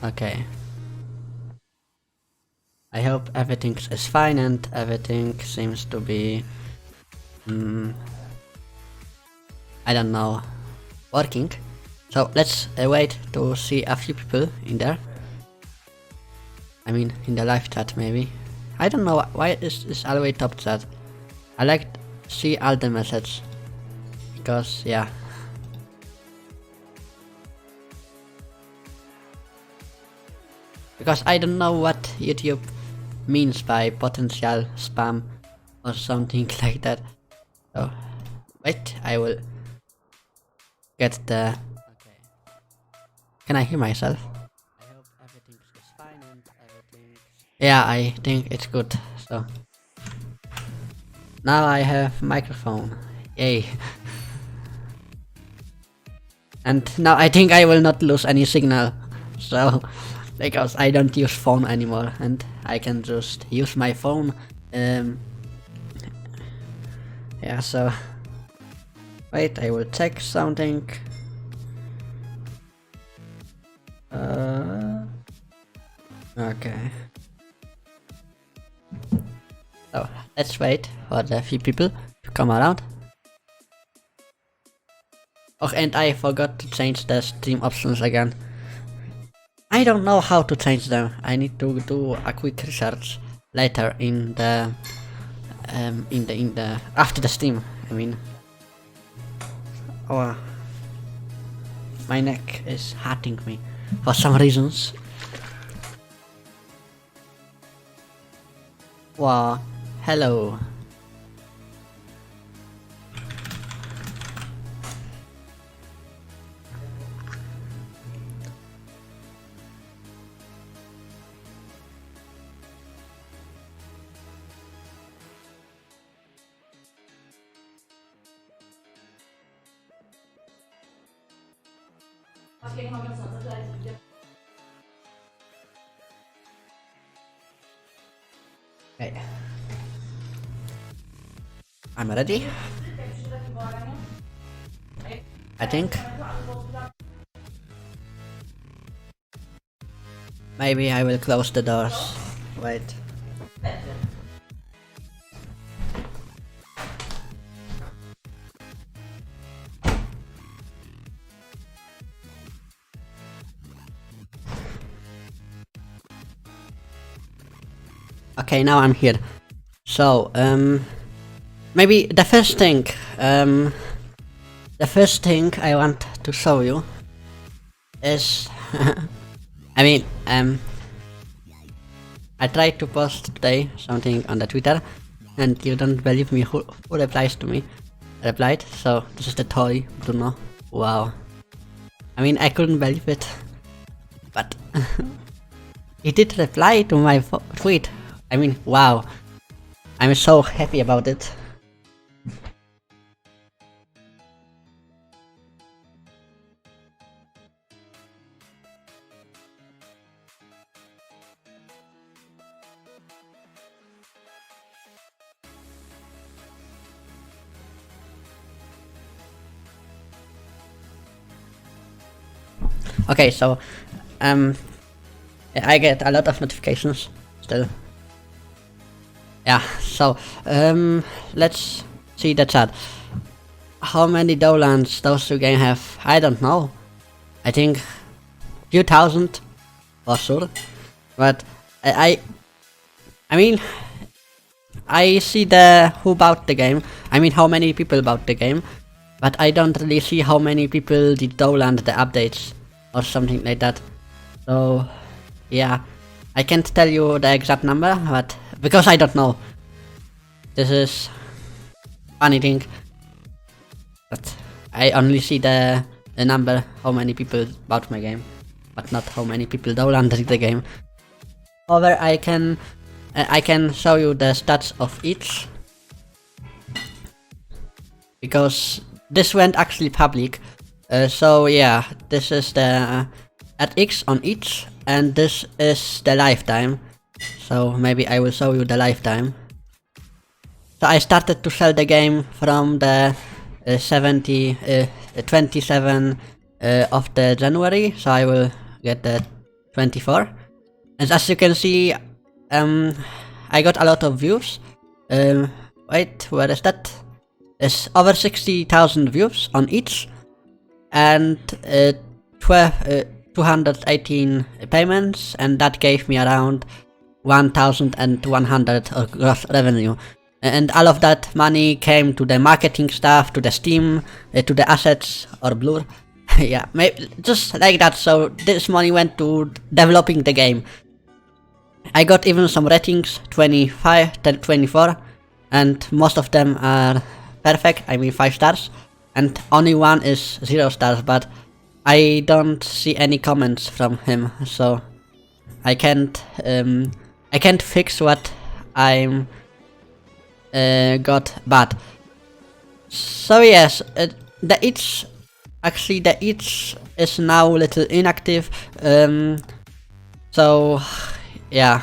Okay. I hope everything is fine and everything seems to be, I don't know, working. So let's wait to see a few people in there. I mean, in the live chat maybe. I don't know why is always top chat. I like to see all the messages because yeah. Because I don't know what YouTube means by potential spam or something like that. So wait, I will get the. Okay. Can I hear myself? I hope everything is fine and everything. Yeah, I think it's good. So now I have microphone. Yay. And now I think I will not lose any signal. So because I don't use phone anymore and I can just use my phone. Yeah, so wait, I will check something. Okay. So let's wait for the few people to come around. Oh, and I forgot to change the stream options again. I don't know how to change them. I need to do a quick research later in the after the stream. I mean, oh, my neck is hurting me for some reasons. Wow, hello. Okay. I'm ready. I think. Maybe I will close the doors. Wait. Okay, now I'm here. So, maybe the first thing I want to show you is, I mean, I tried to post today something on the Twitter, and you don't believe me who replies to me. Replied, so this is the toy, Bruno. Wow. I mean, I couldn't believe it, but he did reply to my tweet. I mean, wow. I'm so happy about it. Okay, so I get a lot of notifications still. Yeah, so let's see the chat. How many downloads those two games have? I don't know. I think few thousand for sure. But I mean, I see the who bought the game. I mean, how many people bought the game, but I don't really see how many people did download the updates or something like that. So yeah, I can't tell you the exact number, but because I don't know. This is funny thing. But I only see the number, how many people bought my game, but not how many people downloaded the game. However, I can show you the stats of each, because this went actually public. So yeah, this is the EarthX on each, and this is the lifetime. So maybe I will show you the lifetime. So I started to sell the game from the 27 of the January, so I will get the 24. And as you can see, I got a lot of views. Wait, where is that? It's over 60,000 views on each, and 218 payments, and that gave me around 1,100 of gross revenue. And all of that money came to the marketing stuff, to the Steam, to the assets or Blur. Yeah, maybe just like that. So this money went to developing the game. I got even some ratings, 25, 24, and most of them are perfect, I mean 5 stars, and only one is 0 stars, but I don't see any comments from him, so I can't fix what I'm got bad. So yes, the itch is now a little inactive, so yeah,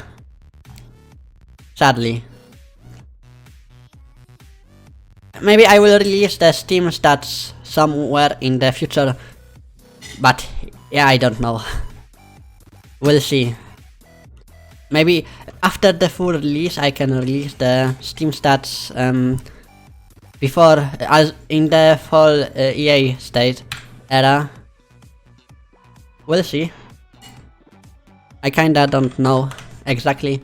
sadly. Maybe I will release the Steam stats somewhere in the future, but yeah, I don't know. We'll see. Maybe after the full release I can release the Steam stats before, as in the full EA state era. We'll see. I kinda don't know exactly.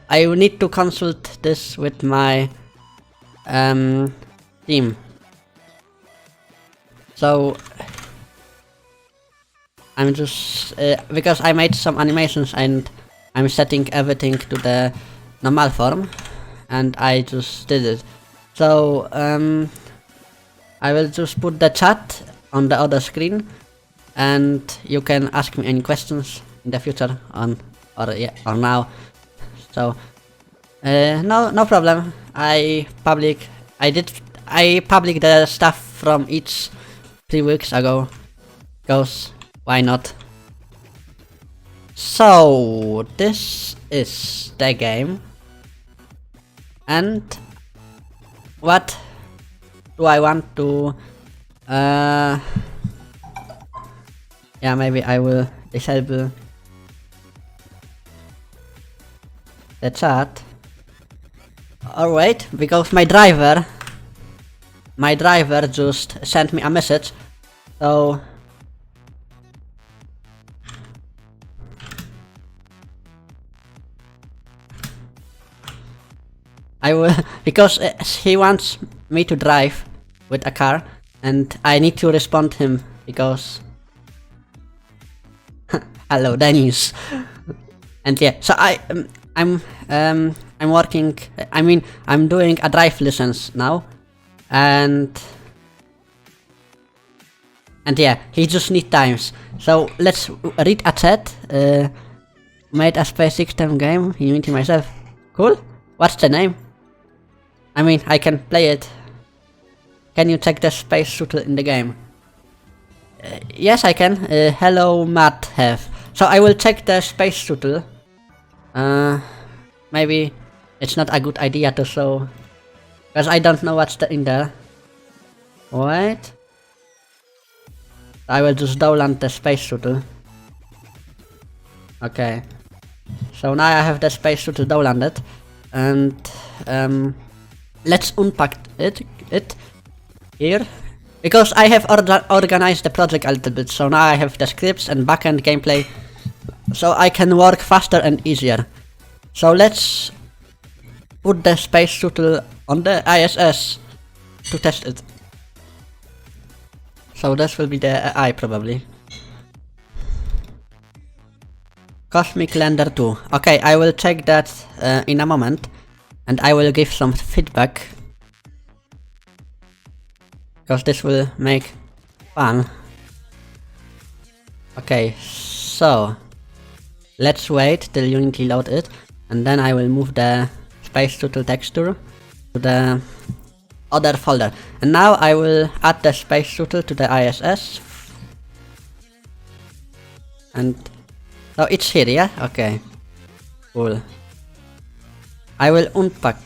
I need to consult this with my team. So I'm just because I made some animations and I'm setting everything to the normal form, and I just did it. So I will just put the chat on the other screen, and you can ask me any questions in the future on or now. So no problem. I public the stuff from each 3 weeks ago. Goes, why not? So this is the game, and what do I want to yeah, maybe I will disable the chat. Alright, because my driver just sent me a message, so I will, because he wants me to drive with a car, and I need to respond him because hello Dennis. And yeah, so I'm working, I mean I'm doing a drive lessons now, and yeah, he just need times. So let's read a chat. Made a space system game, Unity myself. Cool. What's the name? I mean, I can play it. Can you check the space shuttle in the game? Yes, I can. Hello, Matt have. So I will check the space shuttle. Maybe it's not a good idea to show, because I don't know what's in there. Wait. I will just download the space shuttle. Okay. So now I have the space shuttle downloaded, and let's unpack it here, because I have organized the project a little bit. So now I have the scripts and backend gameplay, so I can work faster and easier. So let's put the space shuttle on the ISS to test it. So this will be the AI probably. Cosmic Lander 2. Okay, I will check that in a moment, and I will give some feedback, because this will make fun. Okay, so let's wait till Unity load it, and then I will move the space shuttle texture to the other folder. And now I will add the space shuttle to the ISS, and so it's here, yeah? Okay, cool. I will unpack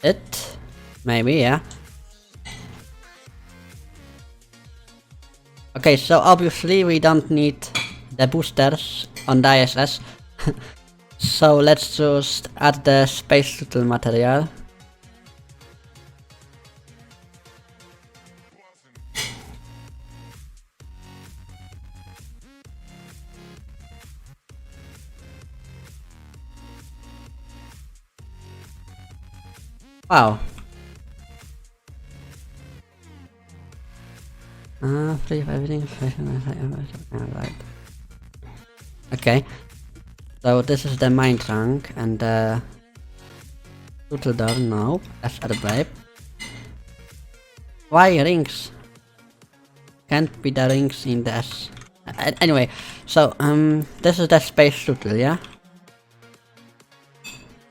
it, maybe, yeah. Okay, so obviously we don't need the boosters on the ISS. So let's just add the space shuttle material. Wow. Free of everything. Right. Okay. So this is the mine trunk and the shuttle door. No, that's other babe. Why rings? Can't be the rings in the S. Anyway, so this is the space shuttle, yeah.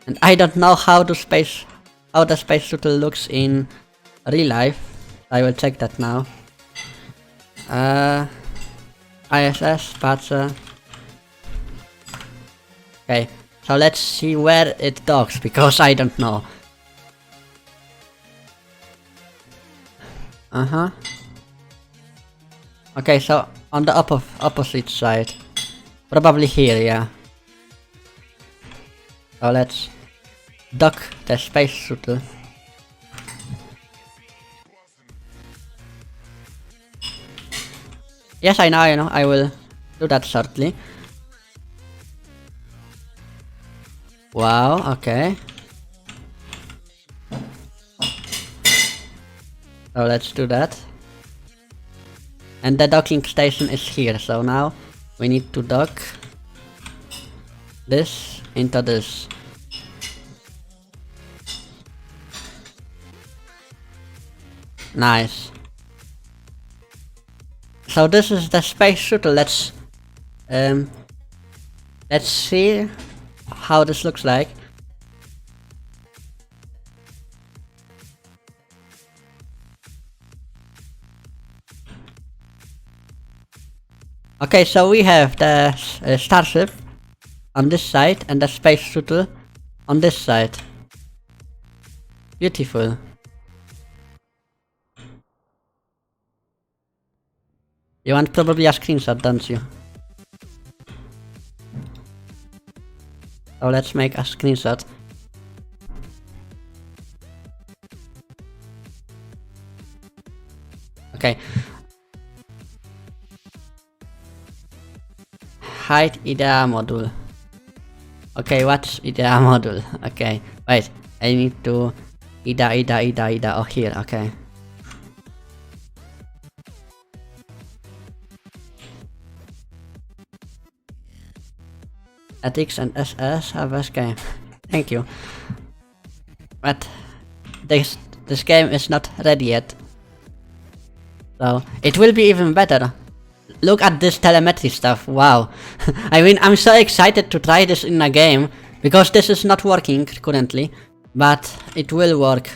And I don't know how the space shuttle looks in real life. I will check that now. ISS, Patsa. Okay, so let's see where it docks, because I don't know. Okay, so on the opposite side. Probably here, yeah. So let's dock the space shuttle. Yes, I know, I will do that shortly. Wow, okay. So let's do that. And the docking station is here, so now we need to dock this into this. Nice. So this is the space shuttle. Let's see how this looks like. Okay, so we have the starship on this side and the space shuttle on this side. Beautiful. You want probably a screenshot, don't you? So let's make a screenshot. Okay. Hide IDEA module. Okay, what's IDEA module? Okay, wait. I need to IDEA. Oh, here, okay. EarthX and SS have a game. Thank you. But this game is not ready yet. So it will be even better. Look at this telemetry stuff, wow. I mean, I'm so excited to try this in a game, because this is not working currently, but it will work.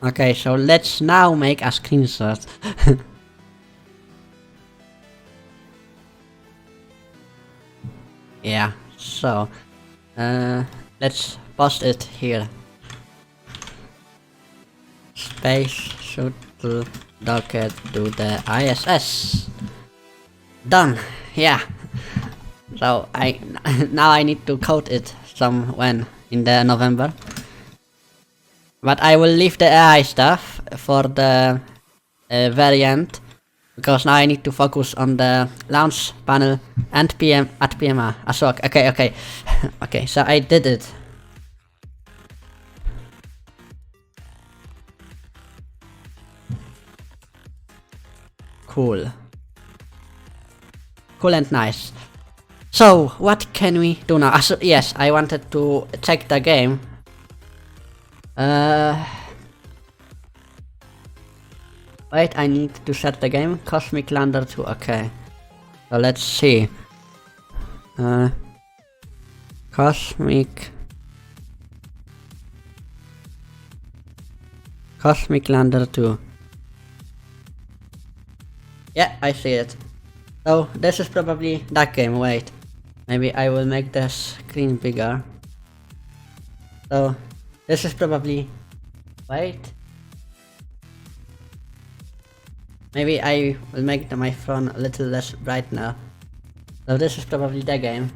Okay, so let's now make a screenshot. Yeah, so let's post it here. Space shuttle docket to the ISS. Done. Yeah. So now I need to code it somewhere in the November. But I will leave the AI stuff for the very end, because now I need to focus on the launch panel and PMA. Ashok. Okay. Okay, so I did it. Cool and nice. So what can we do now? Yes, I wanted to check the game. Wait, I need to set the game. Cosmic Lander 2, okay. So let's see. Cosmic Lander 2. Yeah, I see it. So this is probably that game. Wait, maybe I will make the screen bigger. So this is probably, wait, maybe I will make my phone a little less bright now. So this is probably the game.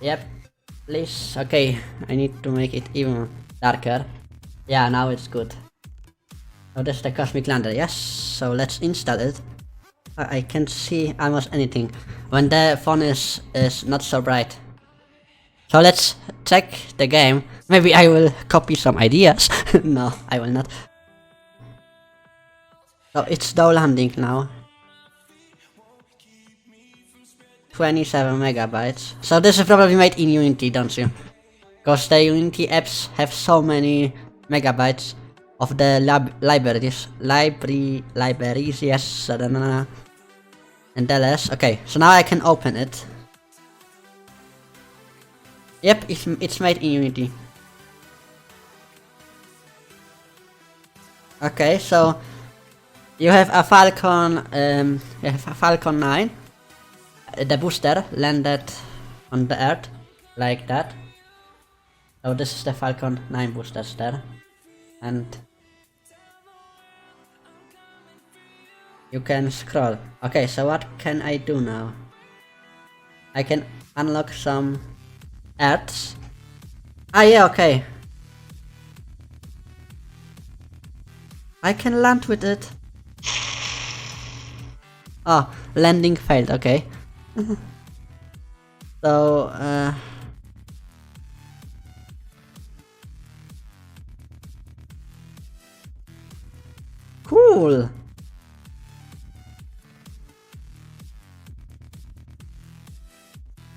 Yep, please, okay, I need to make it even darker. Yeah, now it's good. Oh, this is the Cosmic Lander, yes, so let's install it. I can't see almost anything when the phone is not so bright. So let's check the game. Maybe I will copy some ideas. No, I will not. So it's down landing now. 27 megabytes. So this is probably made in Unity, don't you? Because the Unity apps have so many megabytes of the libraries. Libraries, yes. And ls. Okay, so now I can open it. Yep, it's made in Unity. Okay, so you have a Falcon. You have a Falcon 9. The booster landed on the Earth like that. So this is the Falcon 9 booster there, and you can scroll. Okay, so what can I do now? I can unlock some Earths. Ah yeah, okay. I can land with it. Oh, landing failed, okay. So, cool.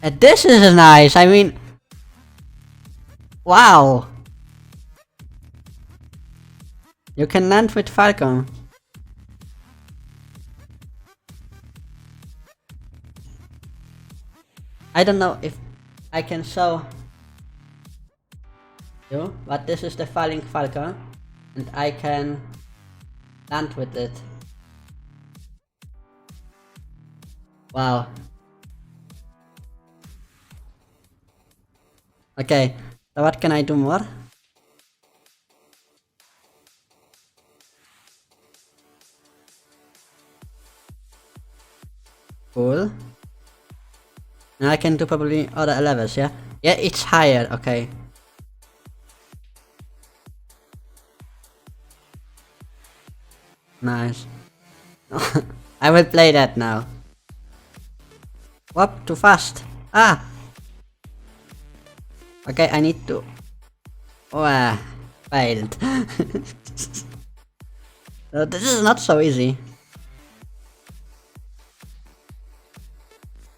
This is nice, I mean, wow. You can land with Falcon. I don't know if I can show you, but this is the flying Falcon, and I can land with it. Wow. Okay, so what can I do more? Cool. Now I can do probably other levels, yeah? Yeah, it's higher, okay. Nice. I will play that now. Whoop, too fast. Ah! Okay, I need to... Oh, failed. This is not so easy.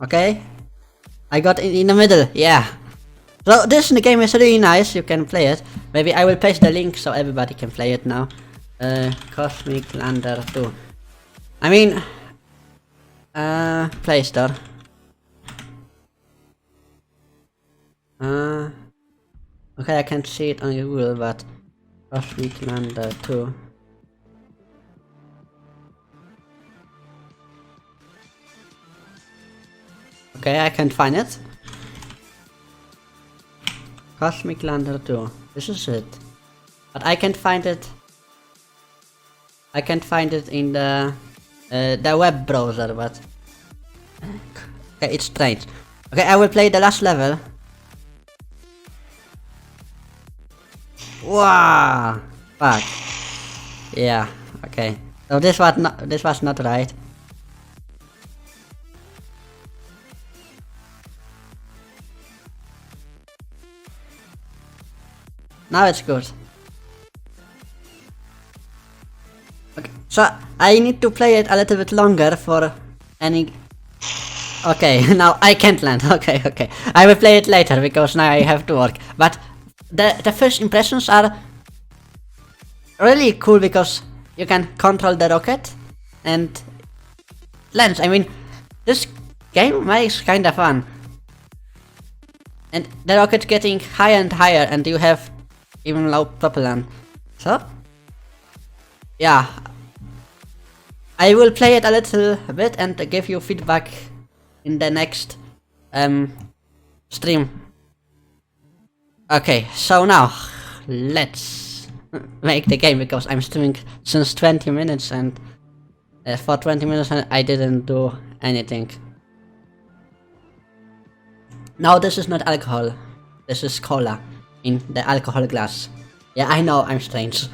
Okay. I got in the middle, yeah. So this game is really nice, you can play it. Maybe I will paste the link so everybody can play it now. Cosmic Lander 2. I mean... Play Store. Okay, I can't see it on Google, but... Cosmic Lander 2. Okay, I can't find it. Cosmic Lander 2. This is it. But I can't find it. I can't find it in the web browser, but... Okay, it's strange. Okay, I will play the last level. Wow! Fuck. Yeah, okay. So this was not right. Now it's good. Okay, so I need to play it a little bit longer for any... Okay, now I can't land. Okay, okay. I will play it later because now I have to work. But the first impressions are really cool because you can control the rocket and lands. I mean, this game makes kinda fun. And the rocket's getting higher and higher and you have even low propellant. So, yeah. I will play it a little bit and give you feedback in the next stream. Okay, so now let's make the game, because I'm streaming since 20 minutes and for 20 minutes I didn't do anything. No, this is not alcohol. This is cola in the alcohol glass. Yeah, I know, I'm strange.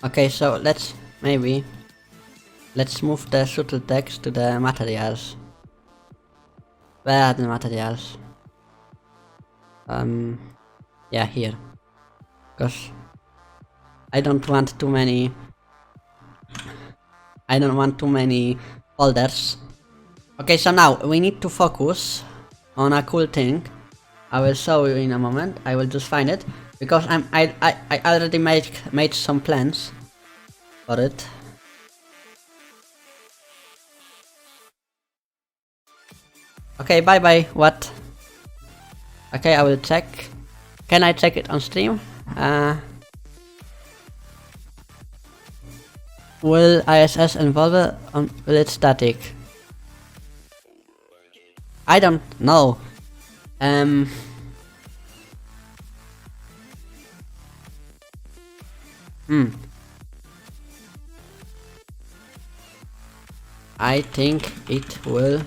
Okay, so let's move the subtle text to the materials. Where are the materials? Yeah, here. Because I don't want too many folders. Okay, so now we need to focus on a cool thing. I will show you in a moment. I will just find it, because I already made some plans for it. Okay, bye bye. What? Okay, I will check. Can I check it on stream? Will ISS involve will it static? I don't know. I think it will.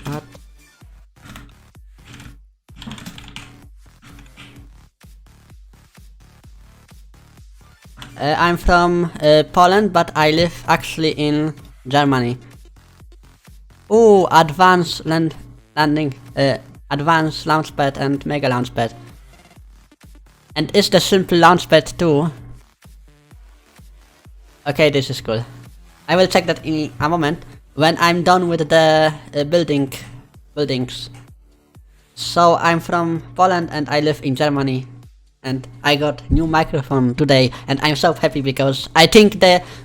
What? I'm from Poland, but I live actually in Germany. Oh, advanced landing, advanced launchpad and mega launchpad. And is the simple launchpad too? Okay, this is cool. I will check that in a moment when I'm done with the buildings. So I'm from Poland and I live in Germany. And I got new microphone today, and I'm so happy because I think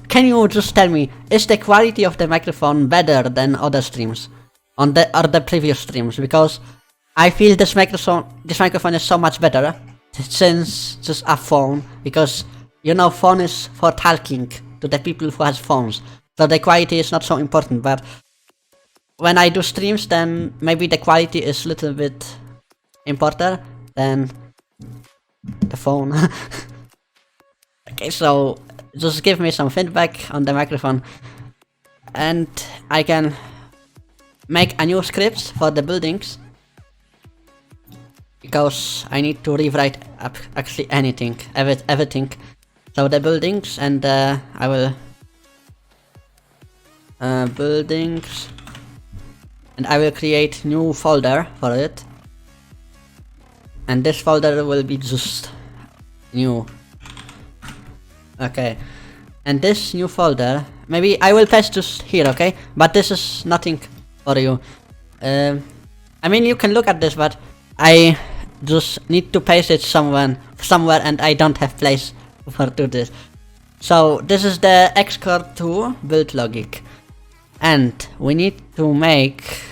can you just tell me, is the quality of the microphone better than other streams or the previous streams? Because I feel this microphone is so much better since just a phone, because you know, phone is for talking to the people who has phones, so the quality is not so important. But when I do streams, then maybe the quality is a little bit important than the phone. Okay, so just give me some feedback on the microphone, and I can make a new script for the buildings, because I need to rewrite actually everything. So the buildings, and I will buildings, and I will create new folder for it. And this folder will be just new. Okay. And this new folder, maybe I will paste just here, okay? But this is nothing for you. I mean, you can look at this, but I just need to paste it somewhere, and I don't have place for do this. So this is the Xcore 2 build logic. And we need to make...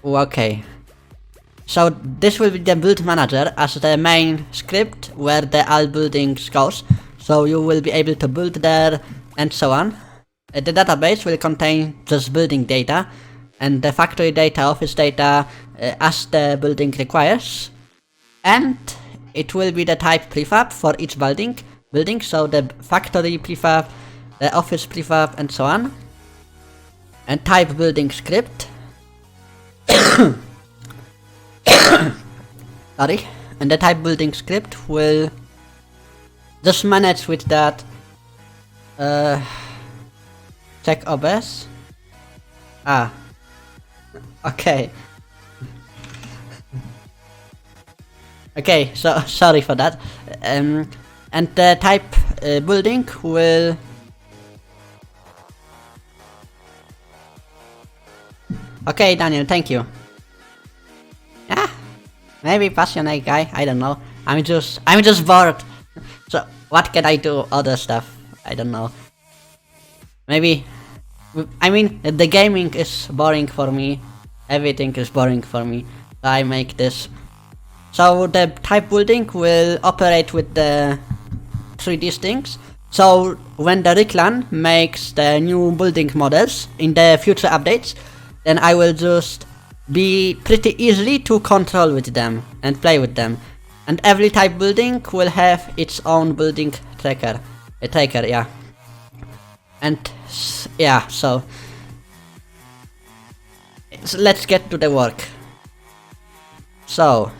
Okay. So this will be the build manager as the main script where the all buildings goes. So you will be able to build there and so on. The database will contain just building data and the factory data, office data as the building requires. And it will be the type prefab for each building. So the factory prefab, the office prefab and so on. And type building script. Sorry, and the type building script will just manage with that check OBS. Okay. Okay, so sorry for that. And the type building will... Okay, Daniel, thank you. Yeah, maybe passionate guy, I don't know. I'm just bored. So what can I do? Other stuff, I don't know. Maybe, I mean, the gaming is boring for me. Everything is boring for me. So I make this. So the type building will operate with the 3D things. So when the Reclan makes the new building models in the future updates, then I will just be pretty easily to control with them and play with them. And every type building will have its own building tracker. A tracker, yeah. And yeah, so let's get to the work. So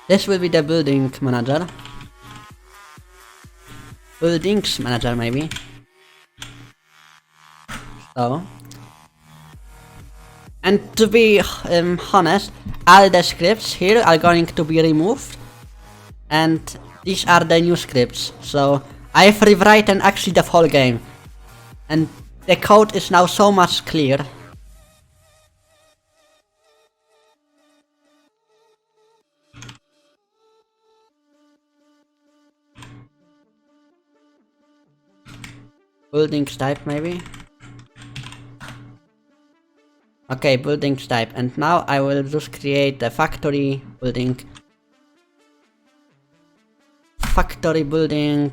this will be the building manager. Buildings manager maybe. So, and to be honest, all the scripts here are going to be removed, and these are the new scripts. So I've rewritten actually the whole game, and the code is now so much clear. Buildings type maybe. Okay, buildings type, and now I will just create the factory building,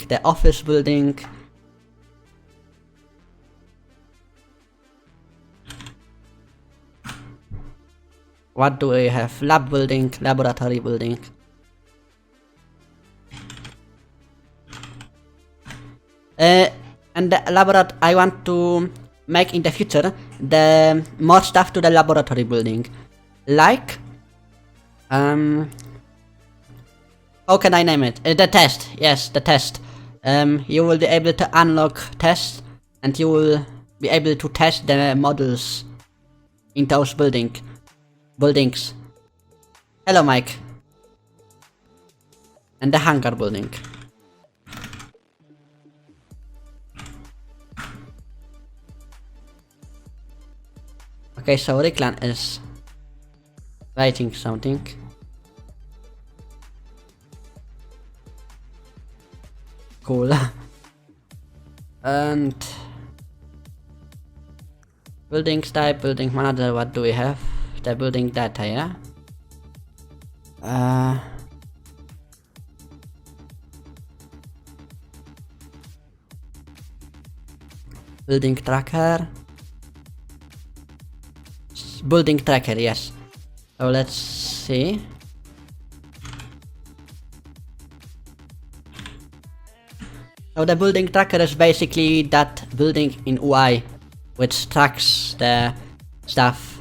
the office building. What do we have? Lab building, laboratory building. And the laboratory, I want to make in the future the more stuff to the laboratory building, like how can I name it? The test. Yes, the test. You will be able to unlock tests, and you will be able to test the models in those buildings. Hello, Mike. And the hangar building. Okay, so Reclan is writing something. Cool. And buildings type, building manager, what do we have? The building data, yeah? Building tracker. Building tracker, yes. So let's see. So the building tracker is basically that building in UI which tracks the stuff.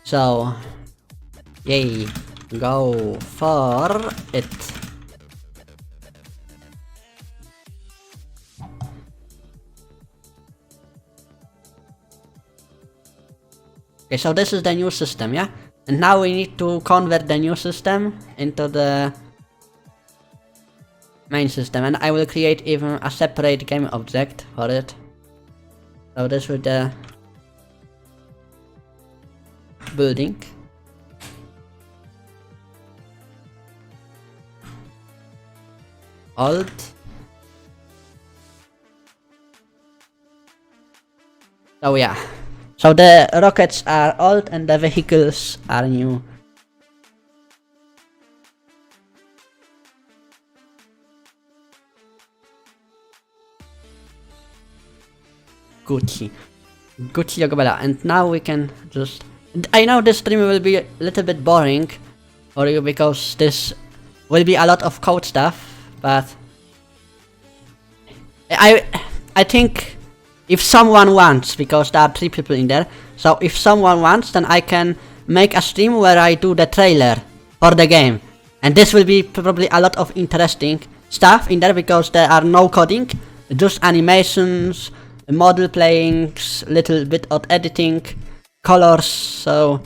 So yay, go for it. Okay, so this is the new system, yeah? And now we need to convert the new system into the main system, and I will create even a separate game object for it. So this with the building. Alt. So yeah. So the rockets are old and the vehicles are new. Gucci. Gucci Yogabella. And now we can just... I know this stream will be a little bit boring for you because this will be a lot of code stuff, but... I think if someone wants, because there are 3 people in there, so if someone wants, then I can make a stream where I do the trailer for the game. And this will be probably a lot of interesting stuff in there because there are no coding, just animations, model playing, little bit of editing, colors, so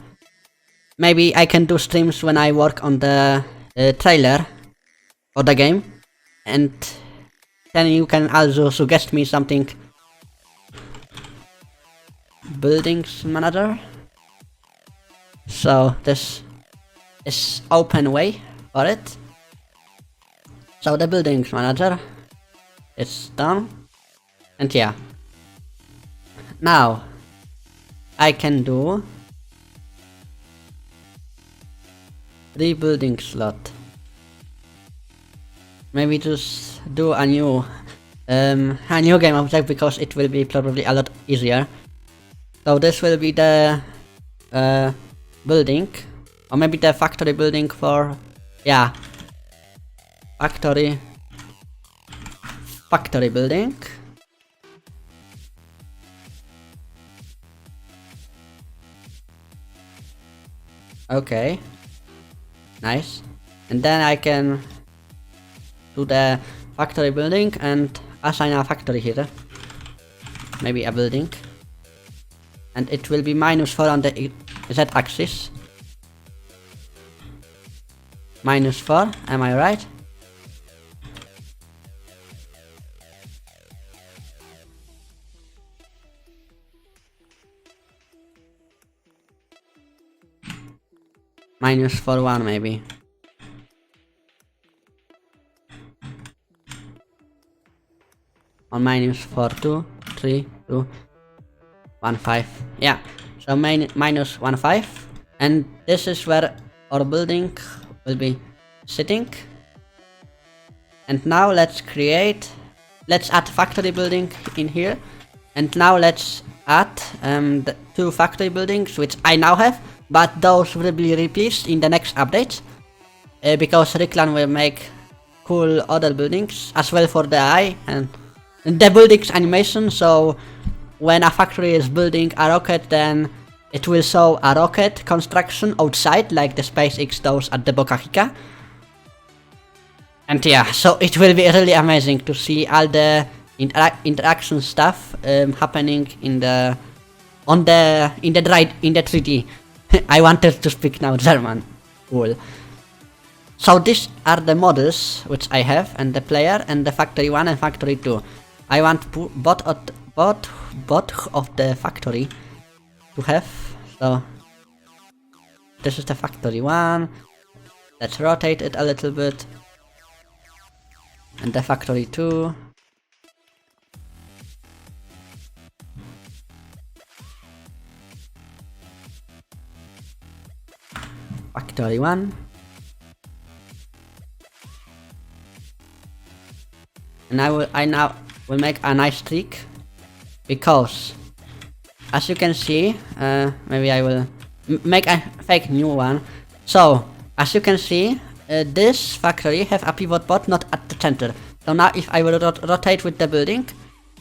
maybe I can do streams when I work on the trailer for the game, and then you can also suggest me something. Buildings manager. So this is open way for it. So the buildings manager is done, and yeah. Now I can do rebuilding slot. maybe just do a new game object, because it will be probably a lot easier. So this will be the building, or maybe the factory building for, yeah, factory building. Okay, nice. And then I can do the factory building and assign a factory here, maybe a building, and it will be -4 on the z-axis. -4, am I right? -4 1 maybe. On -4 2 3 2 1 5. Yeah. So -1 5, and this is where our building will be sitting. And now let's add factory building in here, and now let's add the 2 factory buildings which I now have, but those will be replaced in the next update, because Ricklan will make cool other buildings as well for the AI and the buildings animation. So when a factory is building a rocket, then it will show a rocket construction outside, like the SpaceX does at the Boca Chica. And yeah, so it will be really amazing to see all the interaction stuff happening in the 3D. I wanted to speak now German. Cool. So these are the models which I have, and the player, and the factory 1 and factory 2. I want both of the factory to have. So this is the factory 1. Let's rotate it a little bit. And the factory 2. Factory 1. And I now will make a nice trick, because as you can see, maybe I will make a fake new one. So as you can see, this factory have a pivot board not at the center. So now if I will rotate with the building,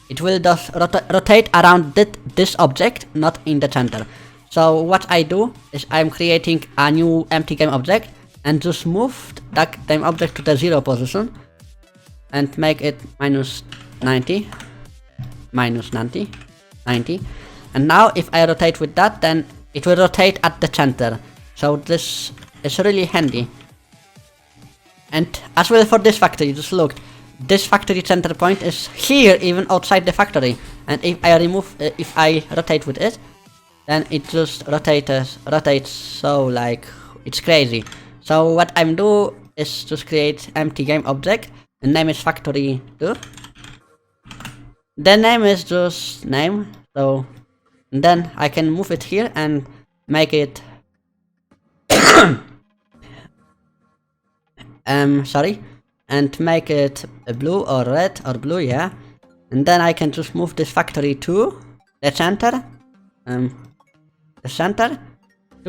it will just rotate around this object, not in the center. So what I do is I'm creating a new empty game object and just move that game object to the 0 position and make it -90, -90. And now if I rotate with that, then it will rotate at the center. So this is really handy. And as well for this factory, just look, this factory center point is here, even outside the factory. And if I rotate with it, then it just rotates so like it's crazy. So what I'm do is just create empty game object and name is factory 2. The name is just name. So then I can move it here and make it and make it blue or red or blue, yeah. And then I can just move this factory to the center, to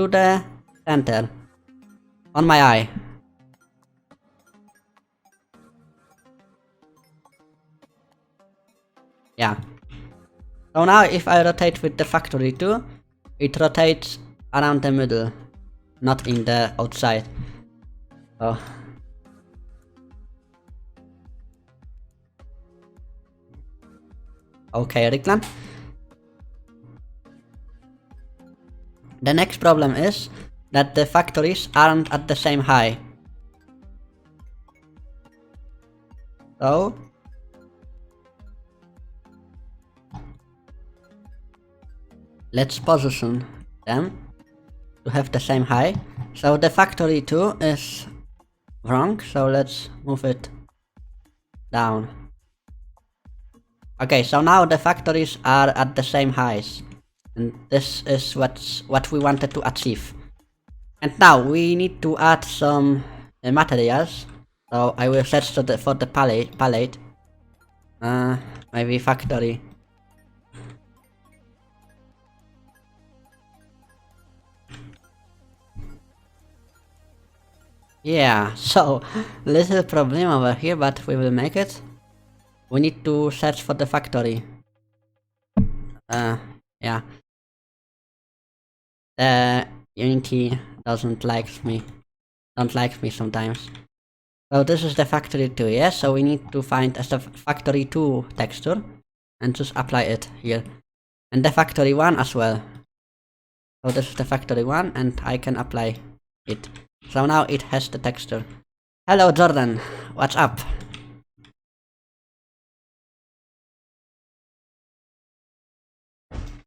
the center on my eye. Yeah. So now if I rotate with the factory 2, it rotates around the middle, not in the outside. Oh. Okay, Ricklan. The next problem is that the factories aren't at the same height. So let's position them to have the same height. So the factory 2 is wrong, so let's move it down. Okay, so now the factories are at the same height, and this is what we wanted to achieve. And now we need to add some materials. So I will search for the palette. Maybe factory. Yeah, so little problem over here, but we will make it. We need to search for the factory. Yeah. Unity don't like me sometimes. So this is the factory 2, yes? So we need to find as the factory 2 texture and just apply it here. And the factory 1 as well. So this is the factory 1 and I can apply it. So now it has the texture. Hello Jordan, what's up?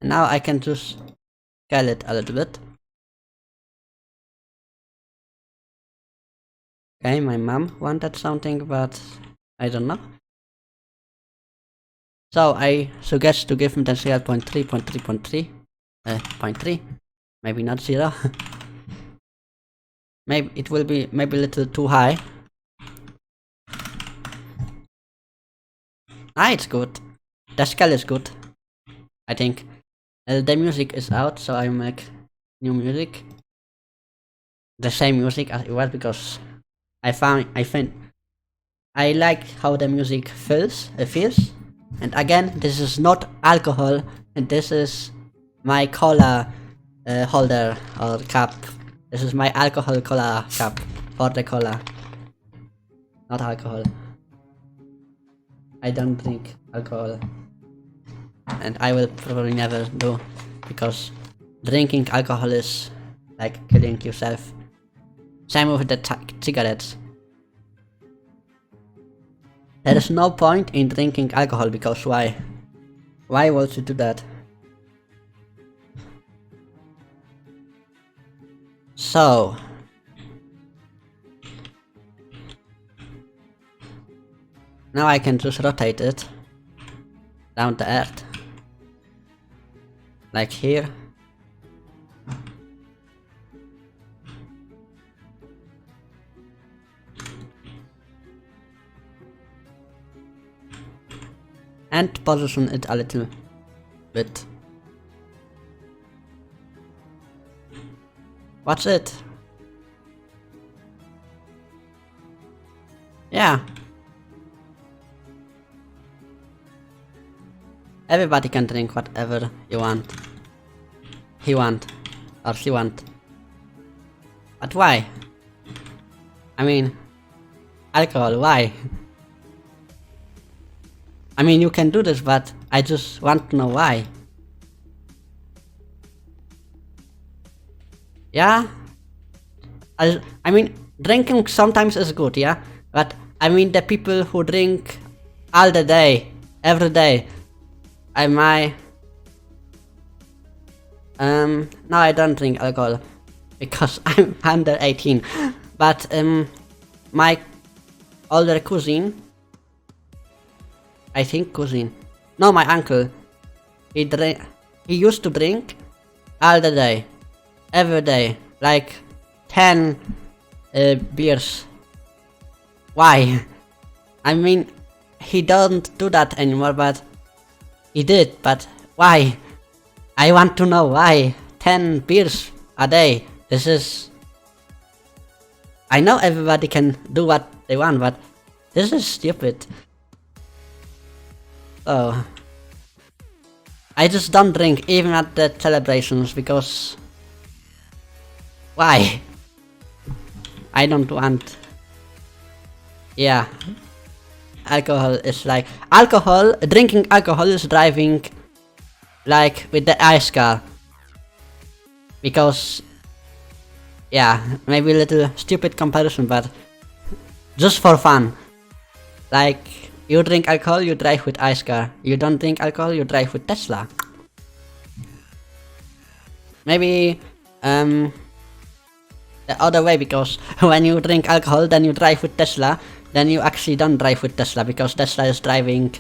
And now I can just scale it a little bit. Okay, my mom wanted something, but I don't know. So I suggest to give him the 0.3, maybe not 0. Maybe it will be a little too high. Ah, it's good. The scale is good, I think. The music is out, so I make new music. The same music as it was because I like how the music feels. And again, this is not alcohol, and this is my cola holder or cup. This is my alcohol cola cup for the cola, not alcohol. I don't drink alcohol, and I will probably never do, because drinking alcohol is like killing yourself. Same with the cigarettes. There is no point in drinking alcohol, because why? Why would you do that? So now I can just rotate it down the earth, like here. And position it a little bit. What's it? Yeah. Everybody can drink whatever you want. He want. Or she want. But why? I mean, alcohol, why? I mean, you can do this, but I just want to know why. Yeah? I mean, drinking sometimes is good, yeah? But I mean, the people who drink all the day, every day, no, I don't drink alcohol because I'm under 18. But my older cousin, I think cousin, no, my uncle, he used to drink all the day, every day, like 10 beers. Why? I mean, he don't do that anymore, but he did, but why? I want to know why. 10 beers a day. This is... I know everybody can do what they want, but this is stupid. So... I just don't drink even at the celebrations, because... Why? I don't want... Yeah. Alcohol is like... Drinking alcohol is driving... Like with the ice car. Because... Yeah, maybe a little stupid comparison, but... Just for fun. Like... You drink alcohol, you drive with ice car. You don't drink alcohol, you drive with Tesla. Maybe... The other way, because when you drink alcohol, then you drive with Tesla. Then you actually don't drive with Tesla, because Tesla is driving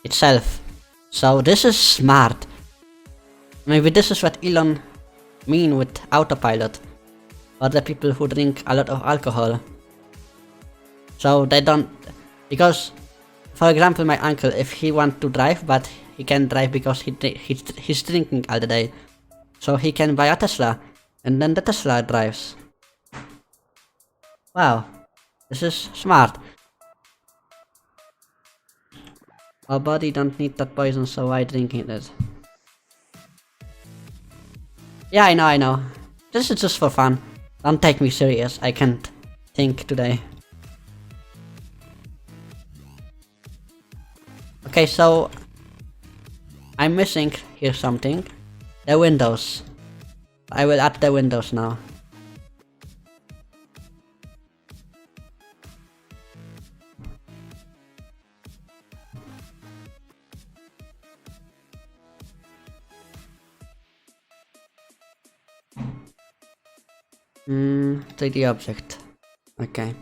itself. So this is smart. Maybe this is what Elon mean with autopilot. For the people who drink a lot of alcohol. So they don't, because, for example, my uncle, if he wants to drive, but he can't drive because he's drinking all the day, so he can buy a Tesla, and then the Tesla drives. Wow, this is smart. Our body don't need that poison, so why drinking it? Yeah, I know. This is just for fun. Don't take me serious, I can't think today. Okay, so I'm missing here something. The windows. I will add the windows now. Hmm, 3D object. Okay.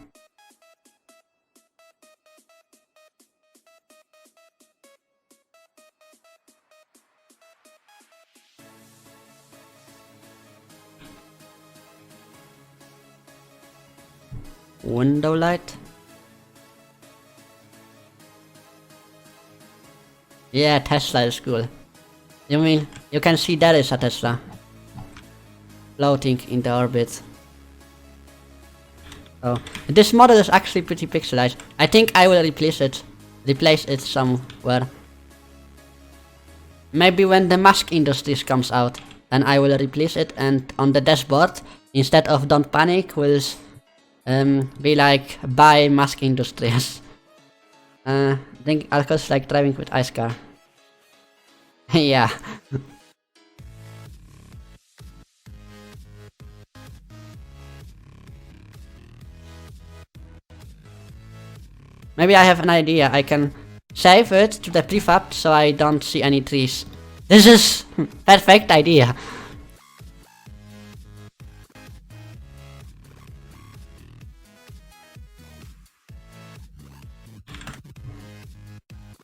Window light? Yeah, Tesla is cool. You mean, you can see that is a Tesla. Floating in the orbit. Oh, this model is actually pretty pixelized. I think I will replace it somewhere. Maybe when the Mask Industries comes out, then I will replace it, and on the dashboard, instead of Don't Panic, will be like buy Mask Industries. I think Alco's like driving with ice car. Yeah. Maybe I have an idea. I can save it to the prefab so I don't see any trees. This is perfect idea.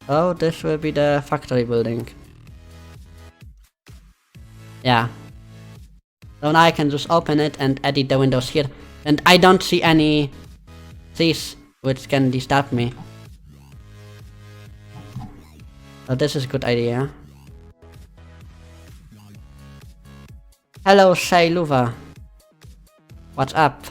Oh, this will be the factory building. Yeah. So now I can just open it and edit the windows here. And I don't see any trees which can disturb me. So this is a good idea. Hello, Shailuva. What's up?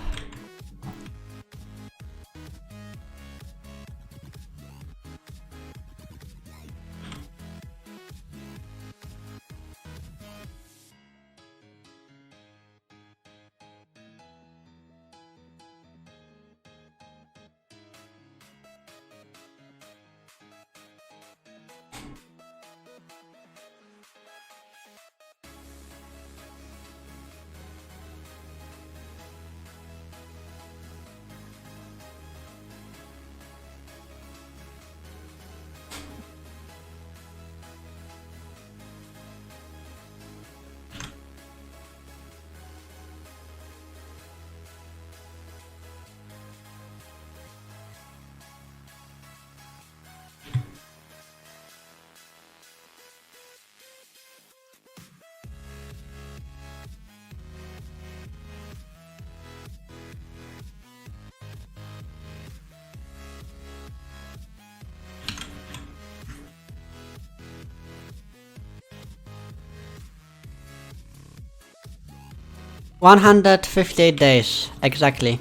$158 days, exactly.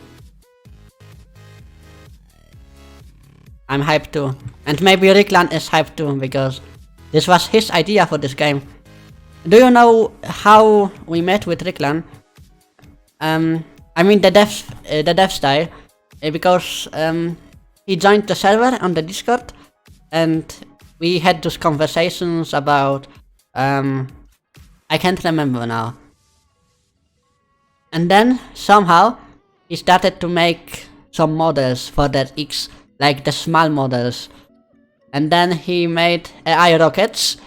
I'm hyped too. And maybe Rickland is hyped too, because this was his idea for this game. Do you know how we met with Rickland? I mean the dev style, because he joined the server on the Discord, and we had those conversations about I can't remember now. And then somehow he started to make some models for that X, like the small models. And then he made AI rockets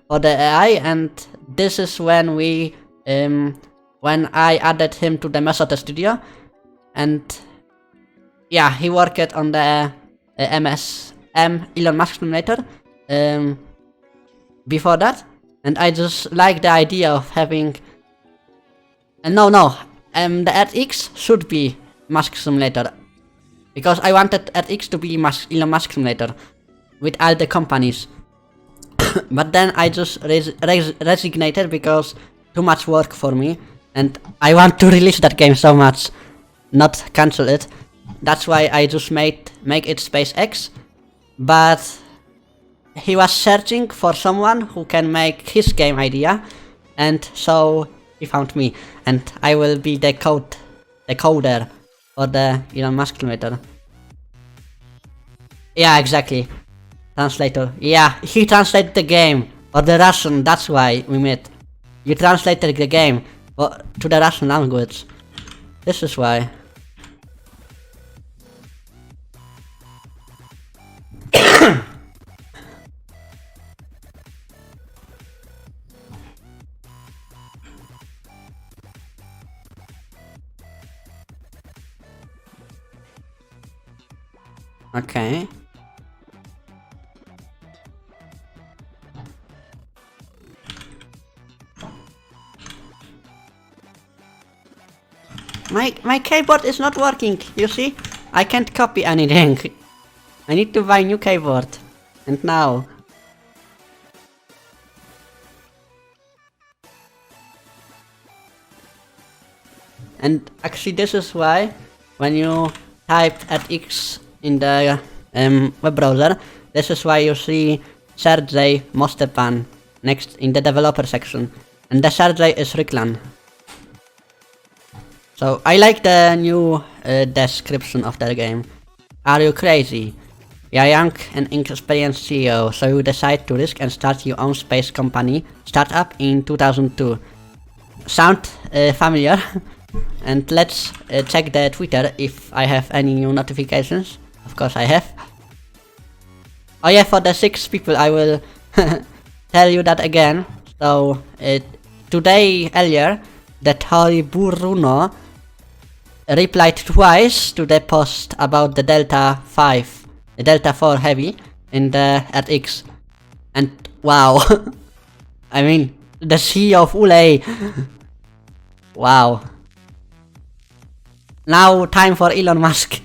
for the AI, and this is when we when I added him to the Mesota studio. And yeah, he worked on the MSM Elon Musk simulator before that, and I just like the idea of having the EarthX should be Musk simulator. because I wanted EarthX to be Elon Musk simulator with all the companies. But then I just resignated because too much work for me, and I want to release that game so much, not cancel it. That's why I just make it SpaceX. But he was searching for someone who can make his game idea, and so he found me, and I will be the coder for the Elon Musk simulator. Yeah, exactly. Translator. Yeah, he translated the game for the Russian. That's why we met. You translated the game to the Russian language. This is why. Okay. My keyboard is not working, you see? I can't copy anything. I need to buy new keyboard. And now. And actually this is why when you type EarthX in the web browser, this is why you see Sergey Mostepan next in the developer section. And the Sergey is Riklan. So I like the new description of the game. Are you crazy? You're young and inexperienced CEO, so you decide to risk and start your own space company startup in 2002. Sound familiar? And let's check the Twitter if I have any new notifications. Of course I have. Oh yeah, for the 6 people I will tell you that again. So today earlier, the Tori Bruno replied twice to the post about the Delta 4 Heavy in the EarthX. And wow, I mean, the CEO of Ule. Wow. Now time for Elon Musk.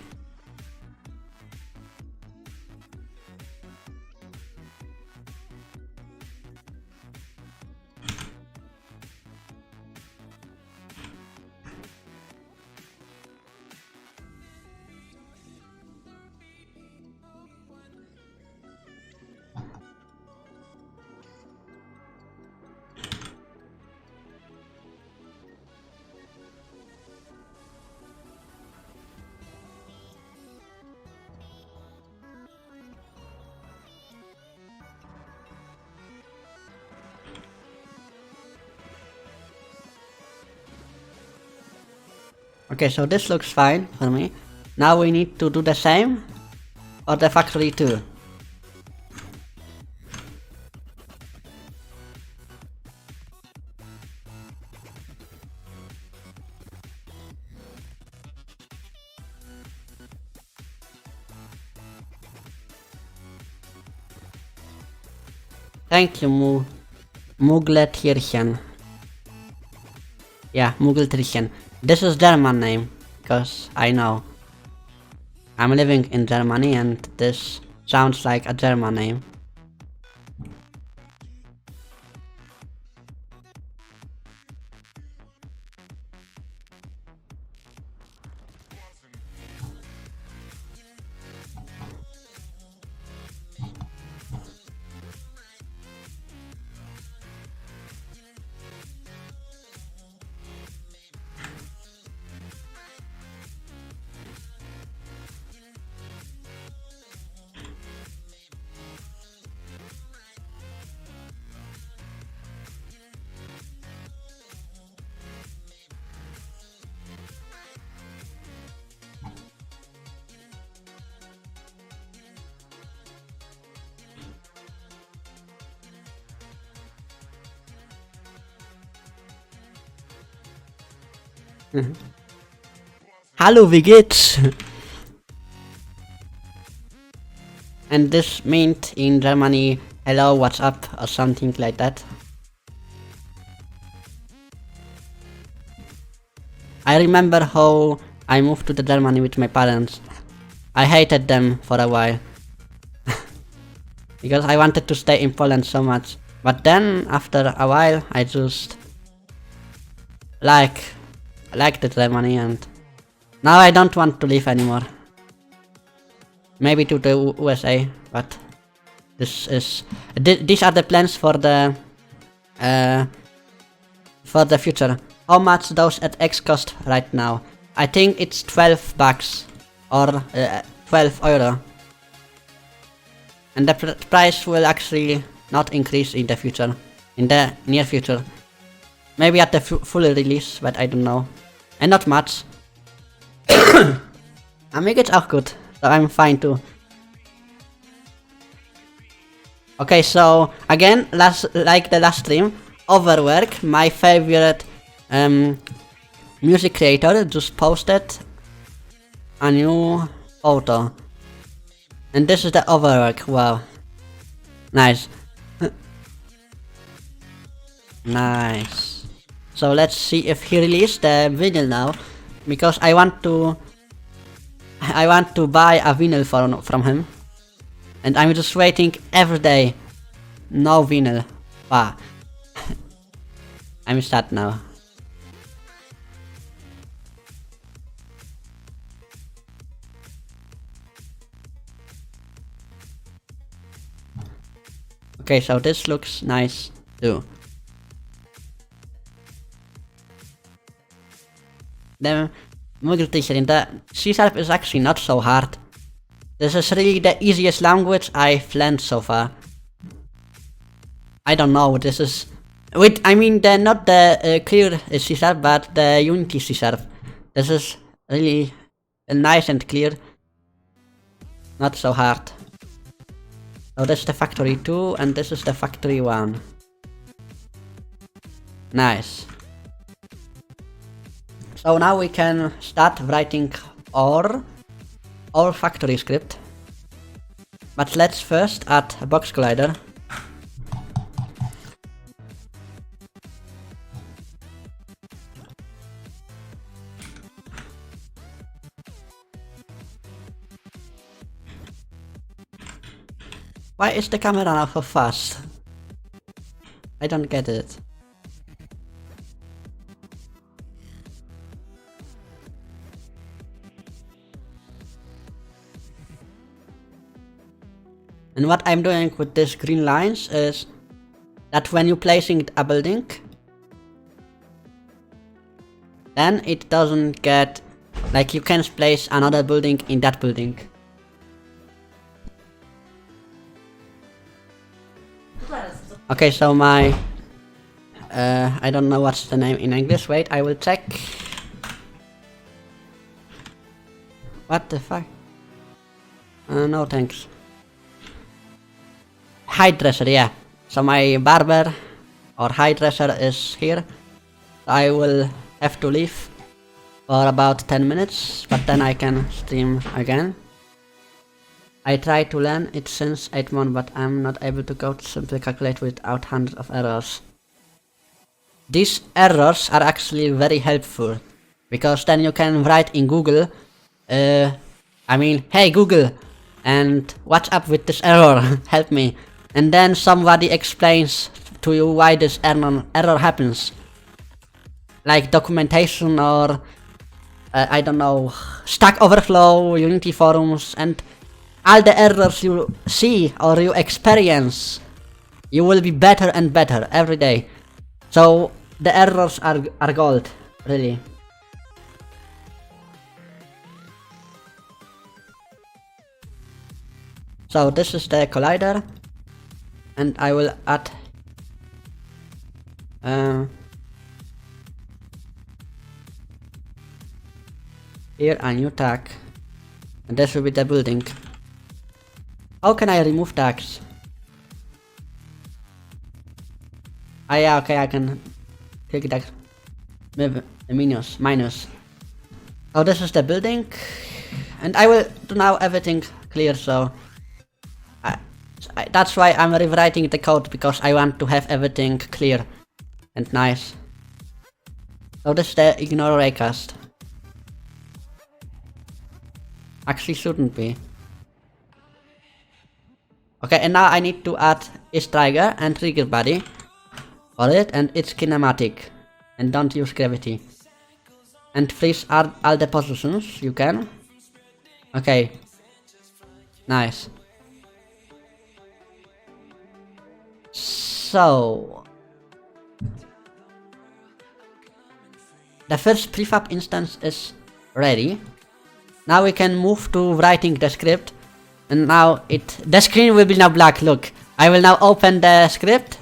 Okay, so this looks fine for me. Now we need to do the same for the factory too. Thank you, Mugletirchen. Yeah, Mugletirchen. This is German name, because I know. I'm living in Germany and this sounds like a German name. Hallo, wie geht's? And this meant in Germany, hello, what's up, or something like that. I remember how I moved to the Germany with my parents. I hated them for a while. Because I wanted to stay in Poland so much. But then, after a while, I just liked Germany, and now I don't want to leave anymore. Maybe to the USA, but these are the plans for the future. How much those EarthX cost right now? I think it's 12 bucks or 12 euro. And the price will actually not increase in the future, in the near future. Maybe at the full release, but I don't know. And not much. Mir geht's auch gut, so I'm fine too. Okay, so again, like the last stream, Overwork, my favorite music creator, just posted a new photo. And this is the Overwork, wow. Nice. Nice. So let's see if he released the vinyl now, because I want to buy a vinyl from him, and I'm just waiting every day. No vinyl. Wow. I'm sad now. Okay, so this looks nice too. The multi-threading, the C# is actually not so hard. This is really the easiest language I've learned so far. I don't know, this is... I mean, not the clear C#, but the Unity C#. This is really nice and clear. Not so hard. So this is the factory 2 and this is the factory 1. Nice. So now we can start writing our factory script. But let's first add a box collider. Why is the camera now so fast? I don't get it. And what I'm doing with these green lines is that when you're placing a building, then it doesn't get, like, you can place another building in that building. Okay, so my I don't know what's the name in English. Wait, I will check. What the fuck? No thanks. Hairdresser, yeah. So my barber or hairdresser is here. I will have to leave for about 10 minutes, but then I can stream again. I try to learn it since 8 months, but I'm not able to go to simply calculate without hundreds of errors. These errors are actually very helpful, because then you can write in Google, hey Google, and what's up with this error, help me. And then somebody explains to you why this error happens. Like documentation or, I don't know, Stack Overflow, Unity forums, and all the errors you see or you experience, you will be better and better every day. So the errors are gold, really. So this is the collider, and I will add here a new tag, and this will be the building. How can I remove tags? Ah yeah, okay, I can click that minus. Oh, this is the building, and I will do now everything clear, so that's why I'm rewriting the code, because I want to have everything clear and nice. So this is the ignore raycast. Actually shouldn't be. Okay, and now I need to add its trigger and trigger body for it, and it's kinematic. And don't use gravity. And freeze all the positions you can. Okay. Nice. So the first prefab instance is ready. Now we can move to writing the script. And now the screen will be now black. Look, I will now open the script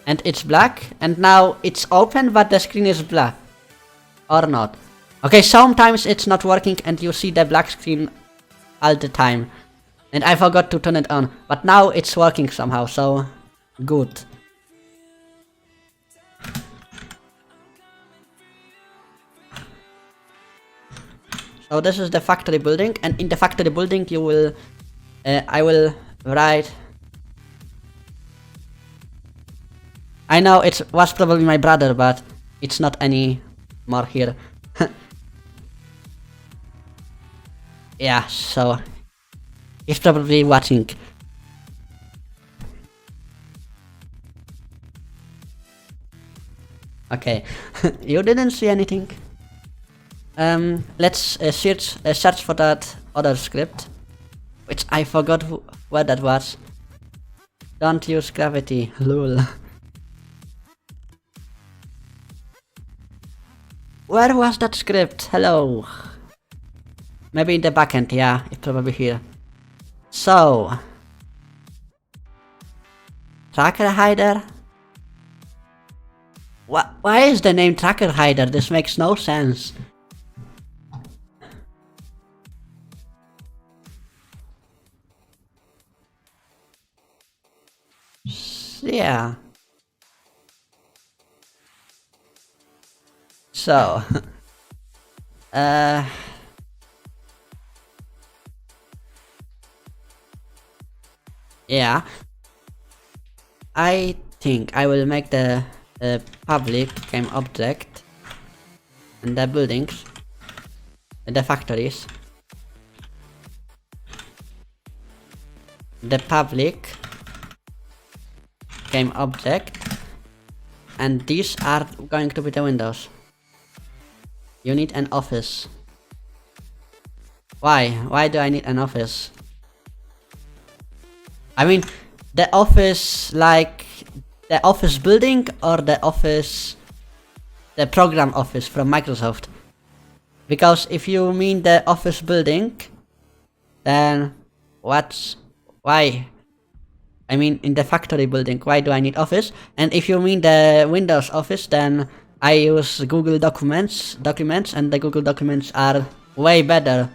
and it's black, and now it's open but the screen is black. Or not. Okay, sometimes it's not working and you see the black screen all the time. And I forgot to turn it on, but now it's working somehow, so good. So this is the factory building, and in the factory building you will, I will write. I know it was probably my brother, but it's not any more here. Yeah, so he's probably watching. Okay, you didn't see anything. Let's search for that other script, which I forgot what that was. Don't use gravity, lol. Where was that script? Hello. Maybe in the backend, yeah, it's probably here. So, tracker hider. Why is the name tracker hider? This makes no sense. Yeah. So, yeah, I think I will make the public game object and the buildings and the factories. The public game object, and these are going to be the windows. You need an office. Why? Why do I need an office? I mean, the office, like the office building, or the office, the program office from Microsoft. Because if you mean the office building, then why? I mean, in the factory building, why do I need office? And if you mean the Windows office, then I use Google documents, and the Google documents are way better.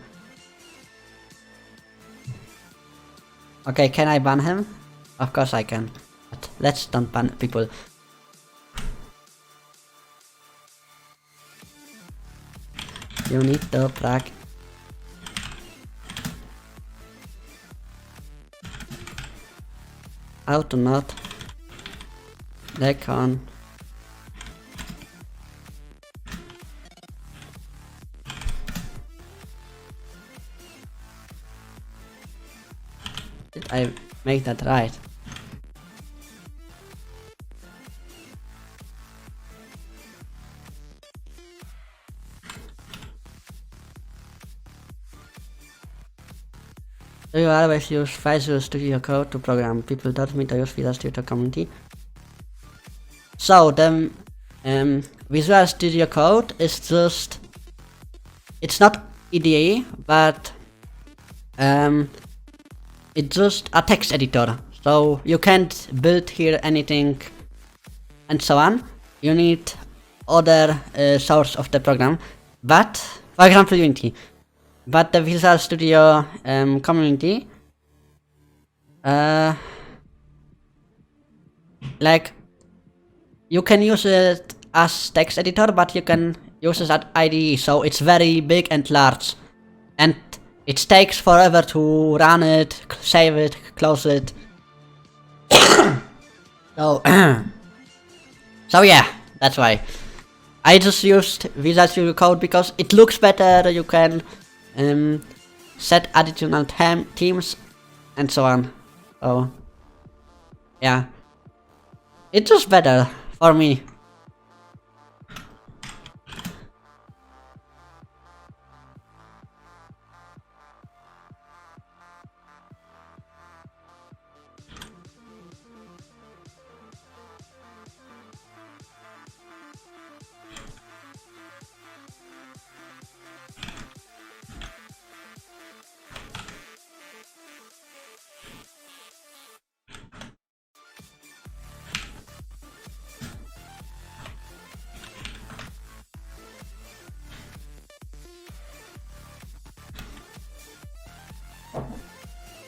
Okay, can I ban him? Of course I can. But let's don't ban people. You need to track. How to not click on did I make that right? Do you always use Visual Studio Code to program? People taught me to use Visual Studio Community. So the Visual Studio Code is just, it's not IDE, but it's just a text editor. So you can't build here anything and so on. You need other source of the program, but for example Unity. But the Visual Studio community, like, you can use it as text editor, but you can use it as IDE, so it's very big and large, and it takes forever to run it, save it, close it. So, so yeah, that's why I just used Visual Studio Code because it looks better. You can set additional themes, and so on. So yeah, it's just better for me.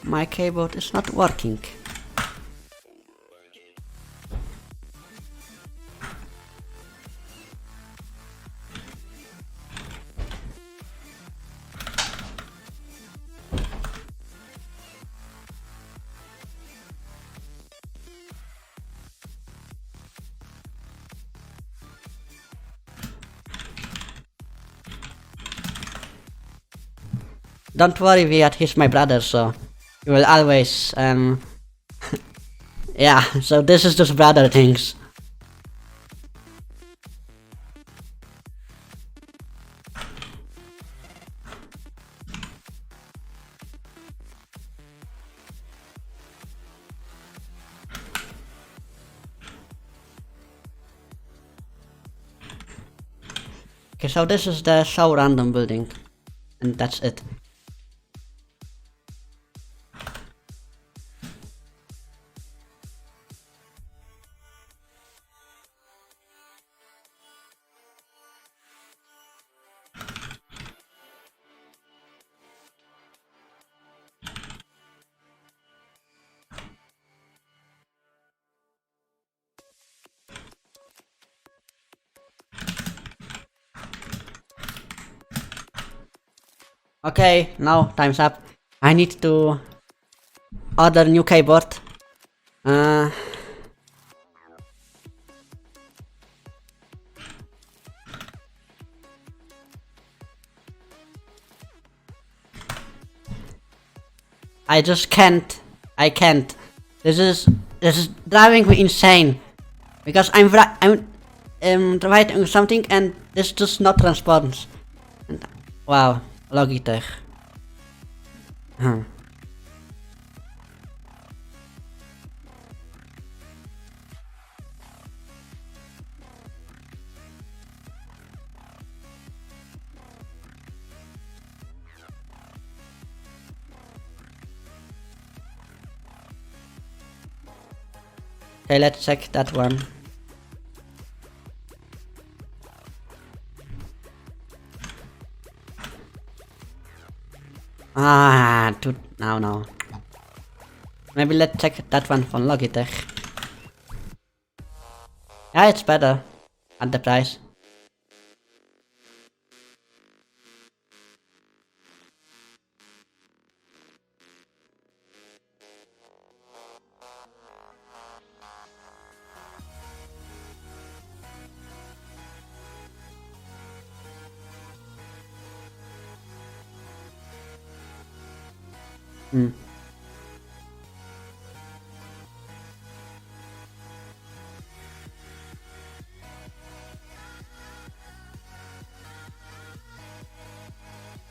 My keyboard is not working. Don't worry, Viat, he's my brother, so he will always, yeah, so this is just brother things. Okay, so this is the show random building, and that's it. Okay, now time's up. I need to order new keyboard. I just can't. I can't. This is driving me insane because I'm writing something and this just not responds. And, wow, Logitech. Huh. Okay, let's check that one. No. Maybe let's check that one from Logitech. Yeah, it's better at the price.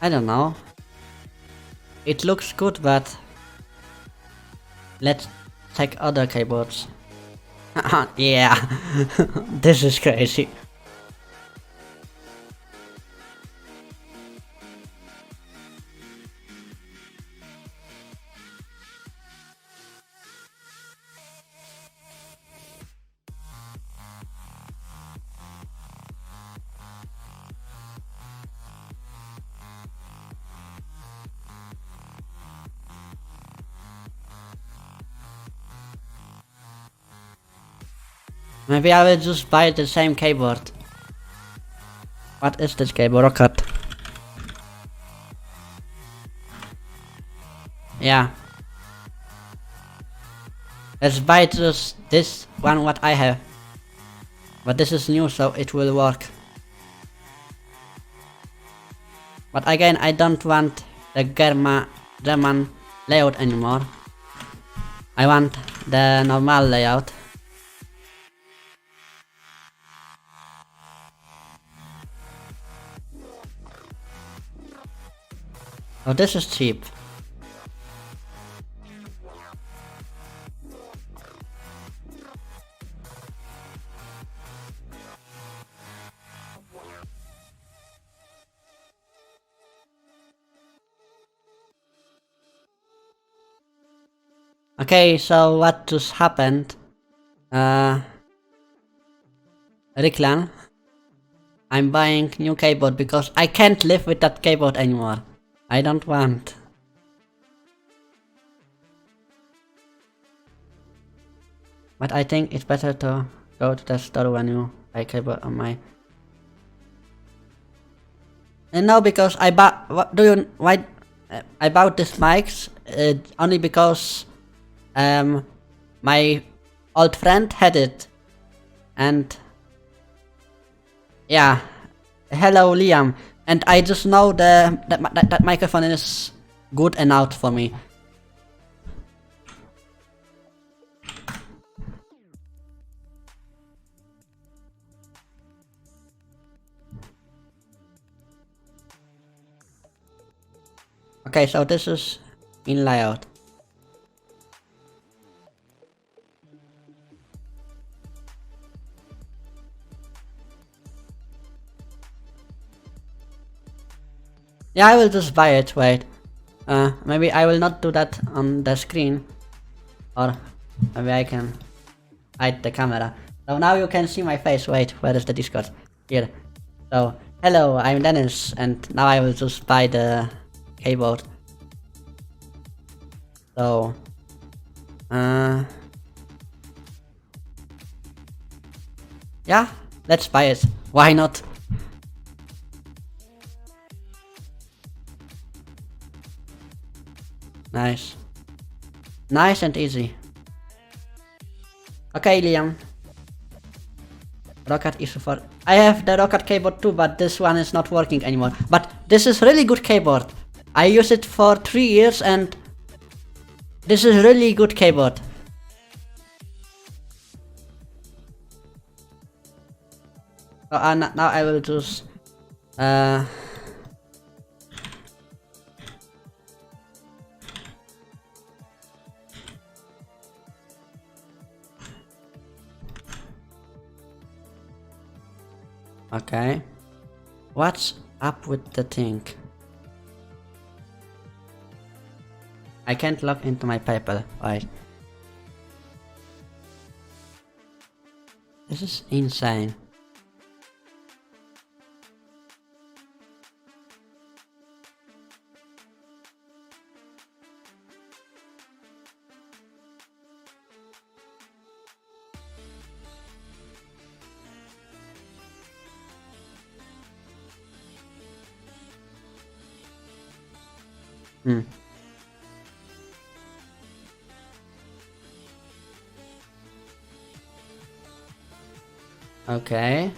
I don't know. It looks good, but let's check other keyboards. Yeah, this is crazy. Maybe I will just buy the same keyboard. What is this keyboard? Rocket. Yeah. Let's buy just this one what I have. But this is new, so it will work. But again, I don't want the German layout anymore. I want the normal layout. Oh, this is cheap. Okay, so what just happened? Reclan, I'm buying new keyboard because I can't live with that keyboard anymore. I don't want. But I think it's better to go to the store when you buy keyboard on my. And no, because I bought. What do you? Why? I bought this mics only because my old friend had it, and yeah, hello Liam, and I just know that microphone is good enough for me. Okay, so this is in layout. Yeah, I will just buy it, wait. Maybe I will not do that on the screen. Or maybe I can hide the camera. So now you can see my face, wait, where is the Discord? Here. So, hello, I'm Dennis, and now I will just buy the keyboard. So, yeah, let's buy it. Why not? Nice. Nice and easy. Okay, Liam. Rocket issue for. I have the Rocket keyboard too, but this one is not working anymore. But this is really good keyboard. I use it for 3 years and this is really good keyboard. So now I will just okay. What's up with the thing? I can't log into my PayPal. Right. This is insane. Hmm. Okay.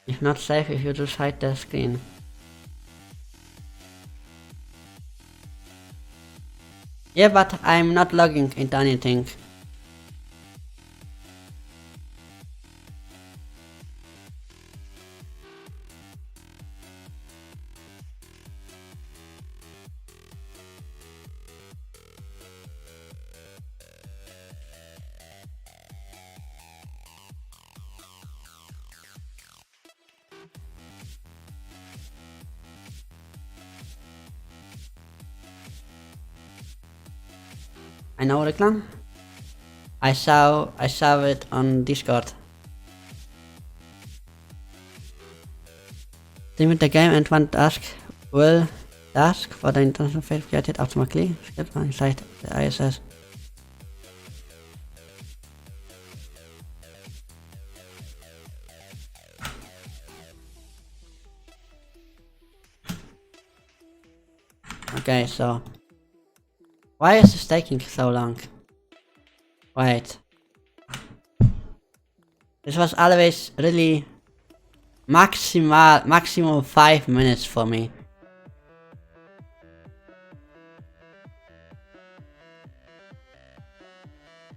It's not safe if you just hide the screen. Yeah, but I'm not logging into anything. I know Reclan. I saw it on Discord. Limit the game and one task will task for the international fate created automatically. Skip inside the ISS. Okay, so why is this taking so long? Wait. This was always really maximum 5 minutes for me.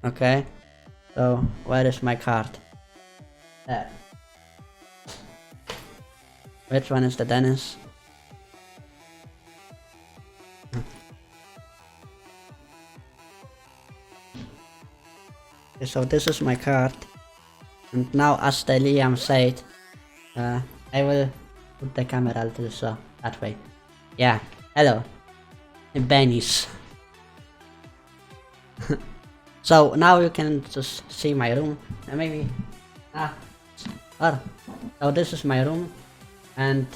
Okay, so where is my card? There. Which one is the Dennis? Okay, so this is my card. And now, as the Liam said, I will put the camera a little so that way. Yeah, hello, Benny's. So now you can just see my room. Maybe, so this is my room, and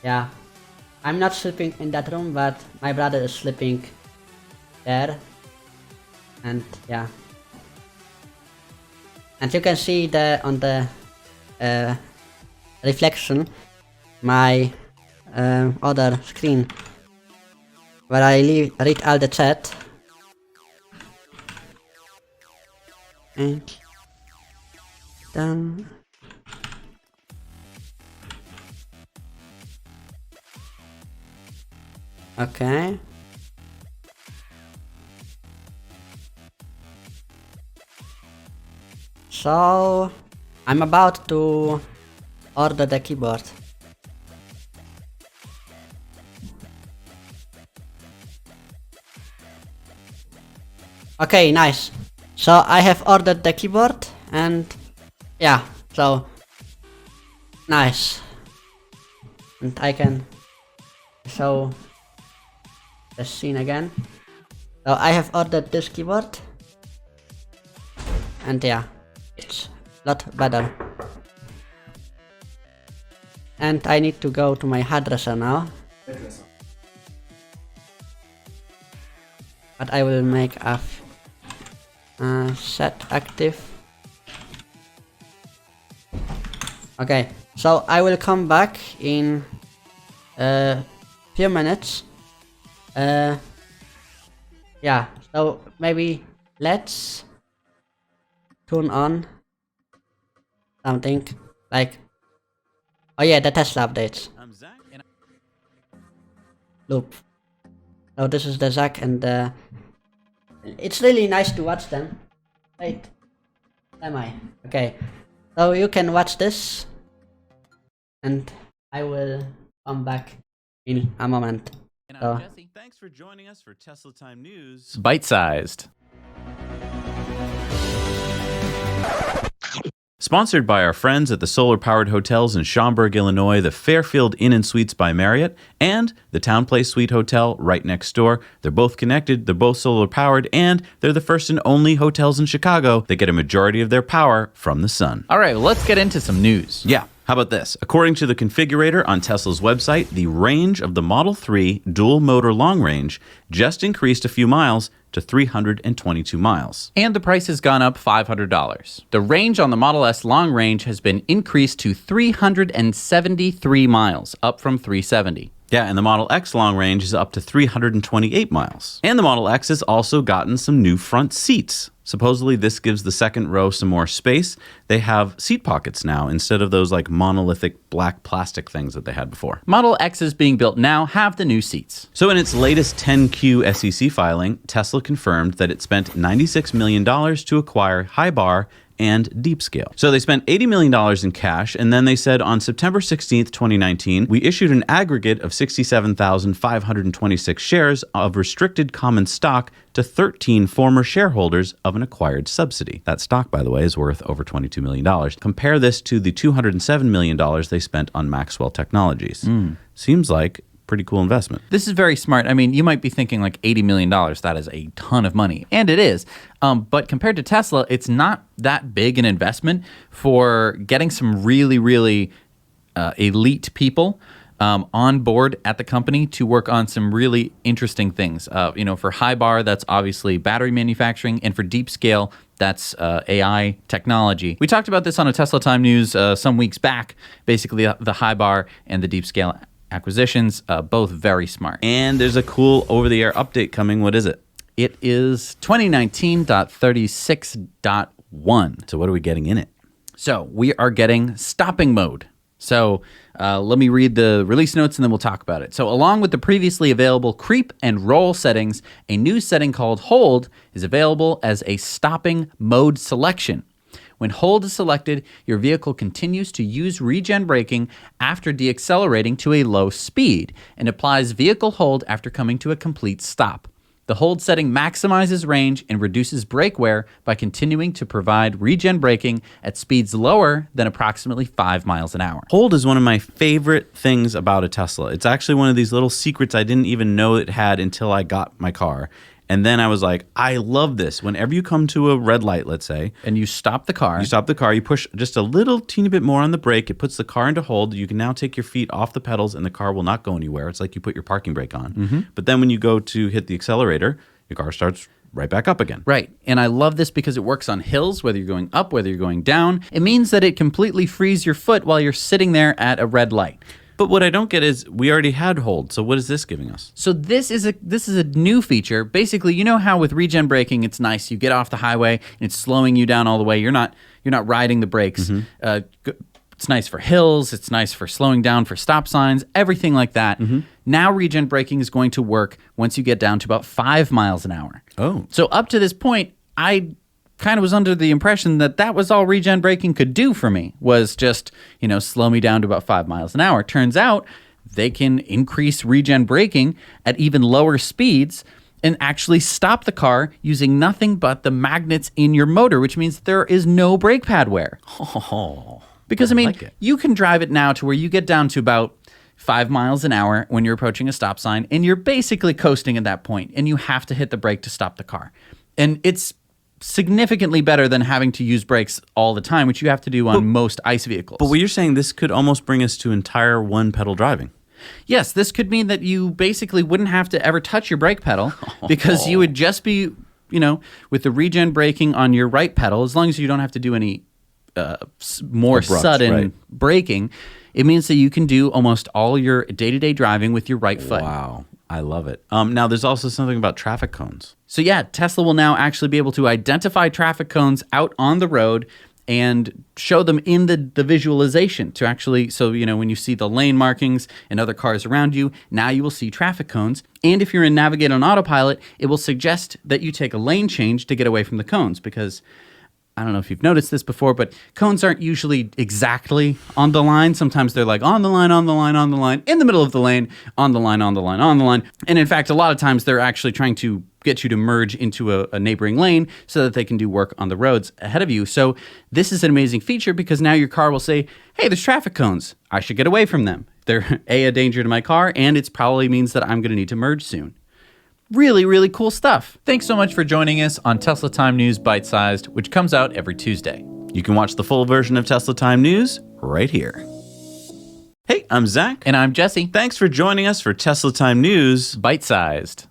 yeah, I'm not sleeping in that room, but my brother is sleeping there, and yeah. And you can see on the reflection my other screen where I read all the chat. And then okay. So I'm about to order the keyboard. Okay, nice. So I have ordered the keyboard and yeah, so nice. And I can show the scene again. So I have ordered this keyboard and yeah, it's a lot better. And I need to go to my hairdresser now. But I will make a set active. Okay, so I will come back in a few minutes. Yeah, so maybe let's turn on something like, oh yeah, the Tesla updates. Loop. So this is the Zach and it's really nice to watch them. Wait, am I? Okay, so you can watch this and I will come back in a moment. And So. I'm Jesse. Thanks for joining us for Tesla Time News. Bite-sized. Sponsored by our friends at the solar-powered hotels in Schaumburg, Illinois, the Fairfield Inn and Suites by Marriott, and the Town Place Suite Hotel right next door. They're both connected, they're both solar-powered, and they're the first and only hotels in Chicago that get a majority of their power from the sun. All right, well, let's get into some news. Yeah. How about this? According to the configurator on Tesla's website, the range of the Model 3 dual-motor long range just increased a few miles to 322 miles. And the price has gone up $500. The range on the Model S long range has been increased to 373 miles, up from 370. Yeah, and the Model X long range is up to 328 miles. And the Model X has also gotten some new front seats. Supposedly this gives the second row some more space. They have seat pockets now instead of those like monolithic black plastic things that they had before. Model X's being built now have the new seats. So in its latest 10Q SEC filing, Tesla confirmed that it spent $96 million to acquire Highbar and DeepScale. So they spent $80 million in cash, and then they said on September 16th, 2019, we issued an aggregate of 67,526 shares of restricted common stock to 13 former shareholders of an acquired subsidy. That stock, by the way, is worth over $22 million. Compare this to the $207 million they spent on Maxwell Technologies. Seems like pretty cool investment. This is very smart. I mean, you might be thinking like $80 million. That is a ton of money. And it is. But compared to Tesla, it's not that big an investment for getting some really, really elite people on board at the company to work on some really interesting things. For high bar, that's obviously battery manufacturing. And for deep scale, that's AI technology. We talked about this on a Tesla Time News some weeks back. Basically, the high bar and the deep scale acquisitions, both very smart. And there's a cool over-the-air update coming. What is it? It is 2019.36.1. So what are we getting in it? So we are getting stopping mode. So let me read the release notes and then we'll talk about it. So along with the previously available creep and roll settings, a new setting called hold is available as a stopping mode selection. When hold is selected, your vehicle continues to use regen braking after deaccelerating to a low speed and applies vehicle hold after coming to a complete stop. The hold setting maximizes range and reduces brake wear by continuing to provide regen braking at speeds lower than approximately 5 miles an hour. Hold is one of my favorite things about a Tesla. It's actually one of these little secrets I didn't even know it had until I got my car. And then I was like, I love this. Whenever you come to a red light, let's say. And you stop the car. You push just a little teeny bit more on the brake. It puts the car into hold. You can now take your feet off the pedals and the car will not go anywhere. It's like you put your parking brake on. Mm-hmm. But then when you go to hit the accelerator, your car starts right back up again. Right. And I love this because it works on hills, whether you're going up, whether you're going down. It means that it completely frees your foot while you're sitting there at a red light. But what I don't get is we already had hold. So what is this giving us? So this is a new feature. Basically, you know how with regen braking, it's nice. You get off the highway and it's slowing you down all the way. You're not riding the brakes. Mm-hmm. It's nice for hills. It's nice for slowing down for stop signs, everything like that. Mm-hmm. Now regen braking is going to work once you get down to about 5 miles an hour. Oh. So up to this point, I kind of was under the impression that was all regen braking could do for me, was just, slow me down to about 5 miles an hour. Turns out they can increase regen braking at even lower speeds and actually stop the car using nothing but the magnets in your motor, which means there is no brake pad wear. Oh, because, you can drive it now to where you get down to about 5 miles an hour when you're approaching a stop sign, and you're basically coasting at that point, and you have to hit the brake to stop the car. And it's significantly better than having to use brakes all the time, which you have to do on most ICE vehicles. But what you're saying, this could almost bring us to entire one-pedal driving. Yes, this could mean that you basically wouldn't have to ever touch your brake pedal because you would just be, with the regen braking on your right pedal, as long as you don't have to do any more abrupt, sudden braking, it means that you can do almost all your day-to-day driving with your right foot. Wow. I love it. Now, there's also something about traffic cones. So yeah, Tesla will now actually be able to identify traffic cones out on the road and show them in the visualization to actually, so, when you see the lane markings and other cars around you, now you will see traffic cones. And if you're in Navigate on Autopilot, it will suggest that you take a lane change to get away from the cones because I don't know if you've noticed this before, but cones aren't usually exactly on the line. Sometimes they're like on the line, on the line, on the line, in the middle of the lane, on the line, on the line, on the line. And in fact, a lot of times they're actually trying to get you to merge into a neighboring lane so that they can do work on the roads ahead of you. So this is an amazing feature because now your car will say, hey, there's traffic cones. I should get away from them. They're a danger to my car, and it probably means that I'm going to need to merge soon. Really, really cool stuff. Thanks so much for joining us on Tesla Time News Bite Sized, which comes out every Tuesday. You can watch the full version of Tesla Time News right here. Hey, I'm Zach. And I'm Jesse. Thanks for joining us for Tesla Time News Bite Sized.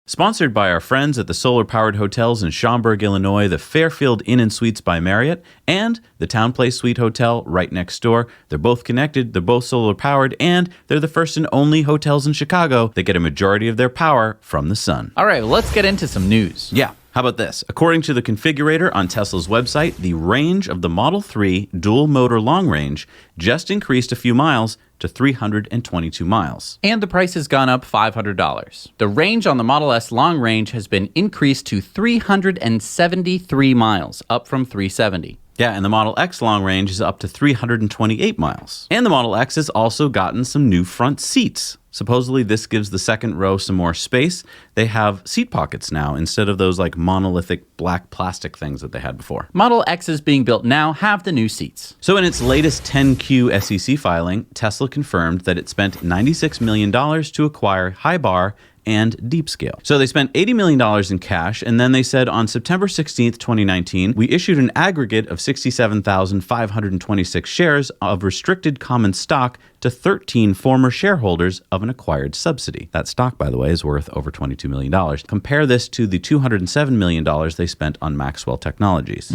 Sponsored by our friends at the solar-powered hotels in Schaumburg, Illinois, the Fairfield Inn and Suites by Marriott, and the Town Place Suite Hotel right next door. They're both connected, they're both solar-powered, and they're the first and only hotels in Chicago that get a majority of their power from the sun. All right, well, let's get into some news. Yeah. How about this? According to the configurator on Tesla's website, the range of the Model 3 dual-motor long range just increased a few miles to 322 miles. And the price has gone up $500. The range on the Model S long range has been increased to 373 miles, up from 370. Yeah, and the Model X long range is up to 328 miles. And the Model X has also gotten some new front seats. Supposedly this gives the second row some more space. They have seat pockets now instead of those like monolithic black plastic things that they had before. Model X's being built now have the new seats. So in its latest 10Q SEC filing, Tesla confirmed that it spent $96 million to acquire Hibar and DeepScale. So they spent $80 million in cash, and then they said on September 16th, 2019, we issued an aggregate of 67,526 shares of restricted common stock to 13 former shareholders of an acquired subsidy. That stock, by the way, is worth over $22 million. Compare this to the $207 million they spent on Maxwell Technologies.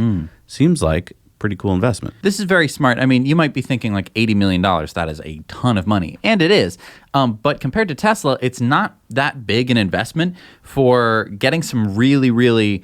Seems like pretty cool investment. This is very smart. I mean, you might be thinking like $80 million. That is a ton of money. And it is. But compared to Tesla, it's not that big an investment for getting some really, really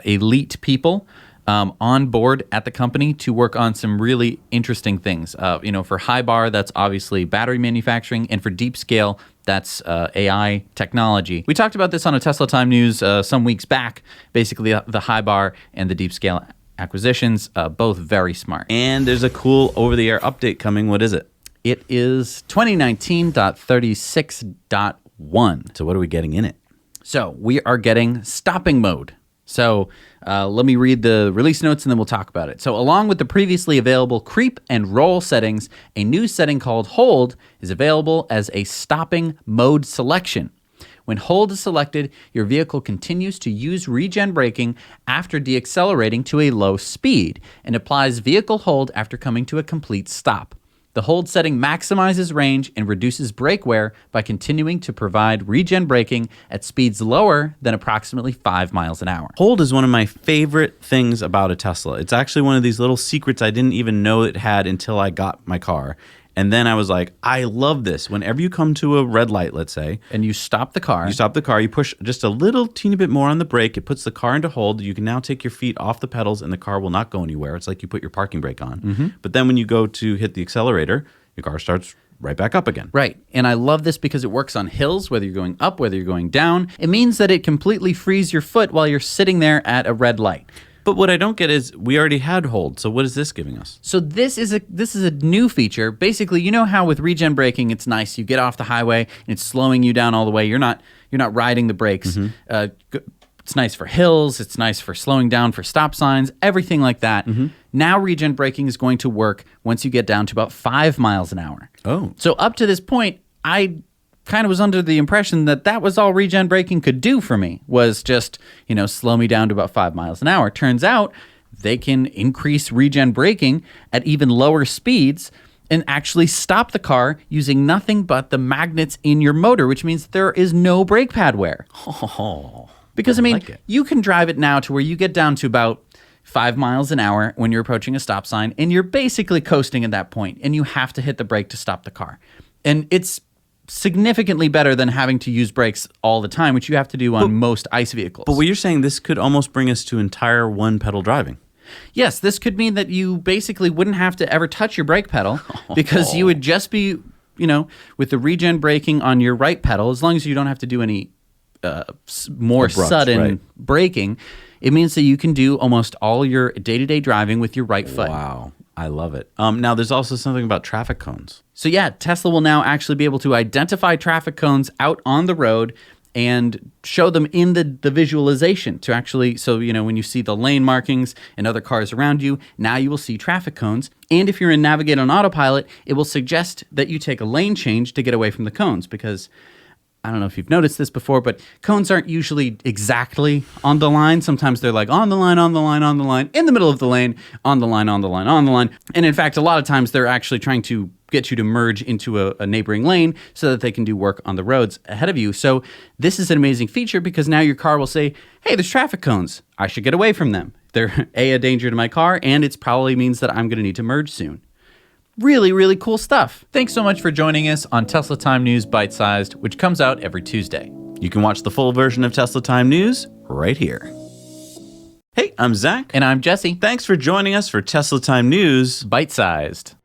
elite people on board at the company to work on some really interesting things. For Hibar, that's obviously battery manufacturing. And for DeepScale, that's AI technology. We talked about this on a Tesla Time News some weeks back. Basically, the Hibar and the DeepScale acquisitions, both very smart. And there's a cool over-the-air update coming. What is it? It is 2019.36.1. So what are we getting in it? So we are getting stopping mode. So let me read the release notes and then we'll talk about it. So along with the previously available creep and roll settings, a new setting called hold is available as a stopping mode selection. When hold is selected, your vehicle continues to use regen braking after deaccelerating to a low speed and applies vehicle hold after coming to a complete stop. The hold setting maximizes range and reduces brake wear by continuing to provide regen braking at speeds lower than approximately 5 miles an hour. Hold is one of my favorite things about a Tesla. It's actually one of these little secrets I didn't even know it had until I got my car. And then I was like, I love this. Whenever you come to a red light, let's say. And you stop the car. You push just a little teeny bit more on the brake. It puts the car into hold. You can now take your feet off the pedals and the car will not go anywhere. It's like you put your parking brake on. But then when you go to hit the accelerator, your car starts right back up again. Right. And I love this because it works on hills, whether you're going up, whether you're going down. It means that it completely frees your foot while you're sitting there at a red light. But what I don't get is we already had hold. So what is this giving us? So this is a new feature. Basically, you know how with regen braking, it's nice. You get off the highway and it's slowing you down all the way. You're not riding the brakes. It's nice for hills. It's nice for slowing down for stop signs, everything like that. Now regen braking is going to work once you get down to about 5 miles an hour. Oh. So up to this point, I kind of was under the impression that was all regen braking could do for me, was just, slow me down to about 5 miles an hour. Turns out they can increase regen braking at even lower speeds and actually stop the car using nothing but the magnets in your motor, which means there is no brake pad wear. Because, you can drive it now to where you get down to about 5 miles an hour when you're approaching a stop sign, and you're basically coasting at that point, and you have to hit the brake to stop the car. And it's significantly better than having to use brakes all the time, which you have to do on most ICE vehicles. But what you're saying, this could almost bring us to entire one-pedal driving. Yes, this could mean that you basically wouldn't have to ever touch your brake pedal because you would just be, with the regen braking on your right pedal, as long as you don't have to do any more abrupt, sudden braking, it means that you can do almost all your day-to-day driving with your right foot. Wow. I love it. Now, there's also something about traffic cones. So yeah, Tesla will now actually be able to identify traffic cones out on the road and show them in the visualization to actually, so, when you see the lane markings and other cars around you, now you will see traffic cones. And if you're in Navigate on Autopilot, it will suggest that you take a lane change to get away from the cones because I don't know if you've noticed this before, but cones aren't usually exactly on the line. Sometimes they're like on the line, on the line, on the line, in the middle of the lane, on the line, on the line, on the line. And in fact, a lot of times they're actually trying to get you to merge into a neighboring lane so that they can do work on the roads ahead of you. So this is an amazing feature because now your car will say, hey, there's traffic cones. I should get away from them. They're a danger to my car, and it probably means that I'm going to need to merge soon. Really, really cool stuff. Thanks so much for joining us on Tesla Time News Bite Sized, which comes out every Tuesday. You can watch the full version of Tesla Time News right here. Hey, I'm Zach. And I'm Jesse. Thanks for joining us for Tesla Time News Bite Sized.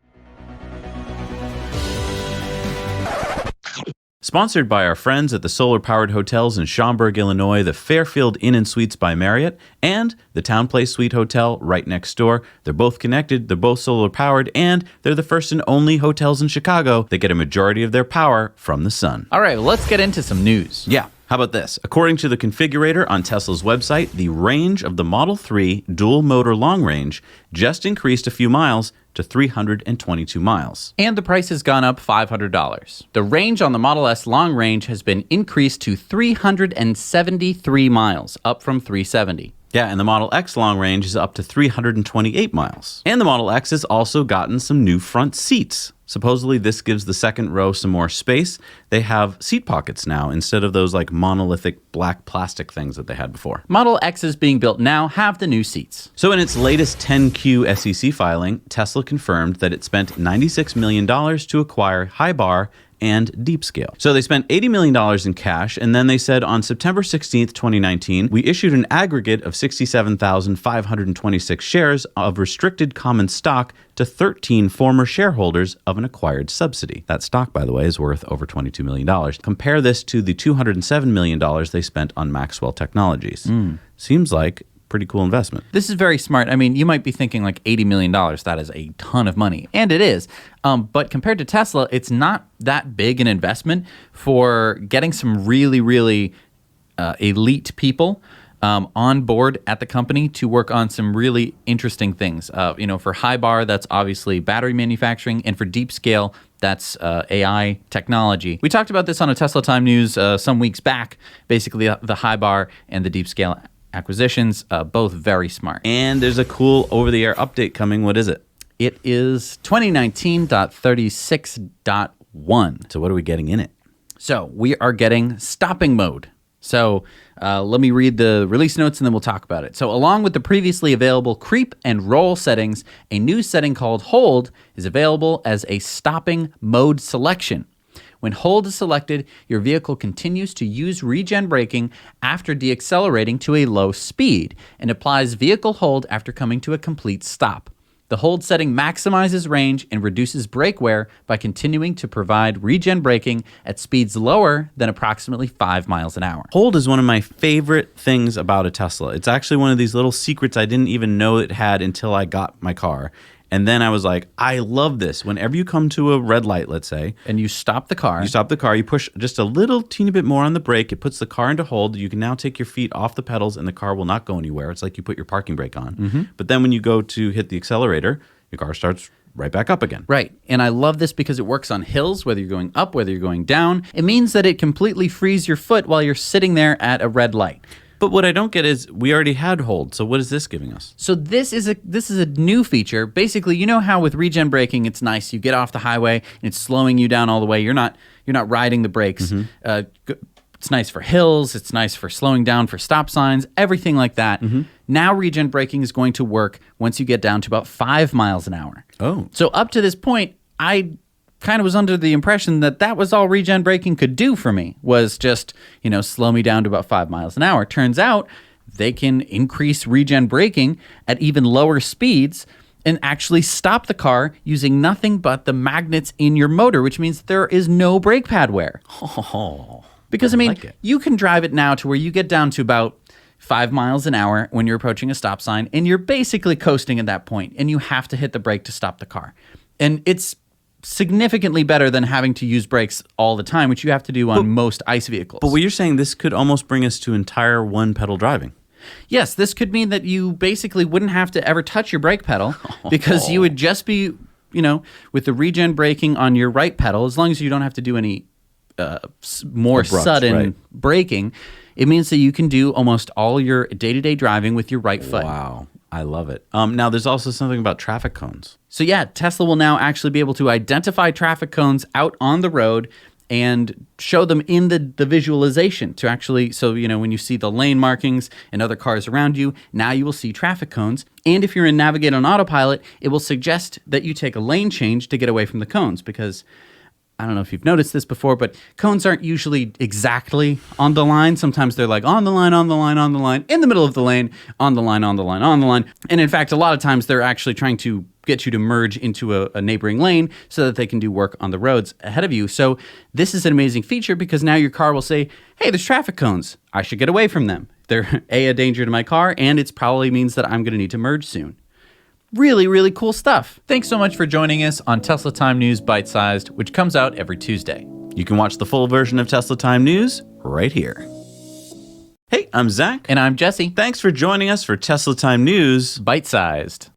Sponsored by our friends at the solar-powered hotels in Schaumburg, Illinois, the Fairfield Inn and Suites by Marriott, and the Town Place Suite Hotel right next door. They're both connected, they're both solar-powered, and they're the first and only hotels in Chicago that get a majority of their power from the sun. All right, well, let's get into some news. Yeah. How about this? According to the configurator on Tesla's website, the range of the Model 3 dual-motor long range just increased a few miles to 322 miles. And the price has gone up $500. The range on the Model S long range has been increased to 373 miles, up from 370. Yeah, and the Model X long range is up to 328 miles. And the Model X has also gotten some new front seats. Supposedly this gives the second row some more space. They have seat pockets now instead of those like monolithic black plastic things that they had before. Model X's being built now have the new seats. So in its latest 10Q SEC filing, Tesla confirmed that it spent $96 million to acquire Hibar and DeepScale. So they spent $80 million in cash, and then they said on September 16th, 2019, we issued an aggregate of 67,526 shares of restricted common stock to 13 former shareholders of an acquired subsidy. That stock, by the way, is worth over $22 million. Compare this to the $207 million they spent on Maxwell Technologies. Seems like pretty cool investment. This is very smart. I mean, you might be thinking like $80 million. That is a ton of money. And it is. But compared to Tesla, it's not that big an investment for getting some really, really elite people on board at the company to work on some really interesting things. For Hibar, that's obviously battery manufacturing. And for DeepScale, that's AI technology. We talked about this on a Tesla Time News some weeks back. Basically, the Hibar and the DeepScale acquisitions, both very smart. And there's a cool over-the-air update coming. What is it? It is 2019.36.1. So what are we getting in it? So we are getting stopping mode. So let me read the release notes and then we'll talk about it. So along with the previously available creep and roll settings, a new setting called hold is available as a stopping mode selection. When hold is selected, your vehicle continues to use regen braking after deaccelerating to a low speed and applies vehicle hold after coming to a complete stop. The hold setting maximizes range and reduces brake wear by continuing to provide regen braking at speeds lower than approximately 5 miles an hour. Hold is one of my favorite things about a Tesla. It's actually one of these little secrets I didn't even know it had until I got my car. And then I was like, I love this. Whenever you come to a red light, let's say. And you stop the car. You push just a little teeny bit more on the brake. It puts the car into hold. You can now take your feet off the pedals and the car will not go anywhere. It's like you put your parking brake on. But then when you go to hit the accelerator, your car starts right back up again. Right. And I love this because it works on hills, whether you're going up, whether you're going down. It means that it completely frees your foot while you're sitting there at a red light. But what I don't get is we already had hold. So what is this giving us? So this is a new feature. Basically, you know how with regen braking, it's nice. You get off the highway and it's slowing you down all the way. You're not riding the brakes. It's nice for hills. It's nice for slowing down for stop signs, everything like that. Now regen braking is going to work once you get down to about 5 miles an hour. Oh. So up to this point, I kind of was under the impression that was all regen braking could do for me, was just, slow me down to about 5 miles an hour. Turns out they can increase regen braking at even lower speeds and actually stop the car using nothing but the magnets in your motor, which means there is no brake pad wear. Because, you can drive it now to where you get down to about 5 miles an hour when you're approaching a stop sign, and you're basically coasting at that point, and you have to hit the brake to stop the car. And it's significantly better than having to use brakes all the time, which you have to do on most ICE vehicles. But what you're saying, this could almost bring us to entire one-pedal driving. Yes, this could mean that you basically wouldn't have to ever touch your brake pedal because you would just be, with the regen braking on your right pedal, as long as you don't have to do any more abrupt, sudden braking, it means that you can do almost all your day-to-day driving with your right foot. Wow. I love it. Now, there's also something about traffic cones. So yeah, Tesla will now actually be able to identify traffic cones out on the road and show them in the visualization to actually, so, when you see the lane markings and other cars around you, now you will see traffic cones. And if you're in Navigate on Autopilot, it will suggest that you take a lane change to get away from the cones because I don't know if you've noticed this before, but cones aren't usually exactly on the line. Sometimes they're like on the line, on the line, on the line, in the middle of the lane, on the line, on the line, on the line. And in fact, a lot of times they're actually trying to get you to merge into a neighboring lane so that they can do work on the roads ahead of you. So this is an amazing feature because now your car will say, hey, there's traffic cones. I should get away from them. They're a danger to my car, and it probably means that I'm going to need to merge soon. Really, really cool stuff. Thanks so much for joining us on Tesla Time News Bite Sized, which comes out every Tuesday. You can watch the full version of Tesla Time News right here. Hey, I'm Zach. And I'm Jesse. Thanks for joining us for Tesla Time News Bite Sized.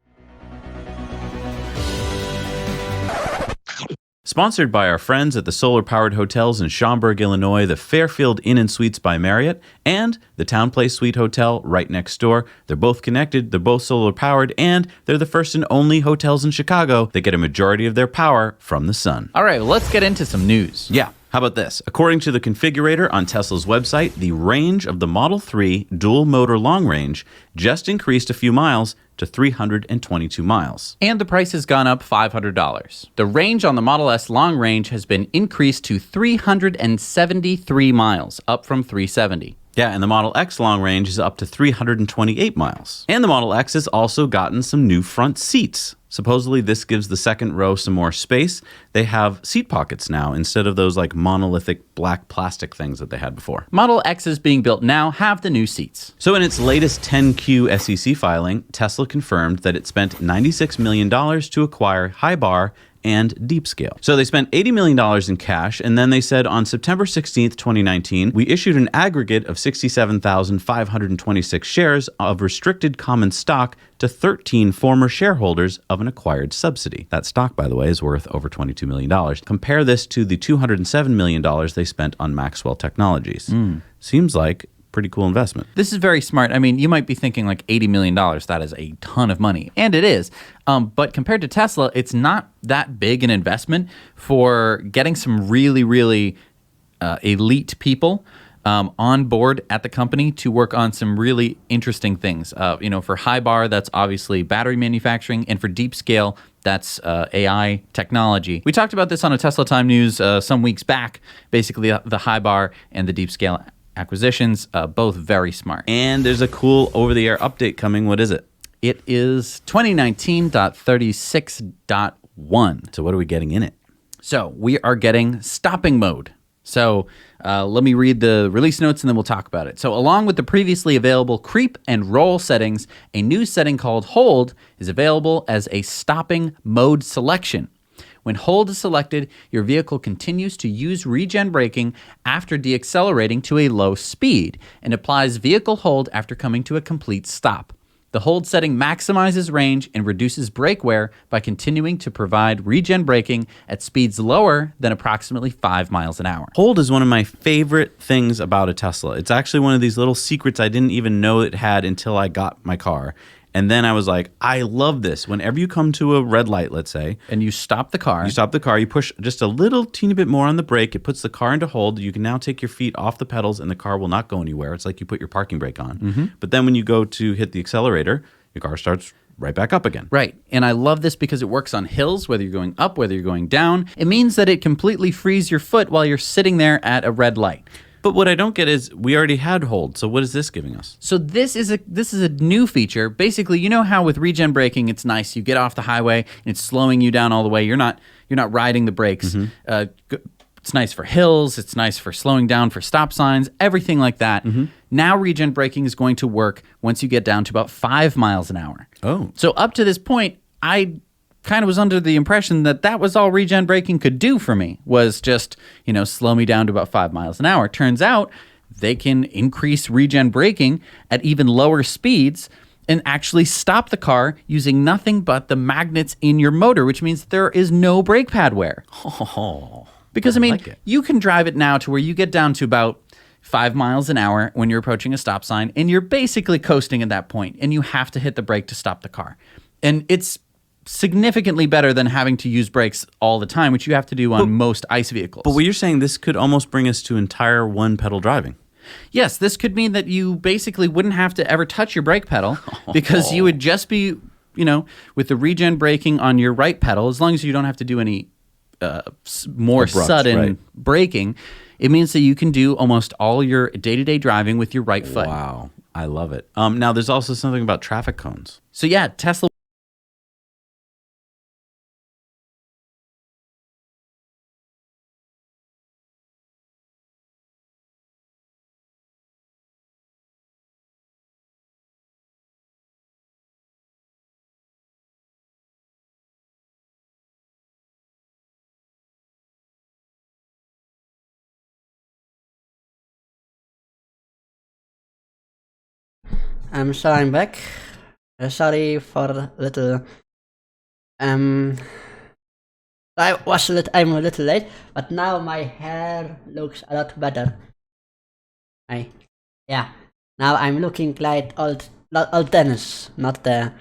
Sponsored by our friends at the solar-powered hotels in Schaumburg, Illinois, the Fairfield Inn and Suites by Marriott, and the Town Place Suite Hotel right next door. They're both connected, they're both solar-powered, and they're the first and only hotels in Chicago that get a majority of their power from the sun. All right, well, let's get into some news. Yeah. How about this? According to the configurator on Tesla's website, the range of the Model 3 dual-motor long range just increased a few miles to 322 miles. And the price has gone up $500. The range on the Model S long range has been increased to 373 miles, up from 370. Yeah, and the Model X long range is up to 328 miles. And the Model X has also gotten some new front seats. Supposedly this gives the second row some more space. They have seat pockets now instead of those like monolithic black plastic things that they had before. Model X's being built now have the new seats. So in its latest 10Q SEC filing, Tesla confirmed that it spent $96 million to acquire Hibar and DeepScale. So they spent $80 million in cash, and then they said on September 16th, 2019, we issued an aggregate of 67,526 shares of restricted common stock to 13 former shareholders of an acquired subsidy. That stock, by the way, is worth over $22 million. Compare this to the $207 million they spent on Maxwell Technologies. Seems like pretty cool investment. This is very smart. I mean, you might be thinking like $80 million. That is a ton of money. And it is. But compared to Tesla, it's not that big an investment for getting some really, really elite people on board at the company to work on some really interesting things. For Hibar, that's obviously battery manufacturing. And for DeepScale, that's AI technology. We talked about this on a Tesla Time News some weeks back. Basically, the Hibar and the DeepScale acquisitions, both very smart. And there's a cool over-the-air update coming. What is it? It is 2019.36.1. So what are we getting in it? So we are getting stopping mode. So let me read the release notes and then we'll talk about it. So along with the previously available creep and roll settings, a new setting called hold is available as a stopping mode selection. When hold is selected, your vehicle continues to use regen braking after deaccelerating to a low speed and applies vehicle hold after coming to a complete stop. The hold setting maximizes range and reduces brake wear by continuing to provide regen braking at speeds lower than approximately 5 miles an hour. Hold is one of my favorite things about a Tesla. It's actually one of these little secrets I didn't even know it had until I got my car. And then I was like, I love this. Whenever you come to a red light, let's say, And you stop the car. you push just a little teeny bit more on the brake. It puts the car into hold. You can now take your feet off the pedals and the car will not go anywhere. It's like you put your parking brake on. But then when you go to hit the accelerator, your car starts right back up again. Right. And I love this because it works on hills, whether you're going up, whether you're going down. It means that it completely frees your foot while you're sitting there at a red light. But what I don't get is we already had hold. So what is this giving us? So this is a new feature. Basically, you know how with regen braking, it's nice. You get off the highway and it's slowing you down all the way. You're not riding the brakes. It's nice for hills. It's nice for slowing down for stop signs, everything like that. Now regen braking is going to work once you get down to about 5 miles an hour. Oh. So up to this point, I kind of was under the impression that was all regen braking could do for me, was just, slow me down to about 5 miles an hour. Turns out they can increase regen braking at even lower speeds and actually stop the car using nothing but the magnets in your motor, which means there is no brake pad wear. Because, you can drive it now to where you get down to about 5 miles an hour when you're approaching a stop sign, and you're basically coasting at that point, and you have to hit the brake to stop the car. And it's significantly better than having to use brakes all the time, which you have to do on most ICE vehicles. But what you're saying, this could almost bring us to entire one-pedal driving. Yes, this could mean that you basically wouldn't have to ever touch your brake pedal because you would just be, with the regen braking on your right pedal, as long as you don't have to do any more Abrupt, sudden right. braking, it means that you can do almost all your day-to-day driving with your right foot. Wow, I love it. Now there's also something about traffic cones. So yeah, Tesla. So I'm back. Sorry for a little. I'm a little late, but now my hair looks a lot better. Yeah. Now I'm looking like old Dennis, not the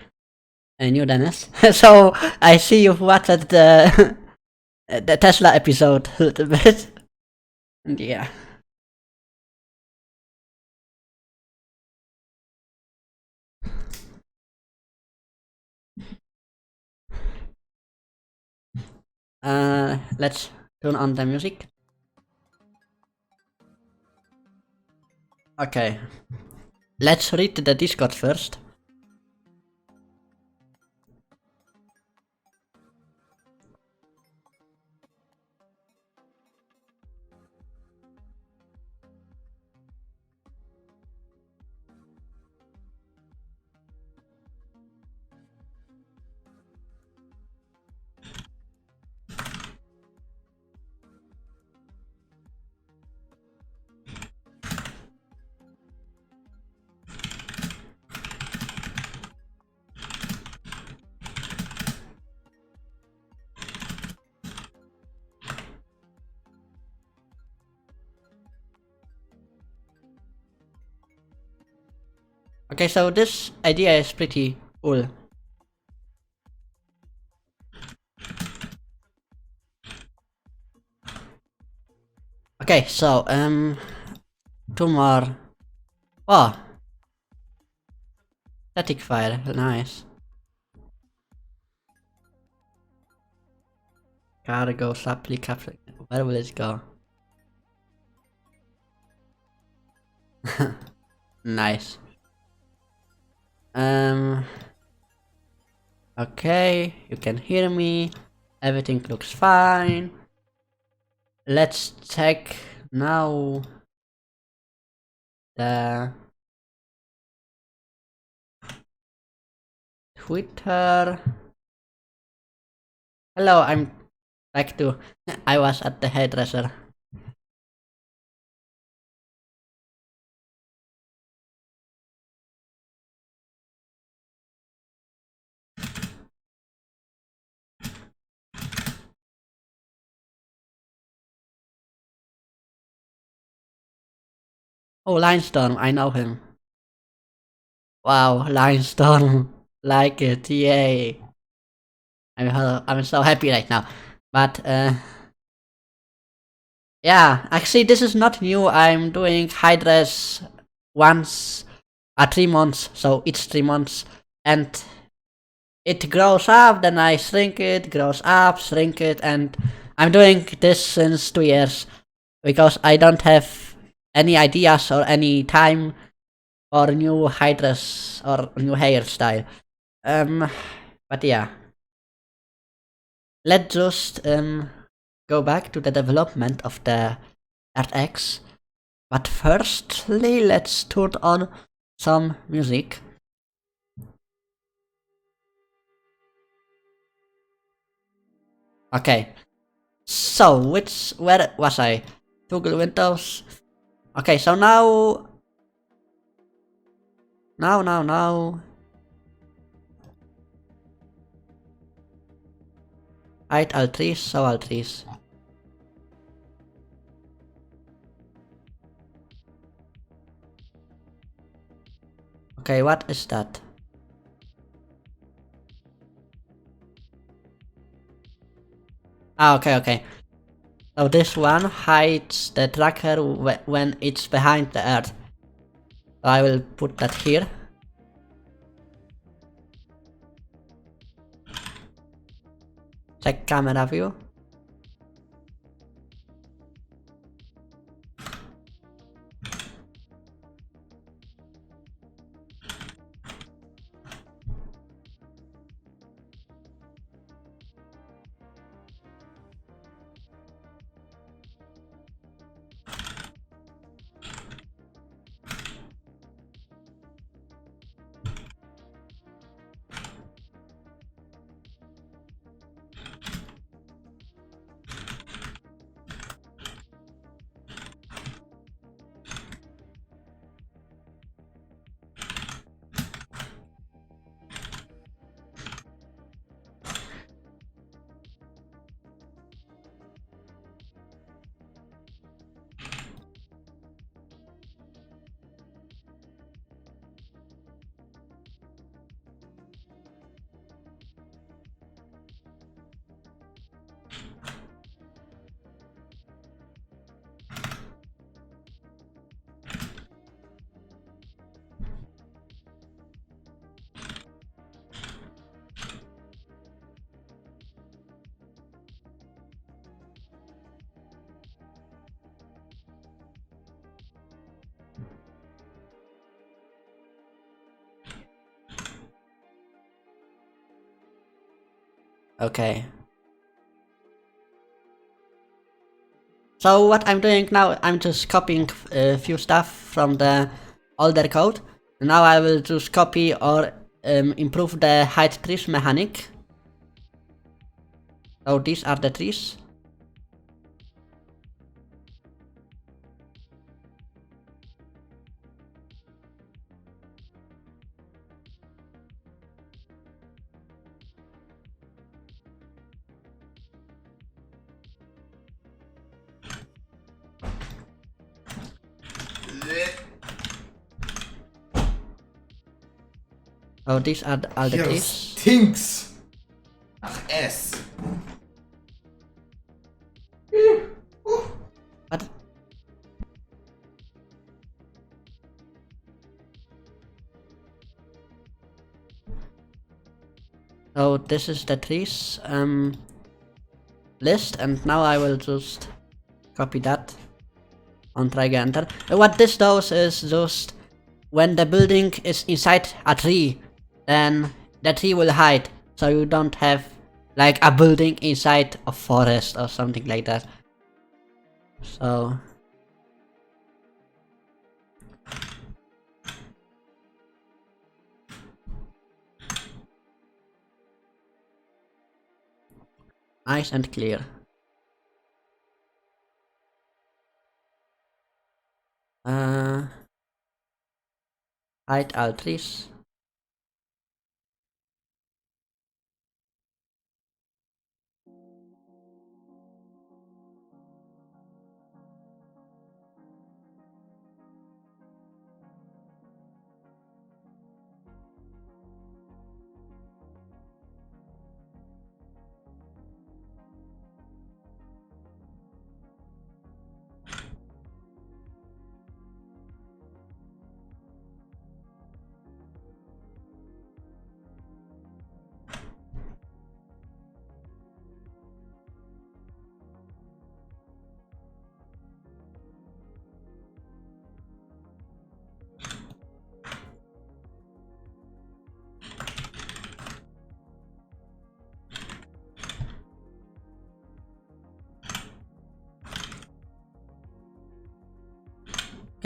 new Dennis. So I see you've watched the the Tesla episode a little bit. And yeah. Let's turn on the music. Okay. Let's read the Discord first. Okay, so this idea is pretty cool. Okay, so two more. Oh, static file, nice. Cargo, supply, capsule. Where will it go? Nice. Okay, you can hear me. Everything looks fine. Let's check now the Twitter. Hello, I'm back to. I was at the hairdresser. Oh, Linestorm, I know him. Wow, Linestorm, like it, yay! I'm so happy right now. But yeah, actually this is not new. I'm doing hydras once 3 months, so each 3 months, and it grows up, then I shrink it, grows up, shrink it, and I'm doing this since 2 years because I don't have any ideas or any time for new hydras or new hairstyle. But yeah, let's just go back to the development of the EarthX. But firstly, let's turn on some music. Okay, so where was I? Google Windows. Okay, so now. Hide all trees, show all trees. Okay, what is that? Ah, okay. So this one hides the tracker when it's behind the earth. So I will put that here. Check camera view. Okay. So what I'm doing now, I'm just copying a few stuff from the older code. Now I will just copy or improve the hide trees mechanic. So these are the trees. Oh, these are all the Hier trees. stinks. Ach, S. What? So this is the trees list, and now I will just copy that and try again enter. What this does is just when the building is inside a tree, then the tree will hide, so you don't have like a building inside a forest or something like that. So nice and clear. Hide all trees.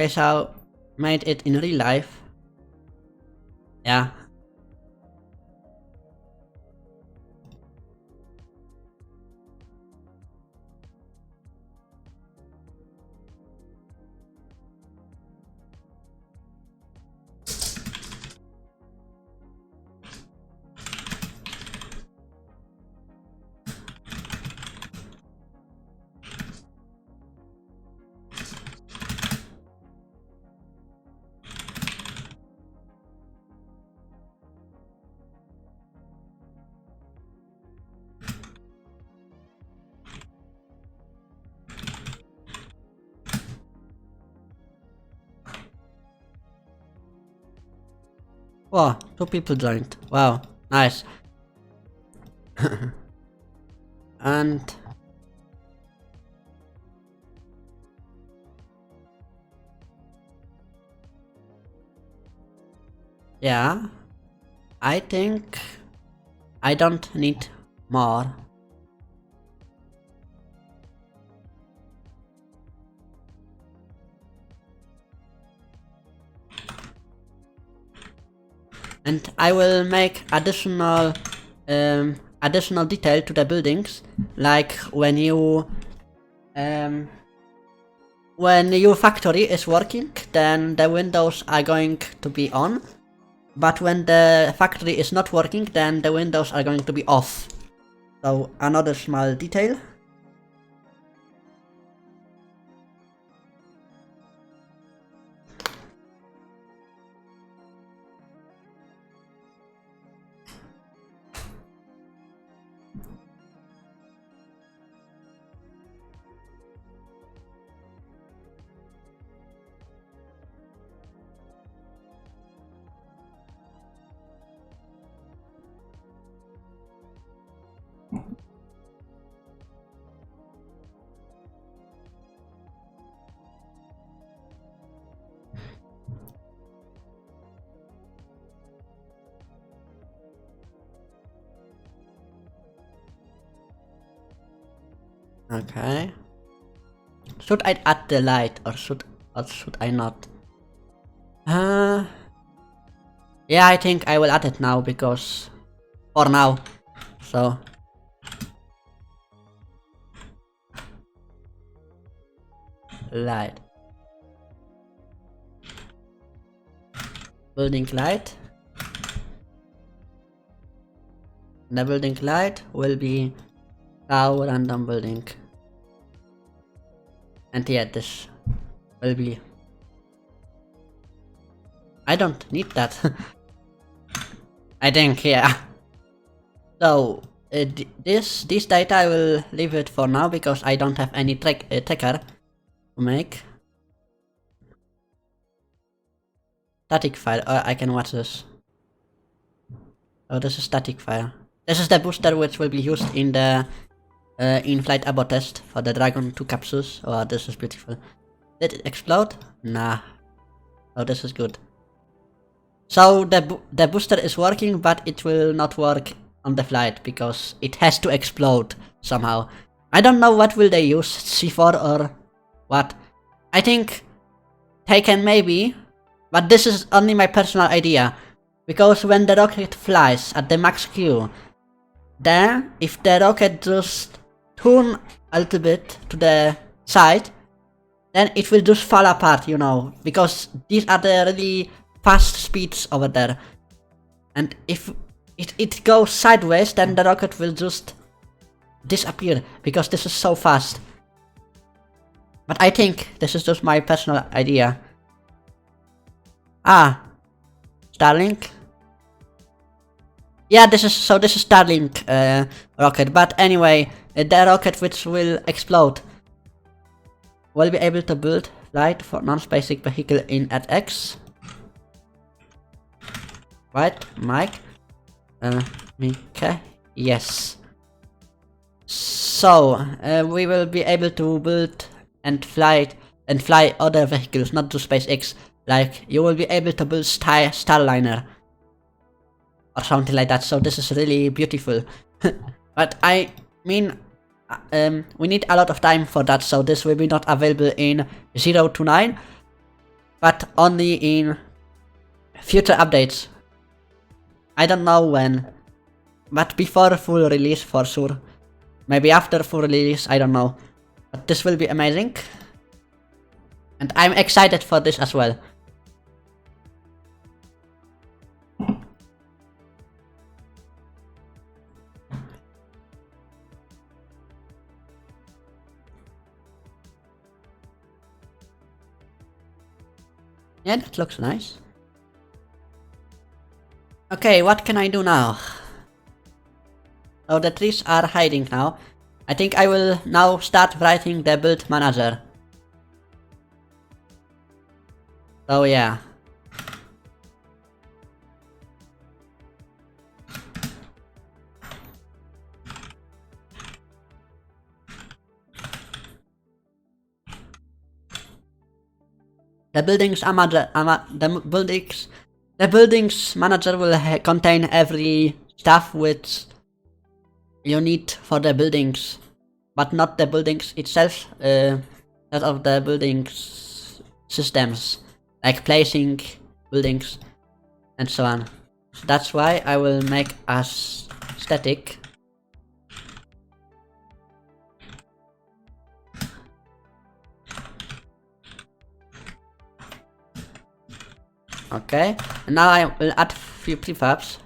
Okay, so made it in real life. Yeah. Wow, 2 people joined. Wow, nice. And yeah, I think I don't need more. And I will make additional detail to the buildings, like when your factory is working, then the windows are going to be on, but when the factory is not working, then the windows are going to be off. So another small detail. Okay. Should I add the light or should I not? Yeah, I think I will add it now because for now. So light. Building light. The building light will be now random building. And yeah, this will be. I don't need that. I think, yeah. So this data I will leave it for now because I don't have any tracker to make. Static file. I can watch this. Oh, this is static file. This is the booster which will be used in the in-flight abo test for the Dragon 2 capsules. Oh, this is beautiful. Did it explode? Nah. Oh, this is good. So the booster is working, but it will not work on the flight because it has to explode somehow. I don't know what will they use, C4 or what. I think Taken maybe, but this is only my personal idea. Because when the rocket flies at the max Q, then if the rocket just turn a little bit to the side, then it will just fall apart, you know, because these are the really fast speeds over there. And if it goes sideways, then the rocket will just disappear, because this is so fast. But I think this is just my personal idea. Ah, Starlink. Yeah, this is Starlink rocket, but anyway, the rocket which will explode will be able to build flight for non-basic vehicle in EarthX. Right, Mike? Okay, yes. So, we will be able to build and fly other vehicles, not just SpaceX. Like, you will be able to build Starliner or something like that. So this is really beautiful. But I mean, we need a lot of time for that. So this will be not available in 0 to 9, but only in future updates. I don't know when, but before full release for sure. Maybe after full release, I don't know. But this will be amazing. And I'm excited for this as well. Yeah, that looks nice. Okay, what can I do now? Oh, the trees are hiding now. I think I will now start writing the build manager. So yeah. The buildings manager will contain every stuff which you need for the buildings, but not the buildings itself. That of the buildings systems, like placing buildings and so on. So that's why I will make as static. Okay, and now I will add few prefabs.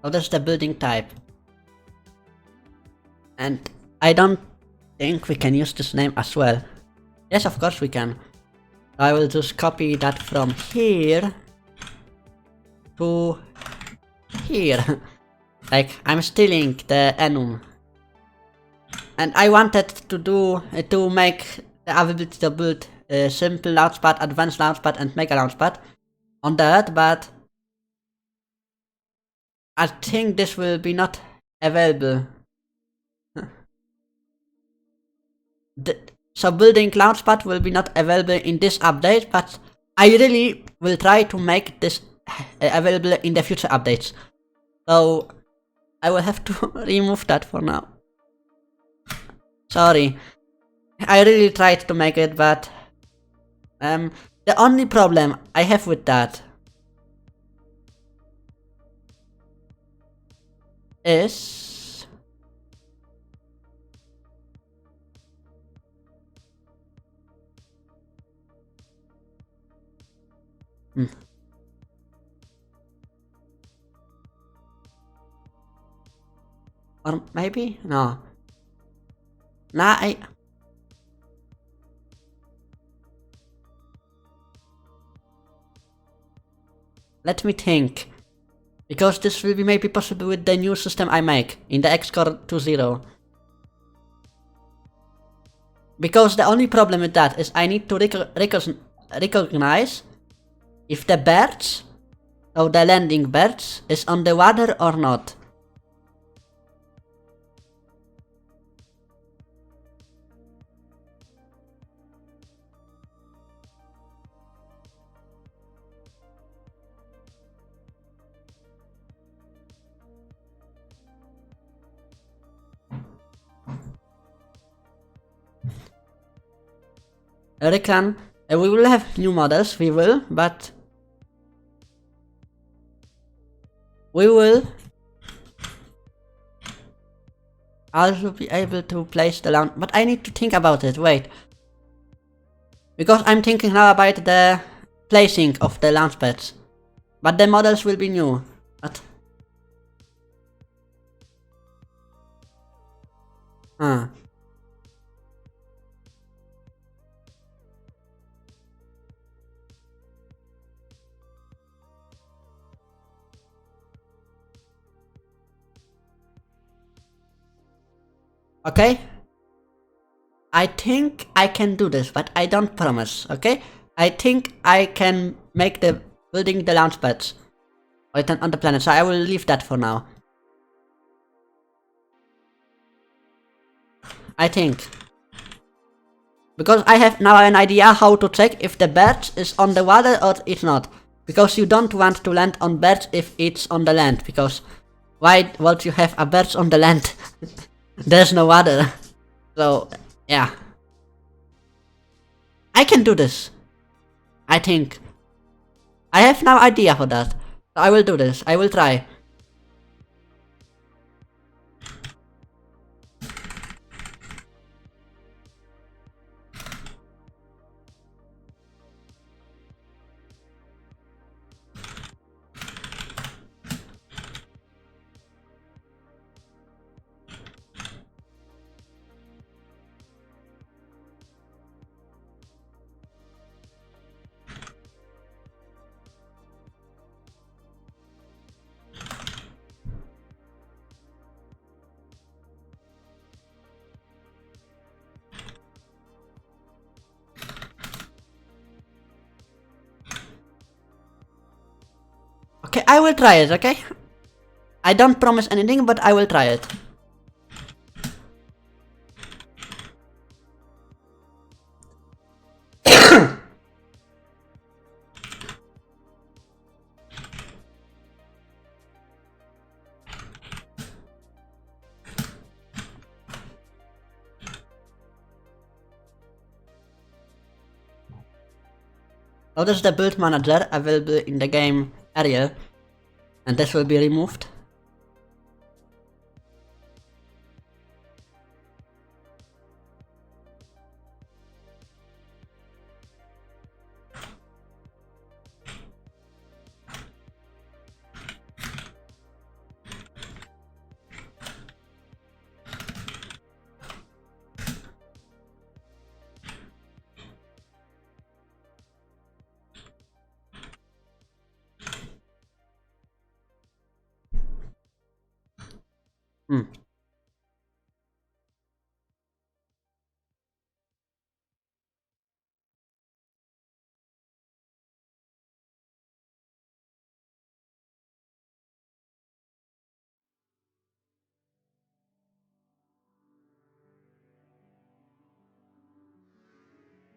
So that's the building type. And I don't think we can use this name as well. Yes, of course we can. I will just copy that from here to here. Like, I'm stealing the enum. And I wanted to do, to make the ability to build a simple launchpad, advanced launchpad, and mega launchpad on that, but I think this will be not available. So building launchpad will be not available in this update, but I really will try to make this available in the future updates. So I will have to remove that for now. Sorry. I really tried to make it, but the only problem I have with that is or maybe? No. Nah, let me think. Because this will be maybe possible with the new system I make in the X-Core 2.0. Because the only problem with that is I need to recognize if the birds, or the landing birds, is on the water or not. Reckon we will have new models, we will, but we will also be able to place the launch, but I need to think about it, wait. Because I'm thinking now about the placing of the launch pads, but the models will be new, but... Okay? I think I can do this, but I don't promise, okay? I think I can make the building the launch pads on the planet, so I will leave that for now. I think. Because I have now an idea how to check if the bird is on the water or it's not. Because you don't want to land on birds if it's on the land, because why would you have a bird on the land? There's no water. So, yeah. I can do this. I think. I have no idea for that. So I will do this. I will try. Okay, I will try it, okay? I don't promise anything, but I will try it. Notice the build manager available in the game area, and this will be removed.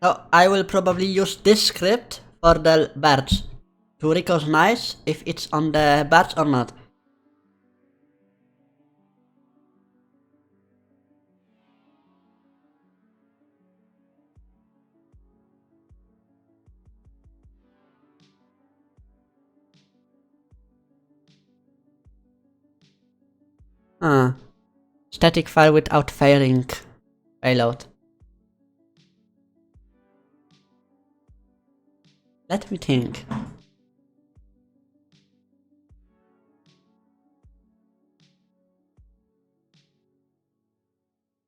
So I will probably use this script for the birds to recognize if it's on the birds or not. Static file without fairing payload. Let me think.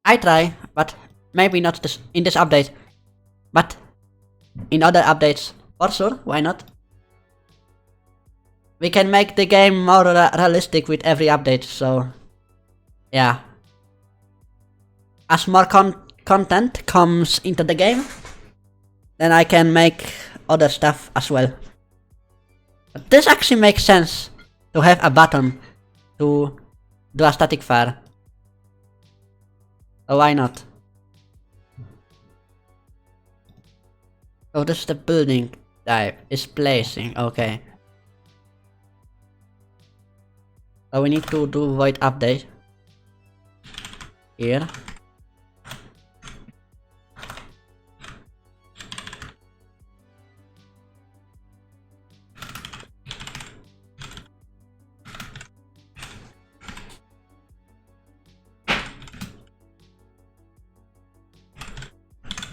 I try, but maybe not this in this update. But in other updates, for sure, why not? We can make the game more realistic with every update, so yeah. As more content comes into the game, then I can make other stuff as well. But this actually makes sense to have a button to do a static fire. So why not? Oh, this is the building type. Is placing, okay. So we need to do void update. Here.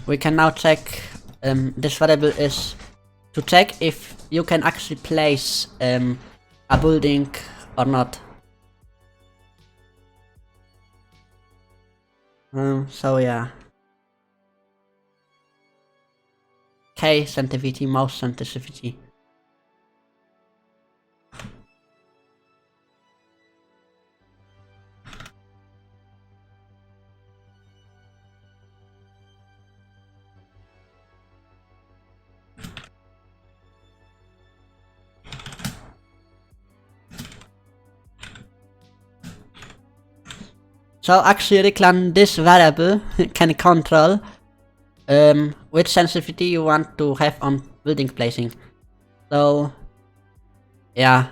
We can now check, this variable is to check if you can actually place a building or not. So yeah. K sensitivity, mouse sensitivity. So actually, Reclan, this variable can control which sensitivity you want to have on building placing. So yeah,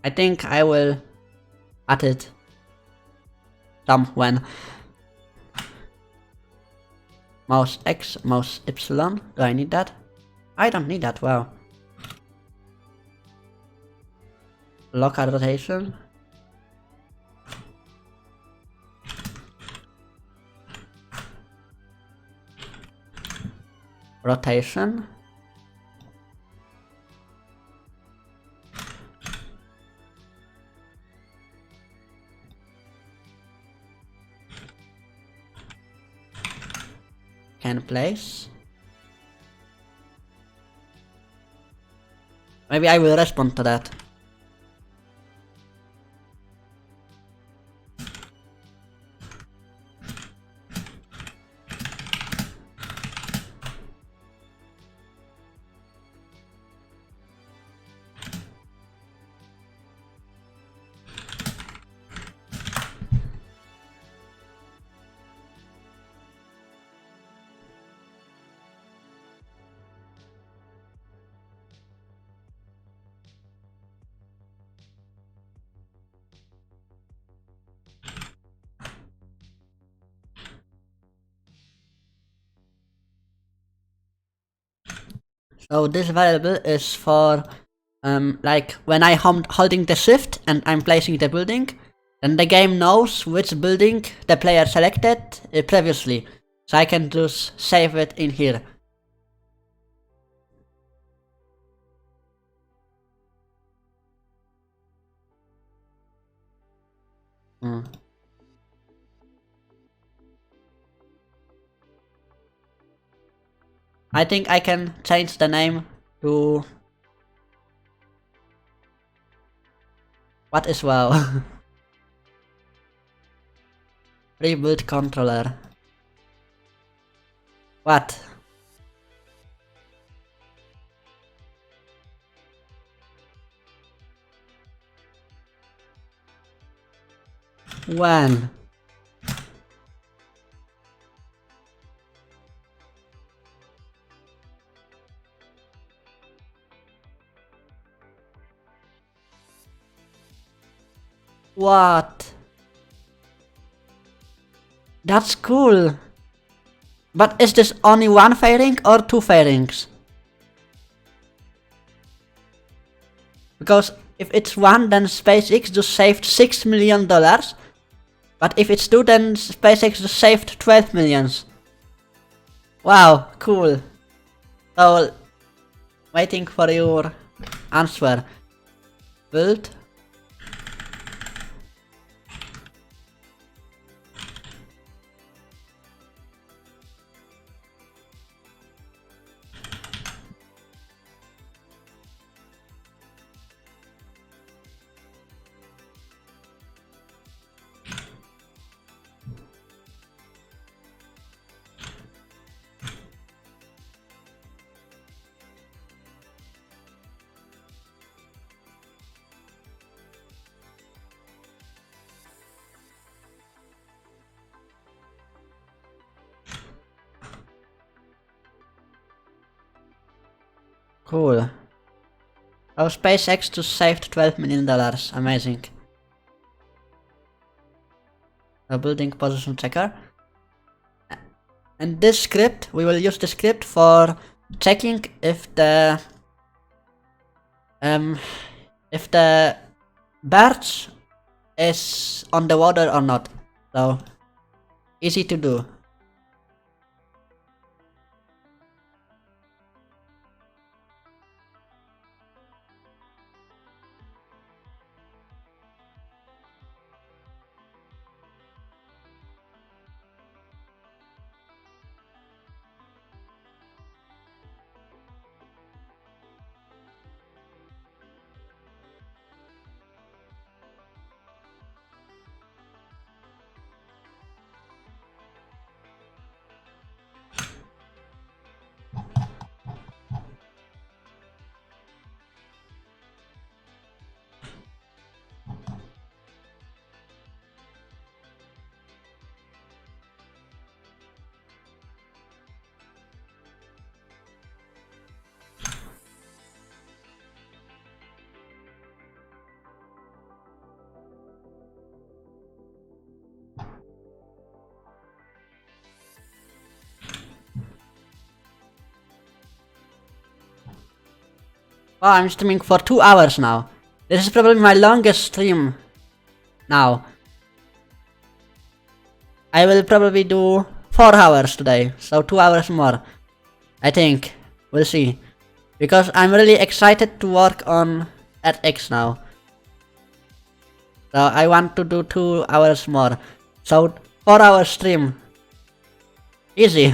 I think I will add it some when. Mouse X, mouse Y. Do I need that? I don't need that. Wow. Local rotation. Rotation. Can place. Maybe I will respond to that. So this variable is for like when I holding the shift and I'm placing the building, then the game knows which building the player selected previously. So I can just save it in here. I think I can change the name to what is well. Rebuild controller. What? When? What? That's cool. But is this only one fairing or two fairings? Because if it's one, then SpaceX just saved $6 million. But if it's two, then SpaceX just saved 12 millions. Wow, cool. So, waiting for your answer. Build. Cool. Oh, SpaceX just saved $12 million. Amazing. A building position checker. And this script, we will use the script for checking if the birch is on the water or not. So easy to do. Wow, I'm streaming for 2 hours now. This is probably my longest stream now. I will probably do 4 hours today, so 2 hours more. I think. We'll see. Because I'm really excited to work on EarthX now. So I want to do 2 hours more. So 4 hours stream. Easy.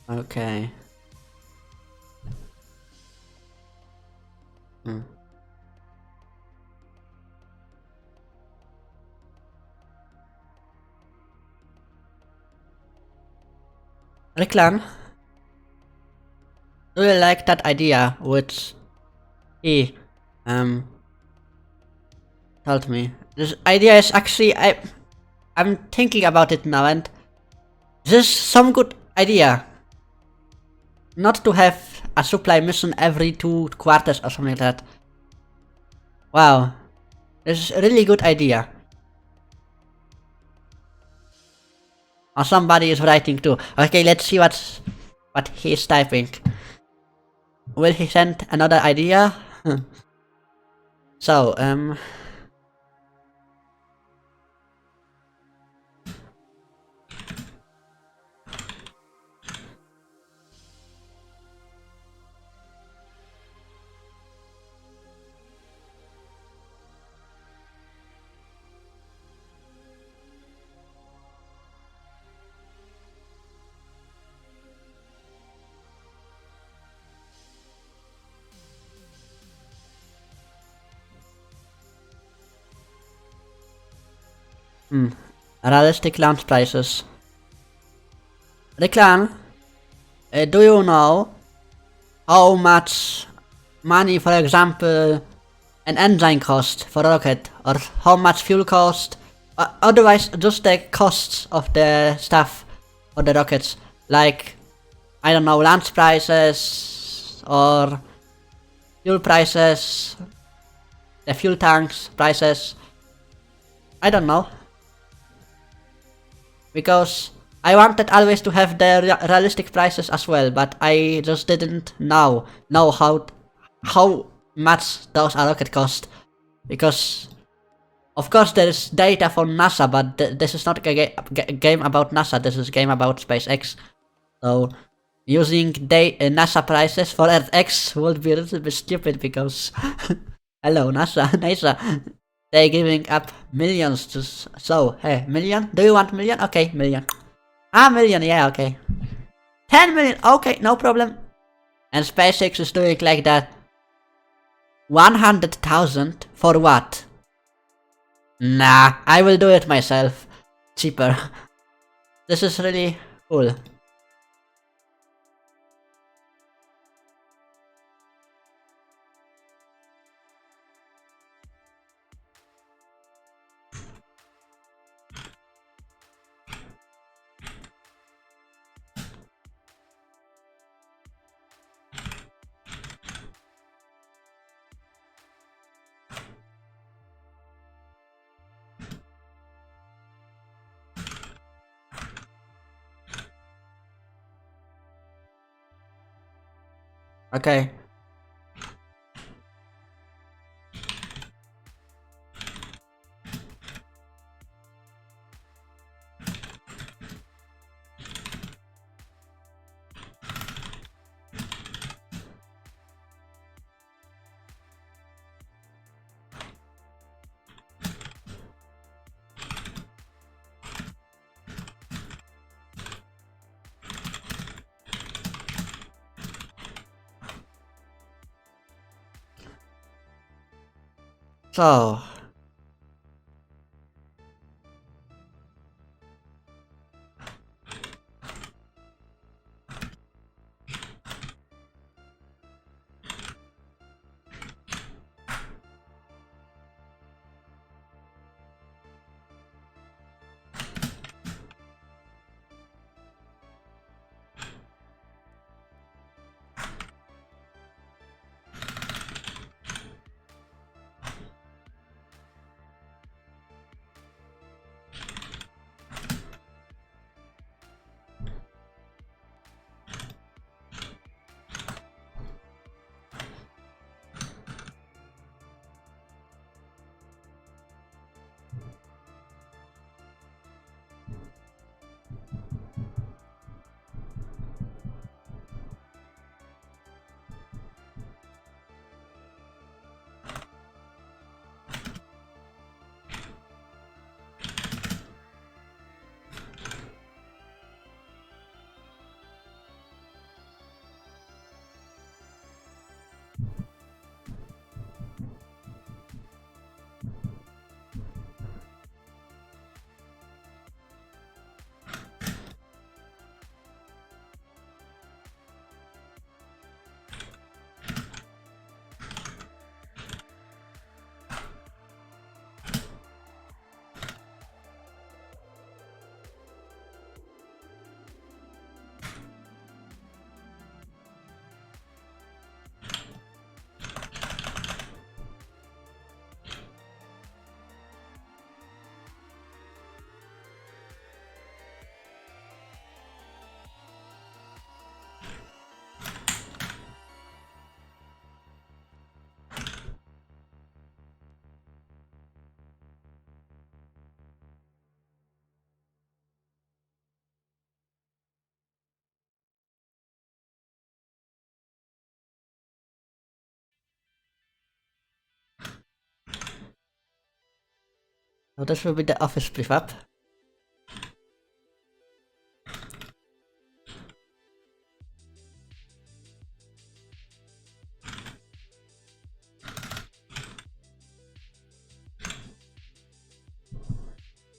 Okay. Hmm. Reclan, do you like that idea which he told me? This idea is actually I'm thinking about it now, and this is some good idea. Not to have a supply mission every 2 quarters or something like that. Wow, this is a really good idea. Or somebody is writing too. Okay, let's see what he's typing. Will he send another idea? So, realistic launch prices. Reclan, do you know how much money, for example, an engine cost for a rocket, or how much fuel cost? Otherwise, just the costs of the stuff for the rockets, like I don't know, launch prices or fuel prices, the fuel tanks prices. I don't know. Because I wanted always to have the realistic prices as well, but I just didn't know how much those rocket cost. Because of course there is data for NASA, but this is not a game about NASA. This is a game about SpaceX. So using NASA prices for EarthX would be a little bit stupid because hello NASA, they giving up millions to so hey, million? Do you want million? Okay, million. Ah, million, yeah, okay. 10 million, okay, no problem. And SpaceX is doing like that. 100,000 for what? Nah, I will do it myself. Cheaper. This is really cool. Okay. So, So this will be the office prefab.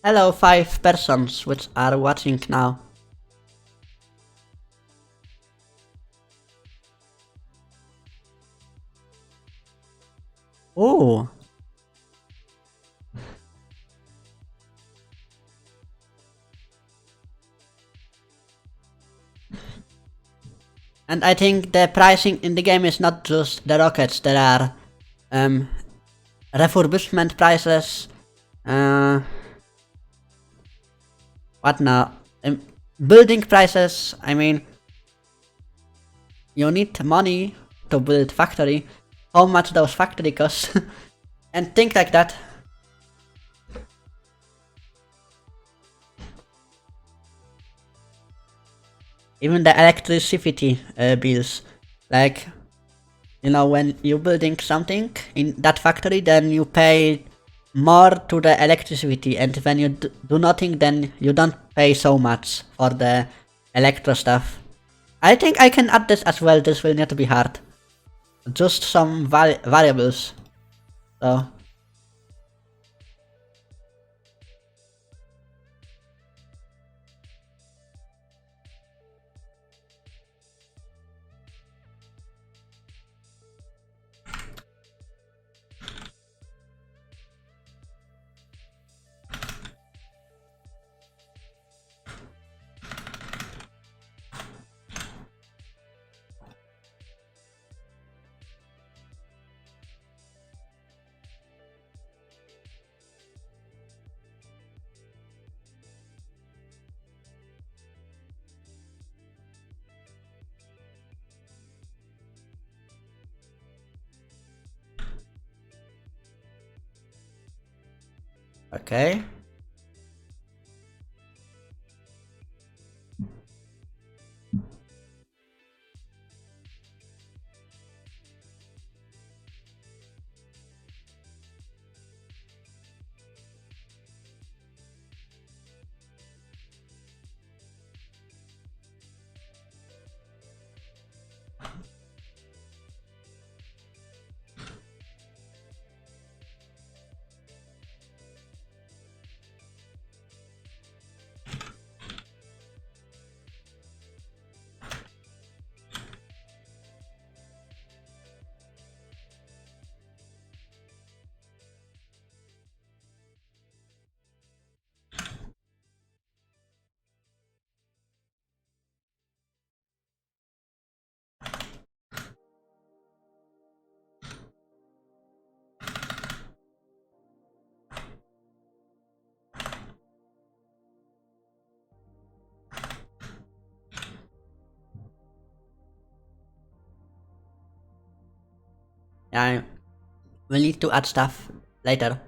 Hello, 5 persons which are watching now. Ooh. And I think the pricing in the game is not just the rockets, there are refurbishment prices, what now? Building prices, I mean, you need money to build factory, how much those factory costs, and things like that. Even the electricity bills, like, you know, when you're building something in that factory, then you pay more to the electricity, and when you do nothing, then you don't pay so much for the electro stuff. I think I can add this as well, this will not be hard. Just some variables. So. Okay. Yeah, we'll need to add stuff later.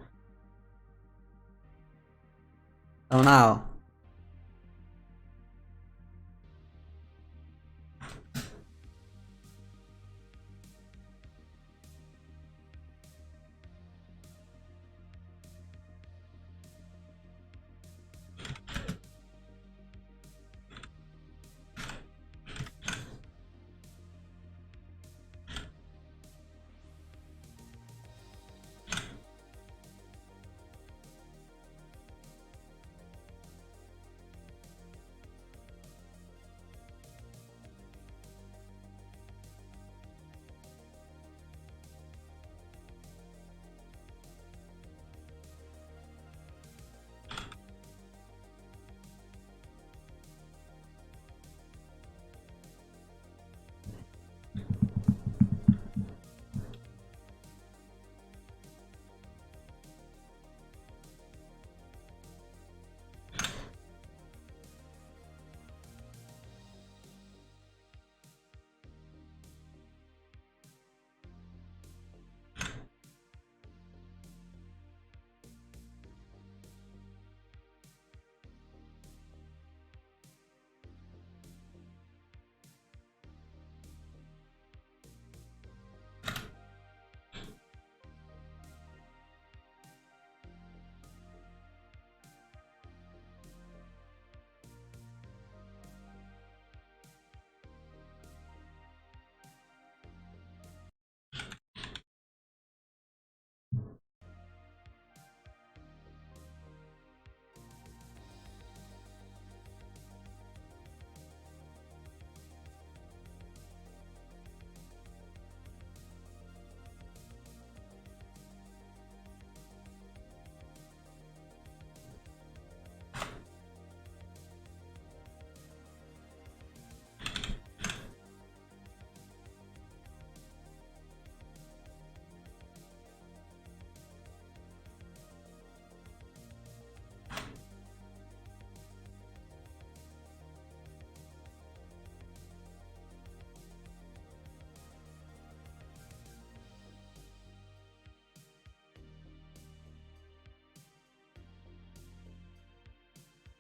So now.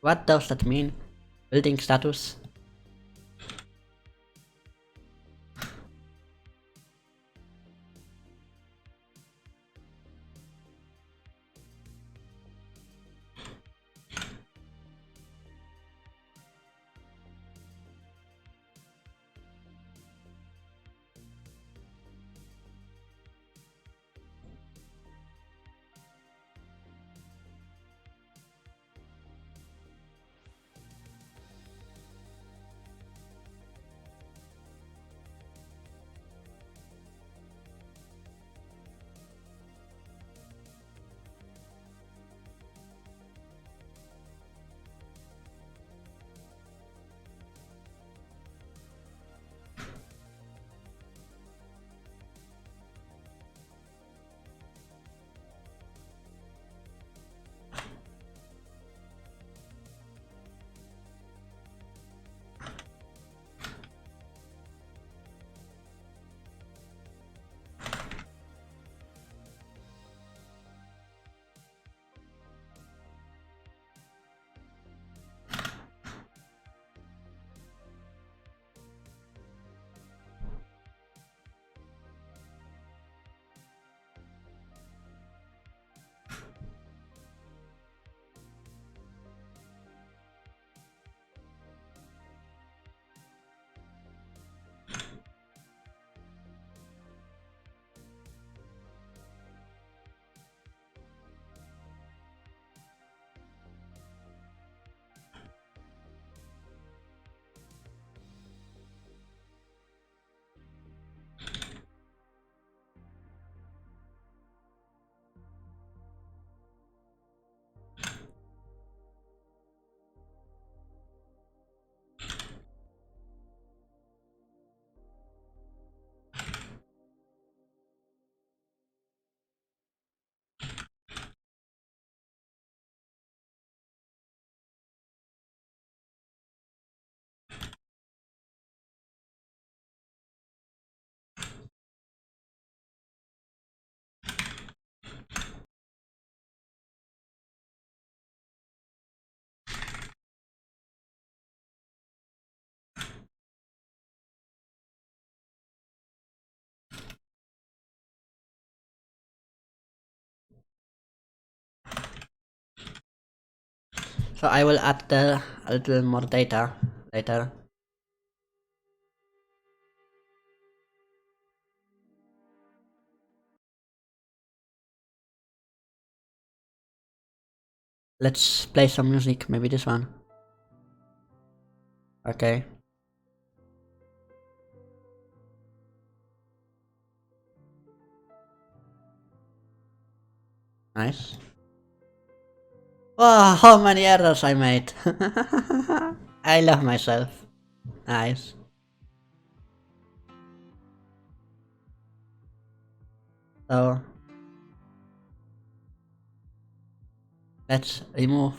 What does that mean? Building status? So I will add a little more data later. Let's play some music, maybe this one. Okay. Nice. Wow, how many errors I made. I love myself. Nice. So let's remove.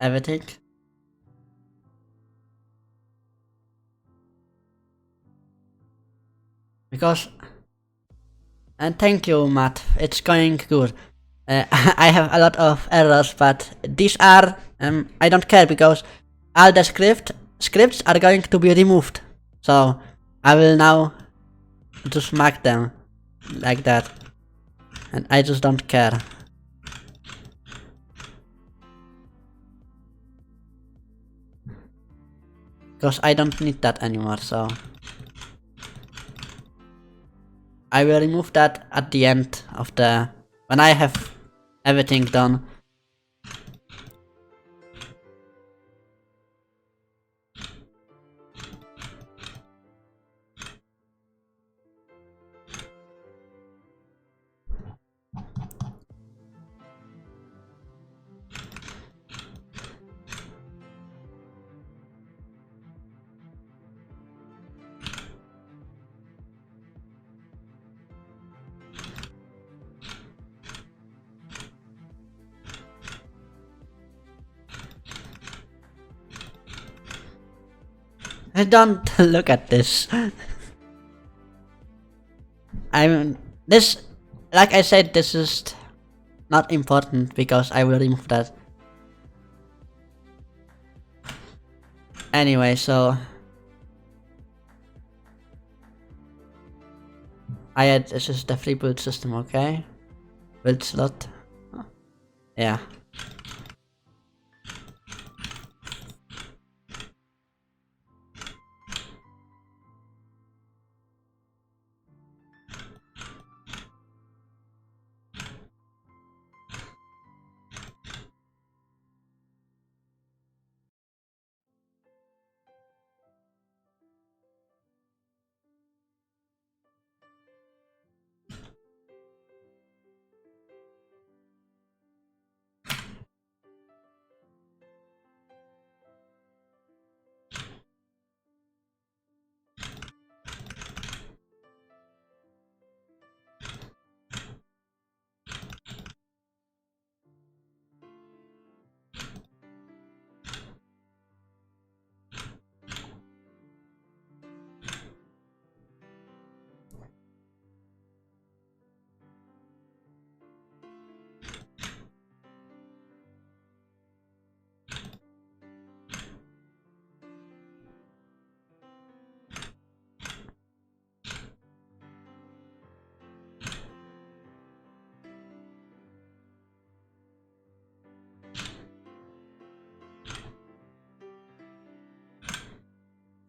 Everything. Because and thank you, Matt. It's going good. I have a lot of errors, but these are I don't care because all the scripts are going to be removed. So I will now just mark them like that, and I just don't care. Because I don't need that anymore, so I will remove that at the end of the... when I have everything done. Don't look at this. This, like I said, this is not important because I will remove that. Anyway, so this is the free build system, okay? Build slot. Yeah.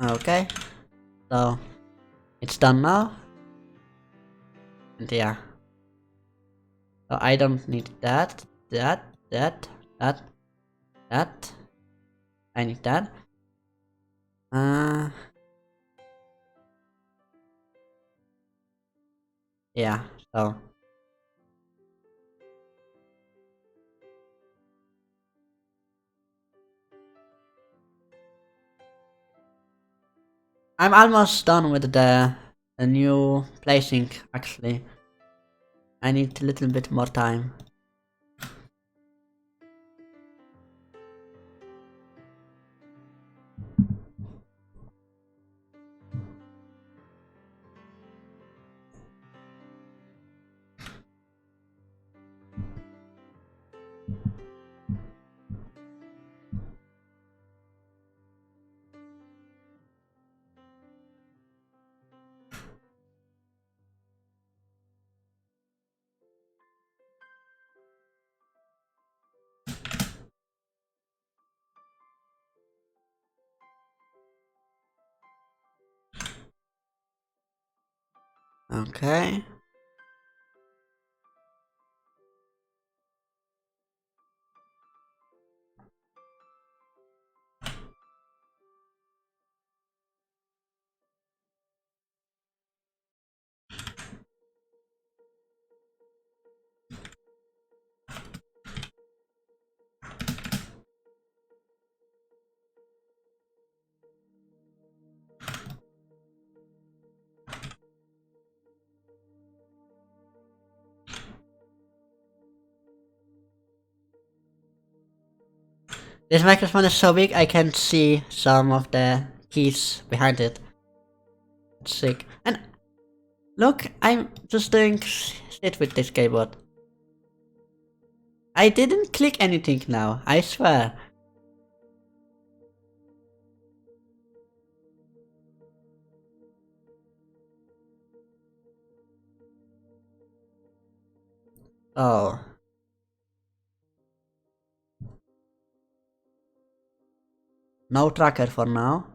Okay. So it's done now. And yeah. So I don't need that. I need that. Yeah, so I'm almost done with the new placing actually. I need a little bit more time. Okay. This microphone is so big I can see some of the keys behind it. It's sick. And look, I'm just doing shit with this keyboard. I didn't click anything now, I swear. Oh. No tracker for now.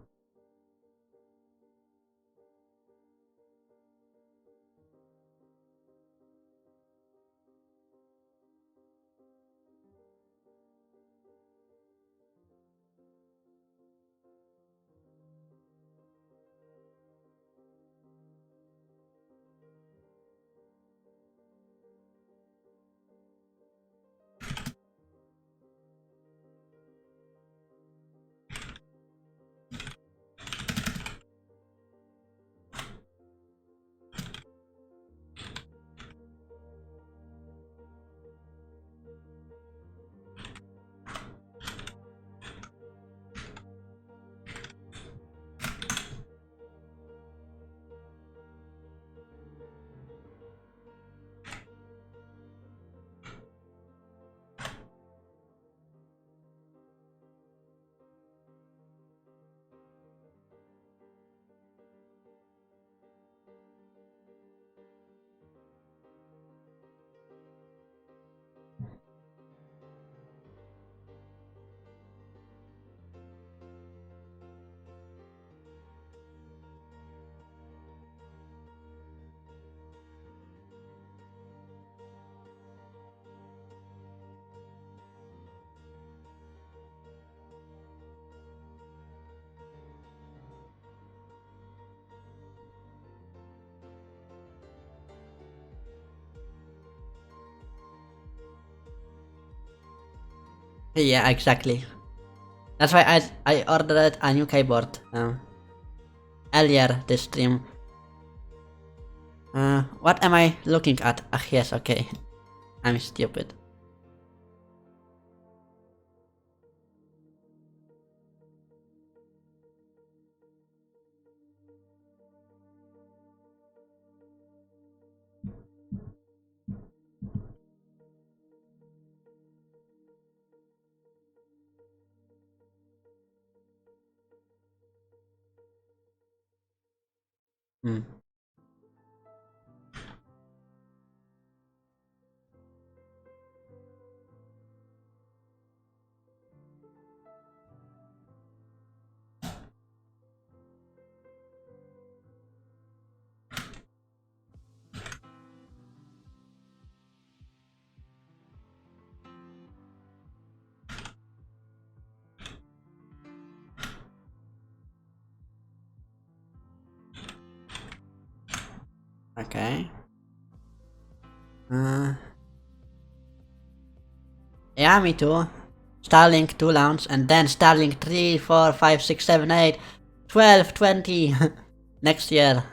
Yeah, exactly. That's why I ordered a new keyboard earlier this stream. What am I looking at? Ah, yes, okay. I'm stupid. Hmm. Okay. Yeah, me too. Starlink 2 launch and then Starlink 3, 4, 5, 6, 7, 8, 12, 20 next year.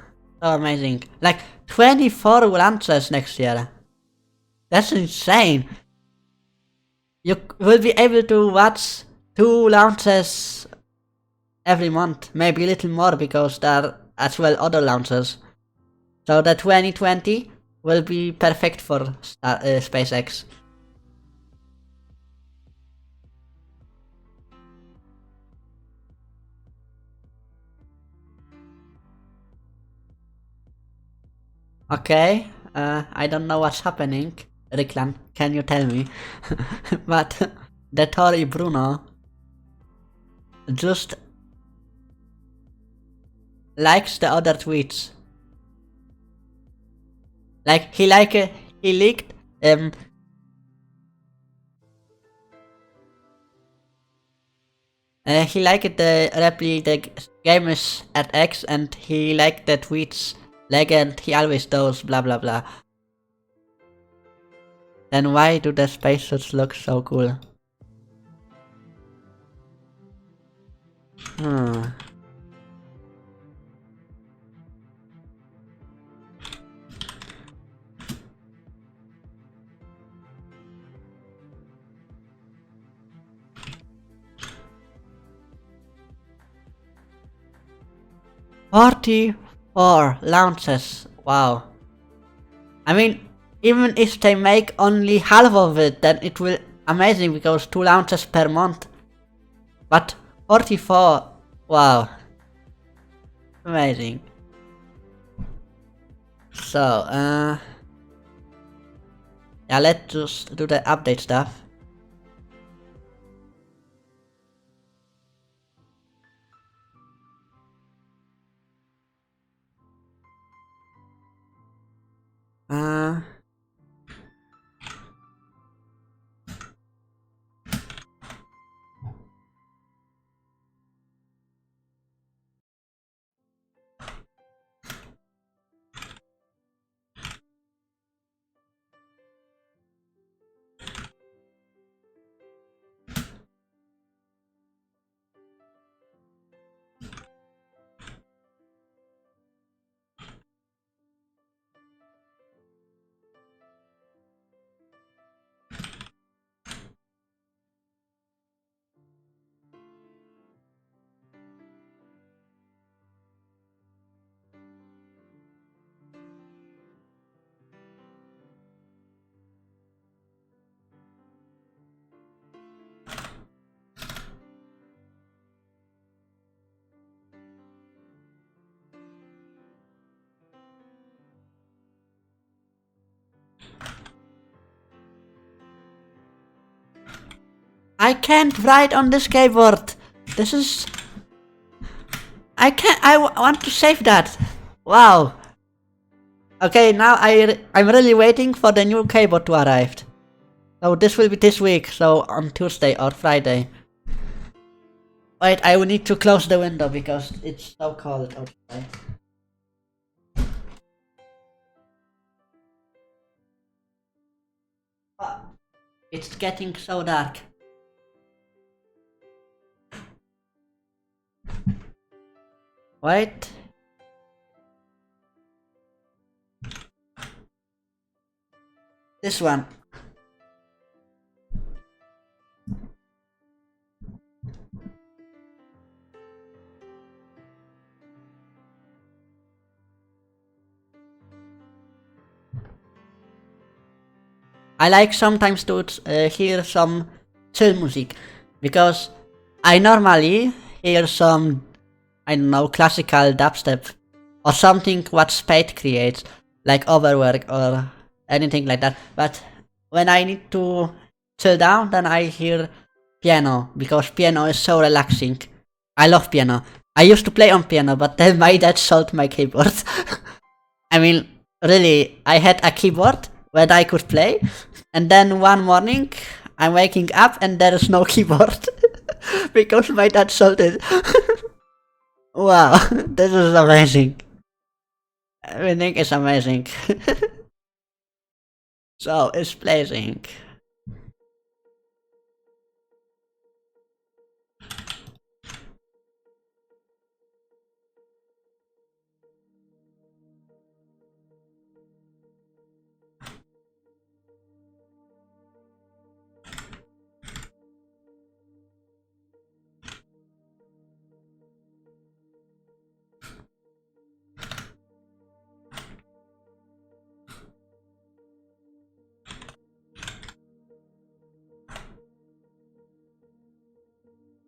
So amazing. Like 24 launches next year. That's insane. You will be able to watch 2 launches every month. Maybe a little more because there are as well other launches. So the 2020 will be perfect for SpaceX. Okay, I don't know what's happening. Ricklan, can you tell me? But the Tori Bruno just likes the other tweets. Like he leaked he liked the reply the game is at X and he liked the tweets legend he always does blah blah blah. Then why do the spacesuits look so cool? Hmm. 44 launches. Wow. I mean, even if they make only half of it, then it will amazing because 2 launches per month. But 44, wow. Amazing. So, yeah, let's just do the update stuff. Uh, I can't write on this keyboard. This is... I can't... want to save that. Wow. Okay, now I'm really waiting for the new keyboard to arrive. So this will be this week, so on Tuesday or Friday. Wait, I will need to close the window because it's so cold outside. It's getting so dark. Wait. This one. I like sometimes to hear some chill music because I normally hear some, I don't know, classical dubstep or something what Spade creates, like Overwork or anything like that. But when I need to chill down, then I hear piano because piano is so relaxing. I love piano. I used to play on piano, but then my dad sold my keyboard. I mean, really, I had a keyboard where I could play, and then one morning I'm waking up and there is no keyboard because my dad sold it. Wow, this is amazing. Everything is amazing. So it's placing.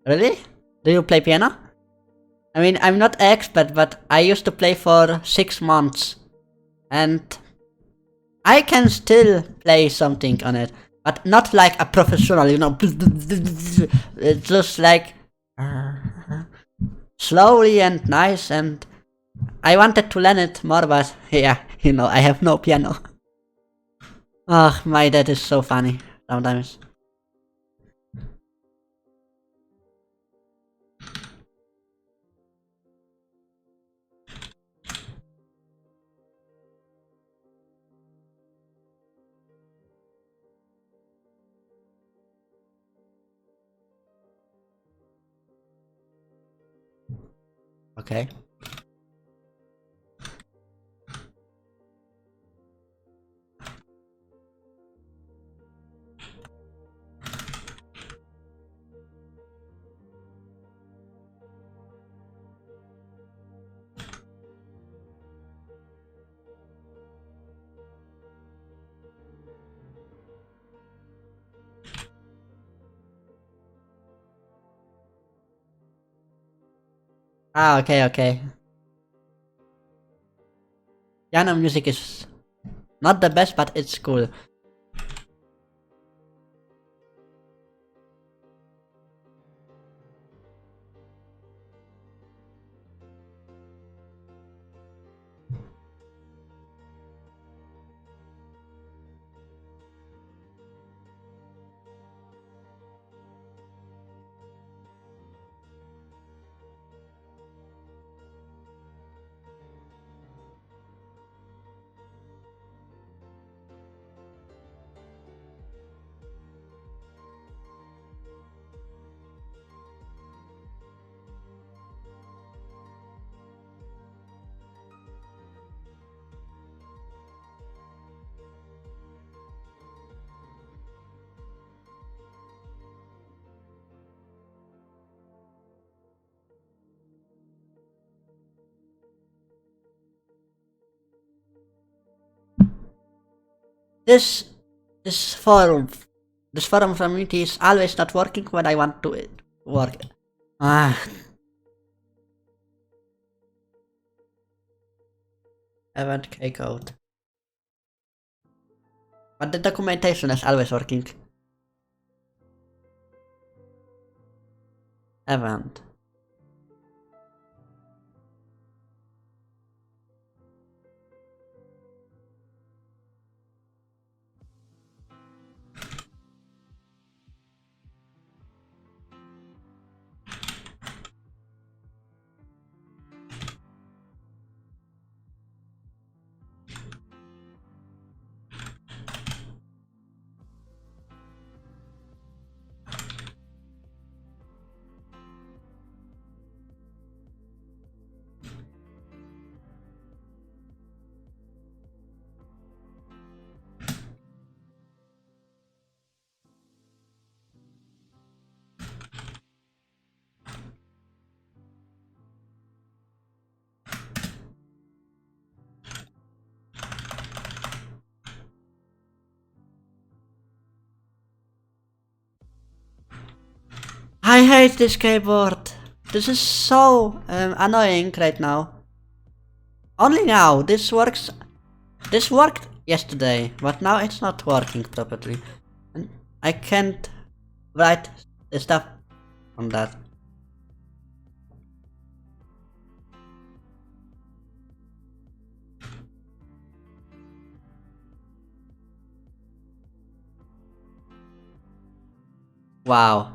Really? Do you play piano? I mean, I'm not expert, but I used to play for 6 months. And I can still play something on it. But not like a professional, you know. It's just like slowly and nice, and I wanted to learn it more, but yeah, you know, I have no piano. Oh, my dad is so funny sometimes. Okay. Ah, okay, okay. Piano music is not the best, but it's cool. This this forum this forum community is always not working when I want to it work. Ah, event K code. But the documentation is always working. Event. I hate this keyboard. This is so annoying right now. Only now, this works. This worked yesterday, but now it's not working properly. And I can't write the stuff on that. Wow.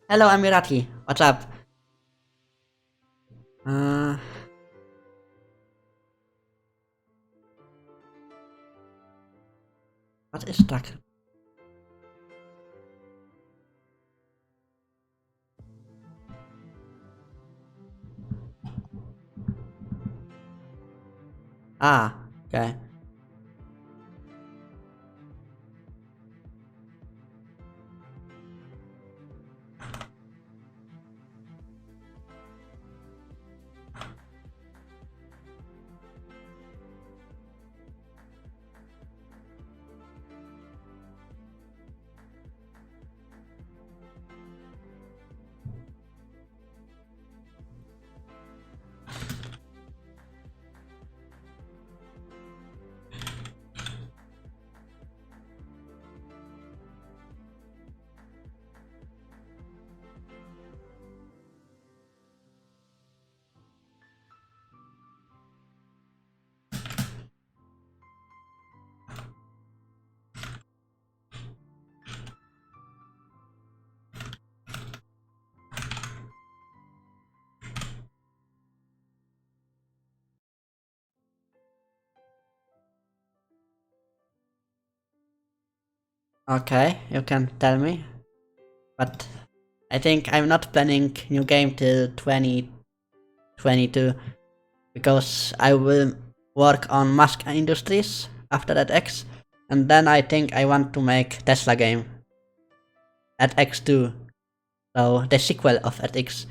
Hello Emirati, what's up? Uh, what is stuck? Ah, okay. Okay, you can tell me. But I think I'm not planning new game till 2022 because I will work on Mask Industries after EarthX, and then I think I want to make Tesla game, EarthX 2. So the sequel of EarthX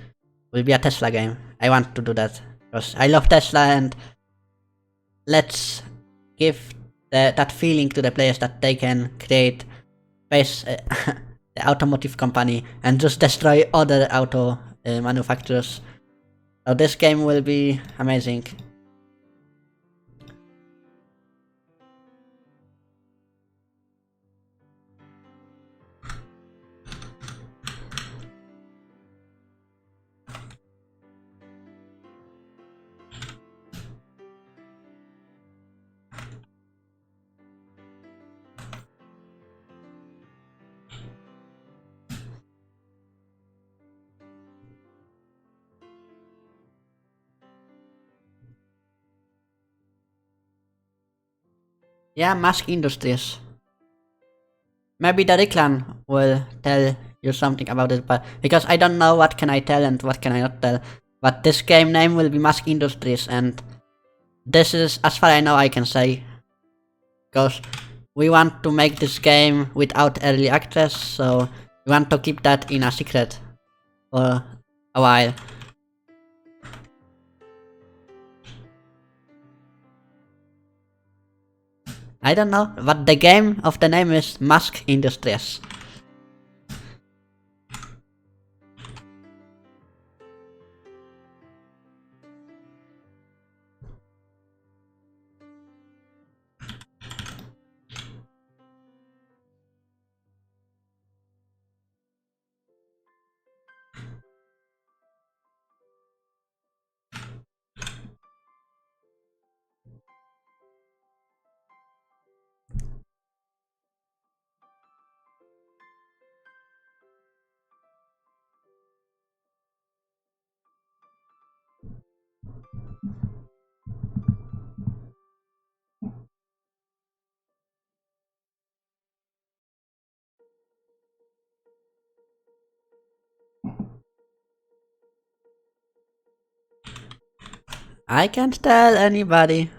will be a Tesla game. I want to do that because I love Tesla, and let's give that feeling to the players that they can create face the automotive company and just destroy other auto manufacturers. So this game will be amazing. Yeah, Mask Industries. Maybe the Reclan will tell you something about it, but because I don't know what can I tell and what can I not tell. But this game name will be Mask Industries, and this is as far I know I can say. Because we want to make this game without early access, so we want to keep that in a secret for a while. I don't know, but the game of the name is Mask Industries. I can't tell anybody.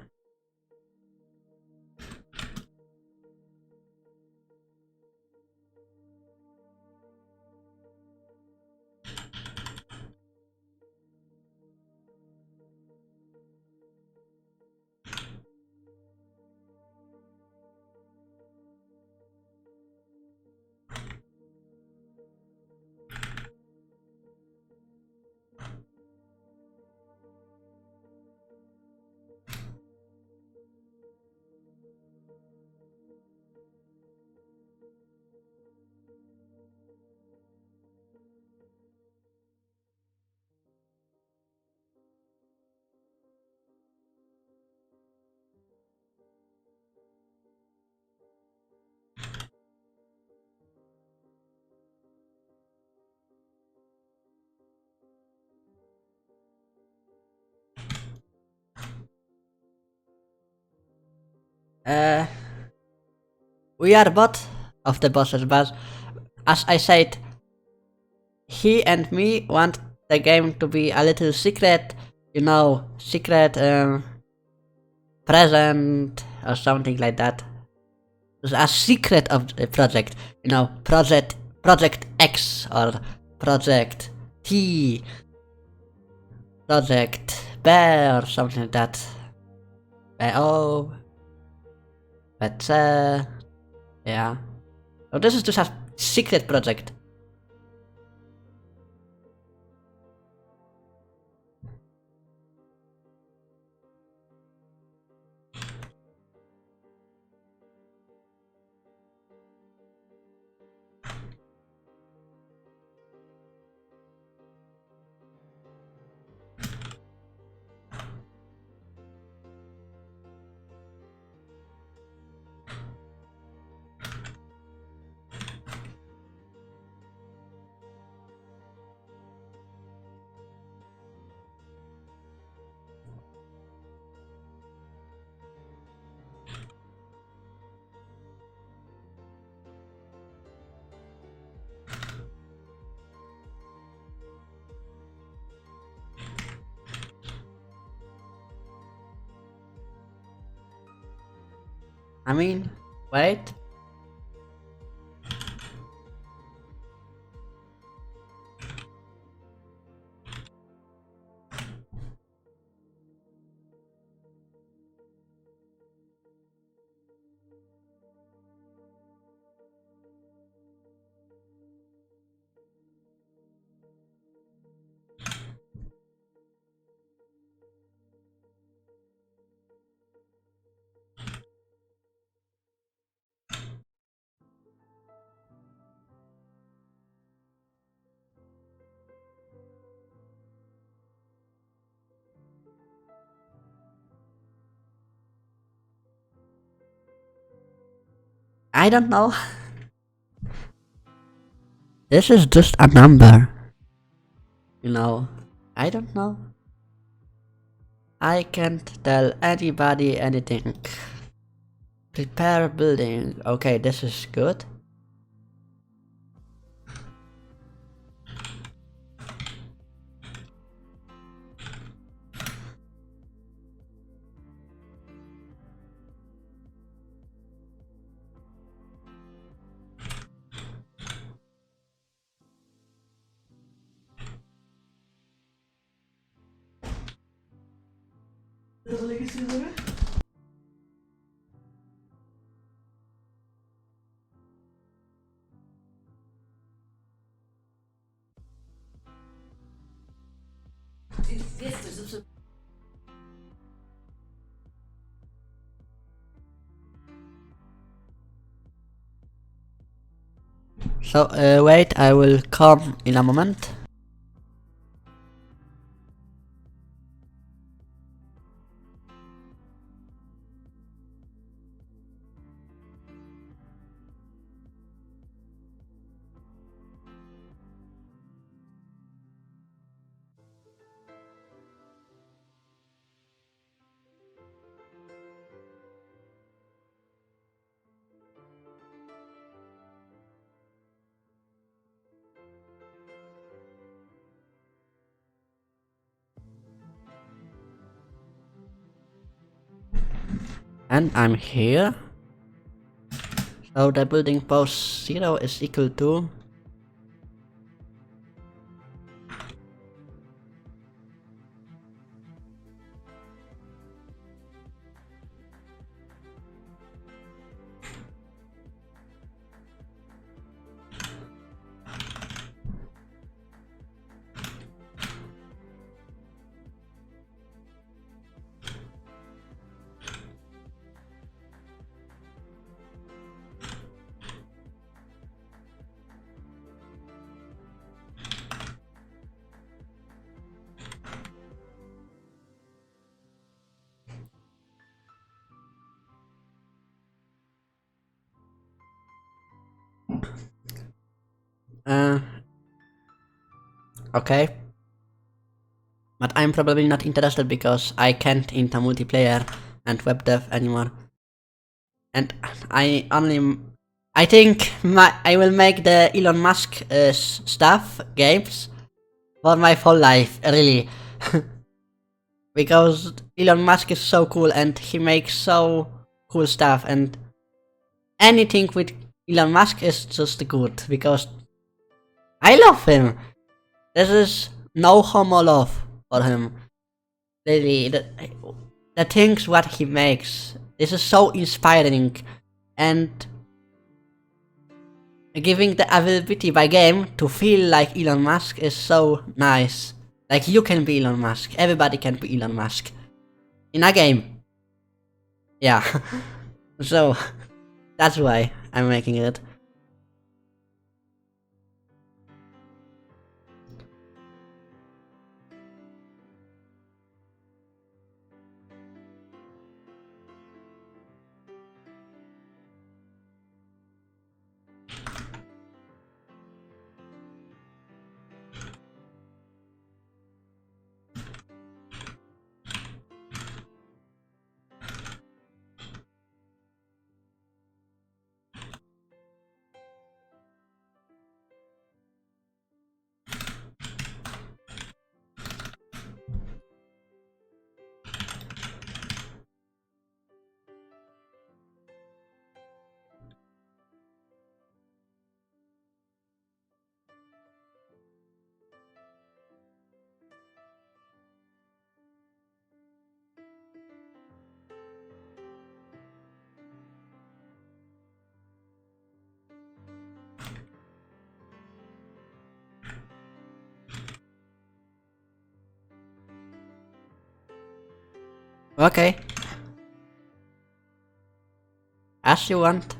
Uh, we are both of the bosses, but as I said, he and me want the game to be a little secret, secret present or something like that. It's a secret of the project, Project X or Project T, Project Bear or something like that. Oh, but yeah. So this is just a secret project. I mean, wait. I don't know. This is just a number. I don't know. I can't tell anybody anything. Prepare building. Okay, this is good. So, wait, I will come in a moment. And I'm here. So the building post 0 is equal to Uh, okay. But I'm probably not interested because I can't into multiplayer and web dev anymore. And I think I will make the Elon Musk stuff games for my whole life, really. Because Elon Musk is so cool and he makes so cool stuff, and anything with Elon Musk is just good because I love him. This is no homo love for him. Really, the things what he makes, this is so inspiring, and giving the ability by game to feel like Elon Musk is so nice. Like you can be Elon Musk, everybody can be Elon Musk in a game. Yeah, so that's why I'm making it. Okay, as you want.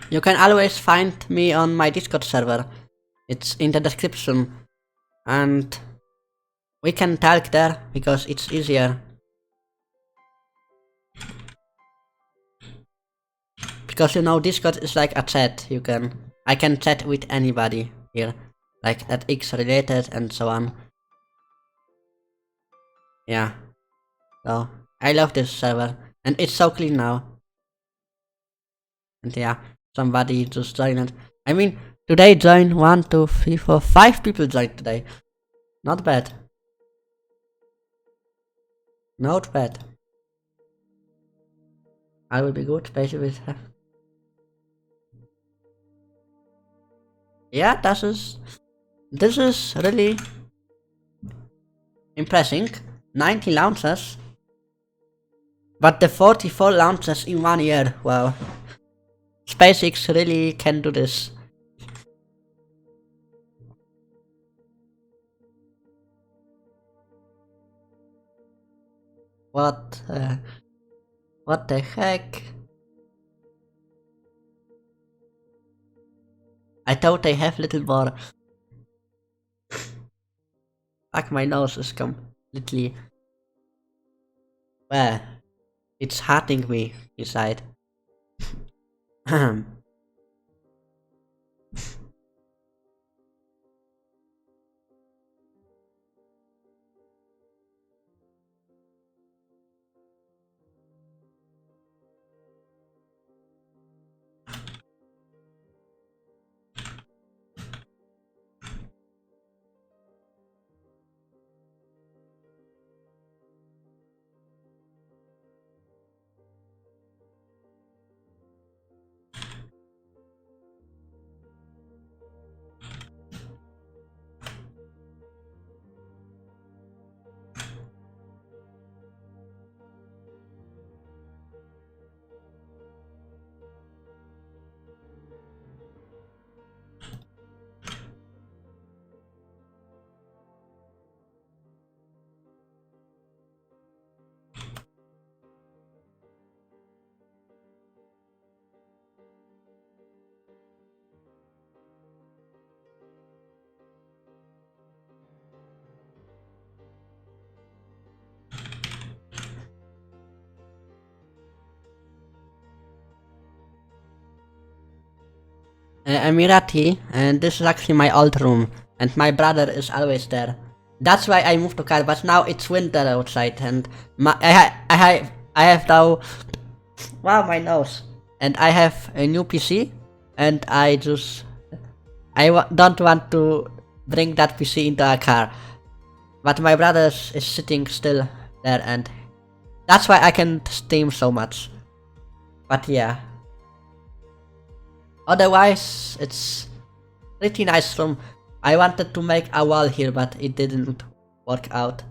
You can always find me on my Discord server. It's in the description, and we can talk there because it's easier. Because you know, Discord is like a chat. I can chat with anybody here, like EarthX related and so on. Yeah. So I love this server, and it's so clean now. And yeah, somebody just joined. I mean, today joined 1, 2, 3, 4, 5 people joined today. Not bad. Not bad. I will be good, basically. Yeah, this is really impressing. 90 launches, but the 44 launches in 1 year. Wow, SpaceX really can do this. What? What the heck? I thought they have little more. Like my nose is completely. Well, it's hurting me inside. Emirati, and this is actually my old room, and my brother is always there. That's why I moved to car, but now it's winter outside, and I have now, wow, my nose, and I have a new PC, and don't want to bring that PC into a car, but my brother is sitting still there, and that's why I can stream so much. But yeah. Otherwise, it's pretty nice room. I wanted to make a wall here, but it didn't work out.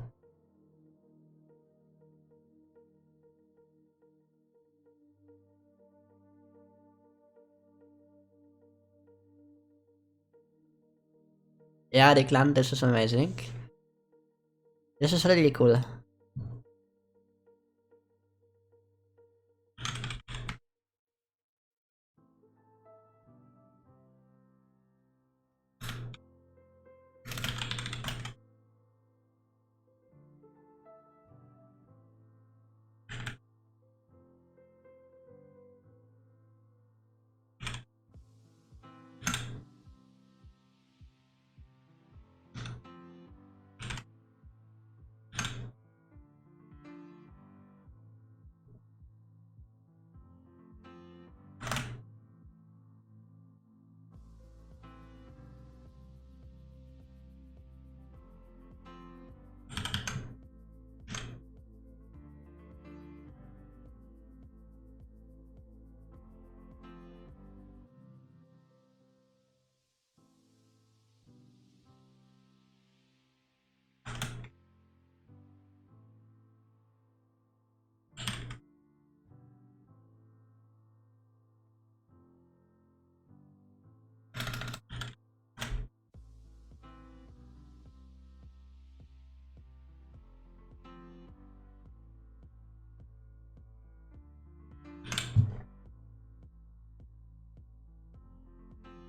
Yeah, the clan, this is amazing. This is really cool.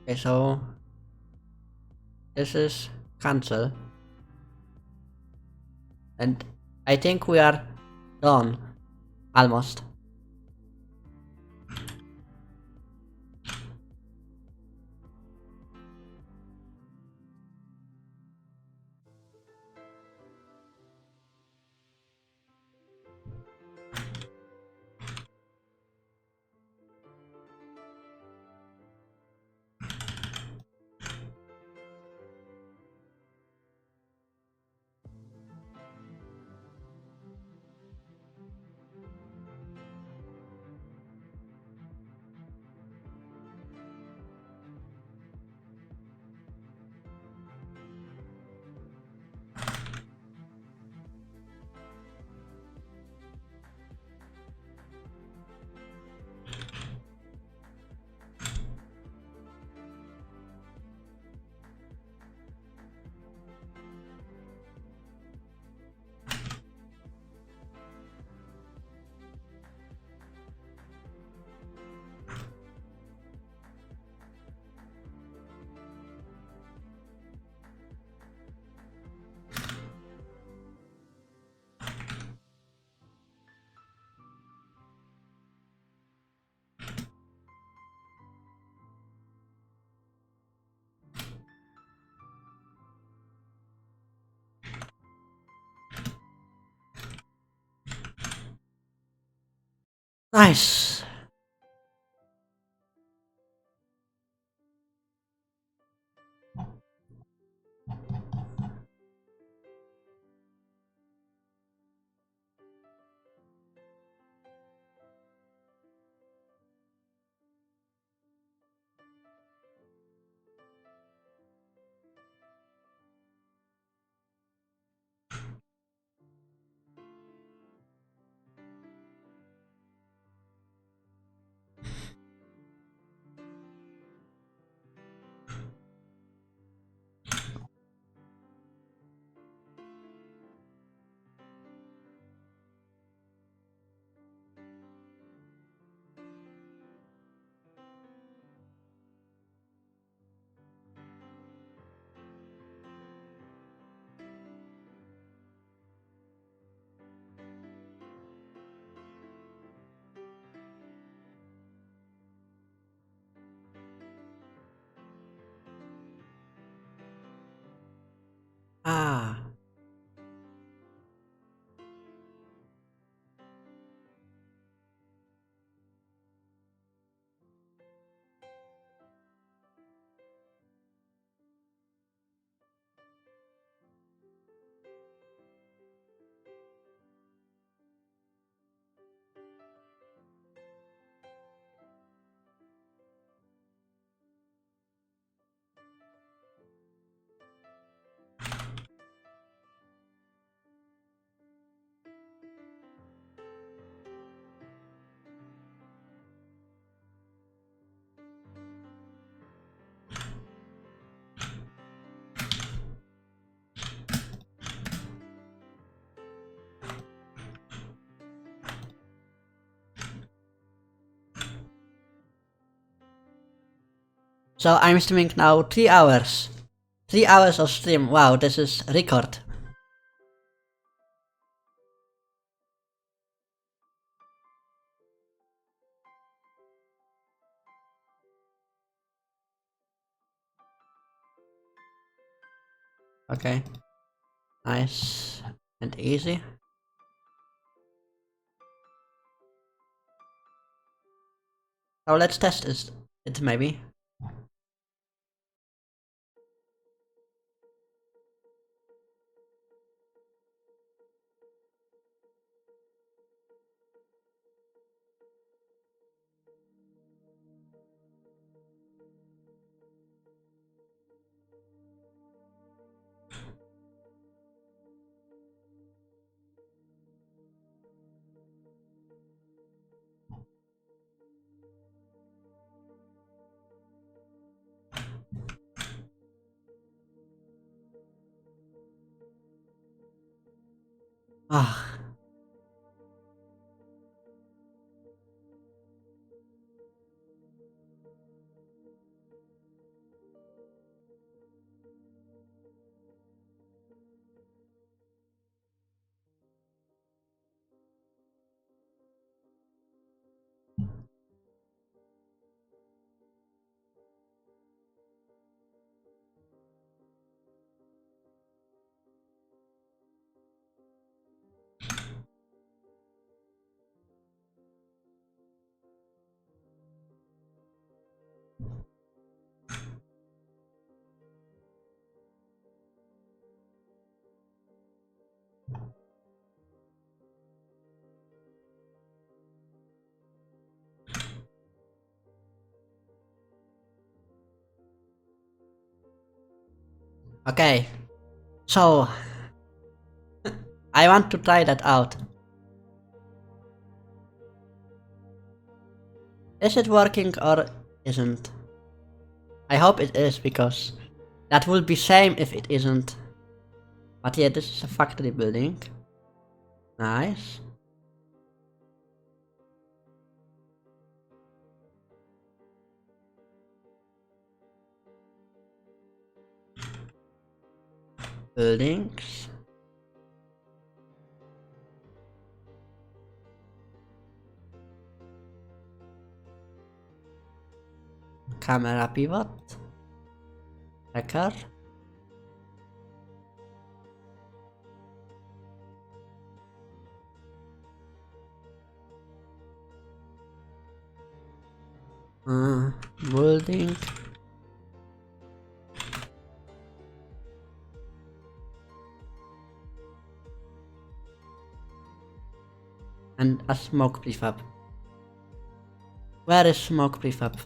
Okay, so this is cancel, and I think we are done, almost. Nice. So I'm streaming now 3 hours. 3 hours of stream. Wow, this is record. Okay. Nice and easy. So let's test it maybe. Ah. Okay. So I want to try that out. Is it working or isn't? I hope it is, because that would be shame if it isn't. But yeah, this is a factory building. Nice. Buildings. Camera pivot. Tracker. Building. And a smoke prefab. Where is smoke prefab?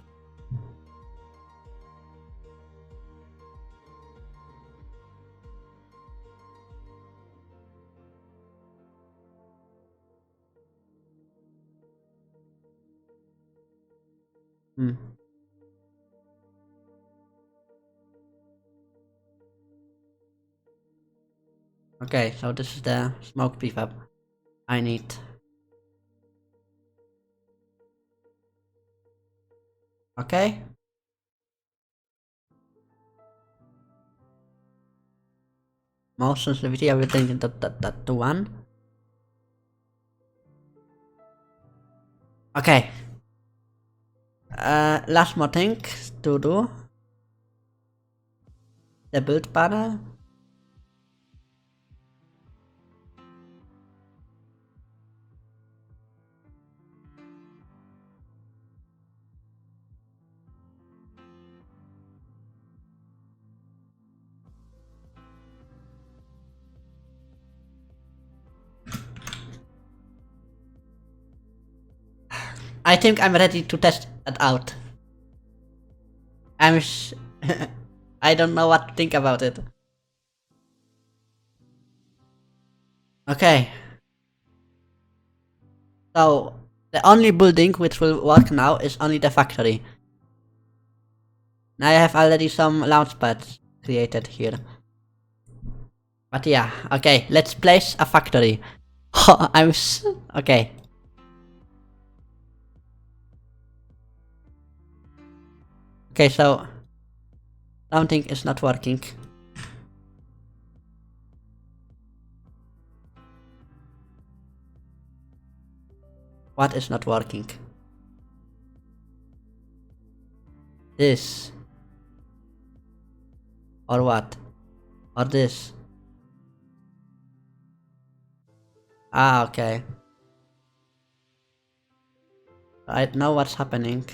Okay, so this is the smoke prefab I need. Okay. Mouse sensitivity, everything that to 1. Okay. Last more thing to do. The build panel. I think I'm ready to test it out. I don't know what to think about it. Okay. So, the only building which will work now is only the factory. Now I have already some launch pads created here. But yeah, okay, let's place a factory. Okay. Okay, so Something is not working. What is not working? This. Or what? Or this? Ah, okay. I know what's happening.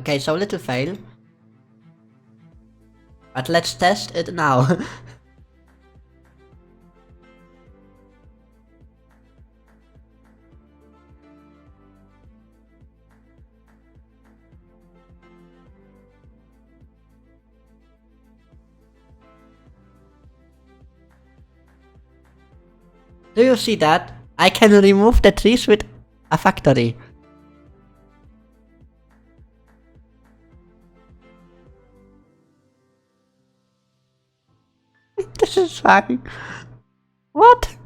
Okay, so little fail. But let's test it now. Do you see that? I can remove the trees with a factory. This is fine. What?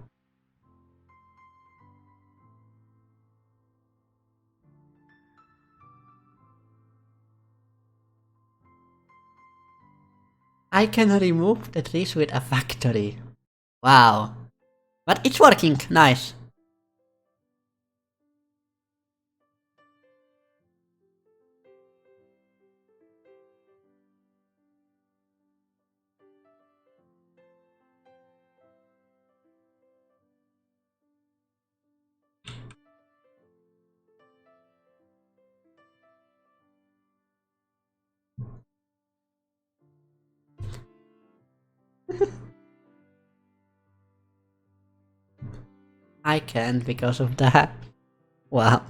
I can remove the trees with a factory. Wow. But it's working. Nice. I can because of that. Wow.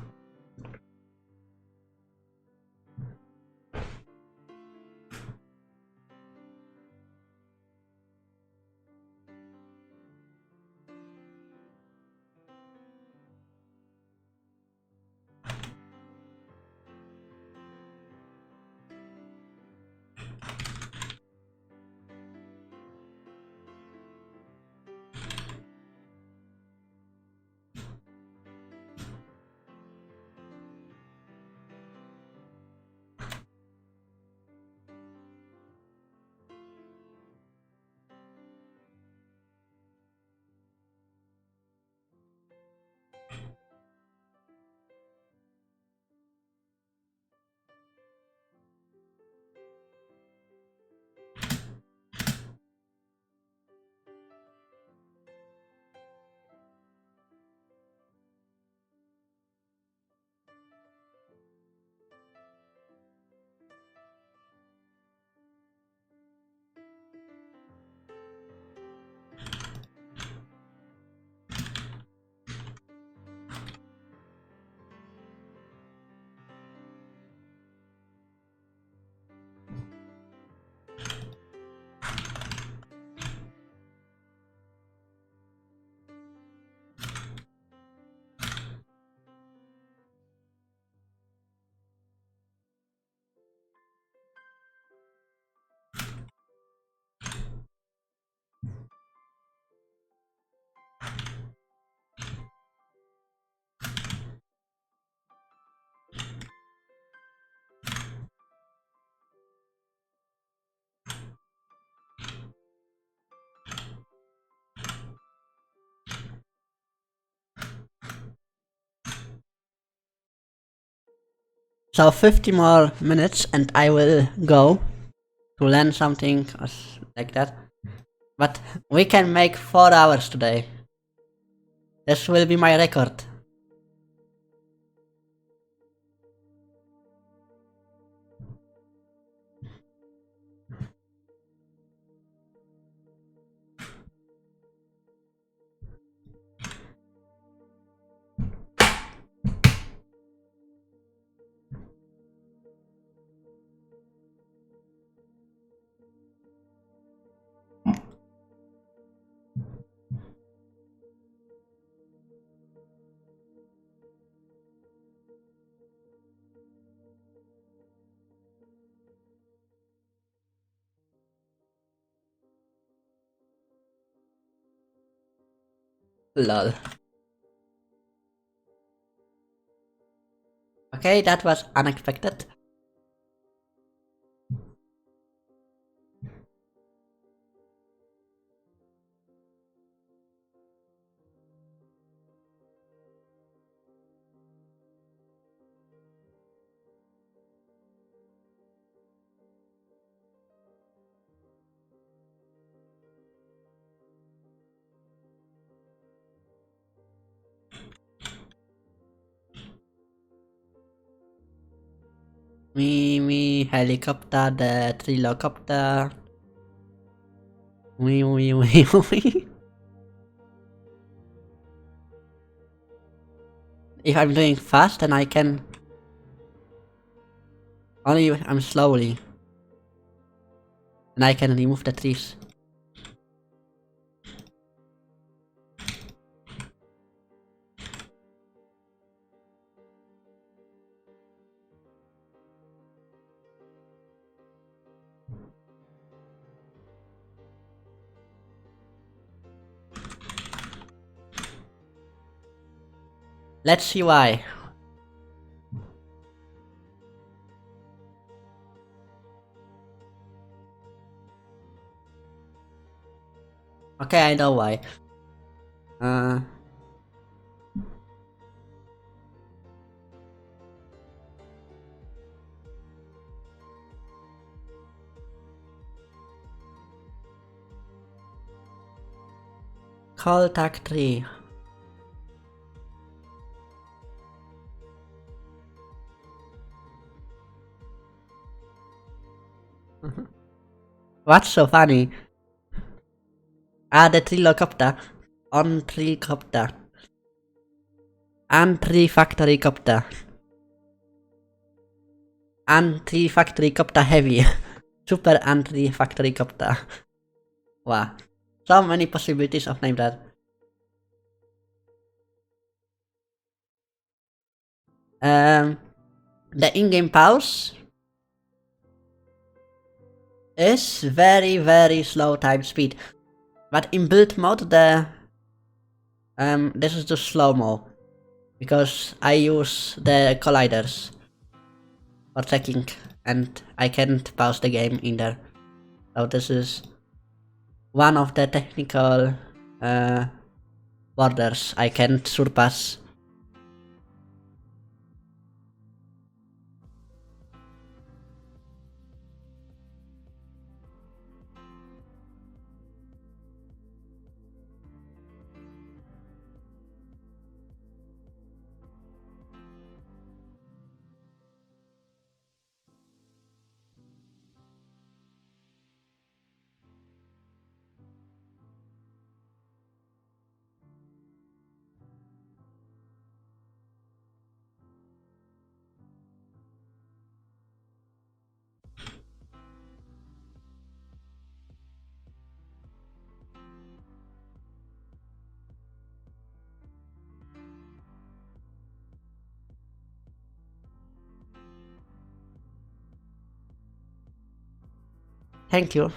So 50 more minutes and I will go to learn something like that. But we can make 4 hours today. This will be my record. Lol. Okay, that was unexpected. Me, helicopter, the trilocopter. We. If I'm doing fast, then I can. Only I'm slowly. And I can remove the trees. Let's see why. Okay, I know why. Contact tree. What's so funny? The trilocopter. On trilocopter. And tree factory copter. And tree factory copter heavy. Super anti factory copter. Wow. So many possibilities of name that. The in-game pause is very slow type speed. But in build mode this is just slow-mo. Because I use the colliders for checking and I can't pause the game in there. So this is one of the technical borders I can't surpass. Thank you.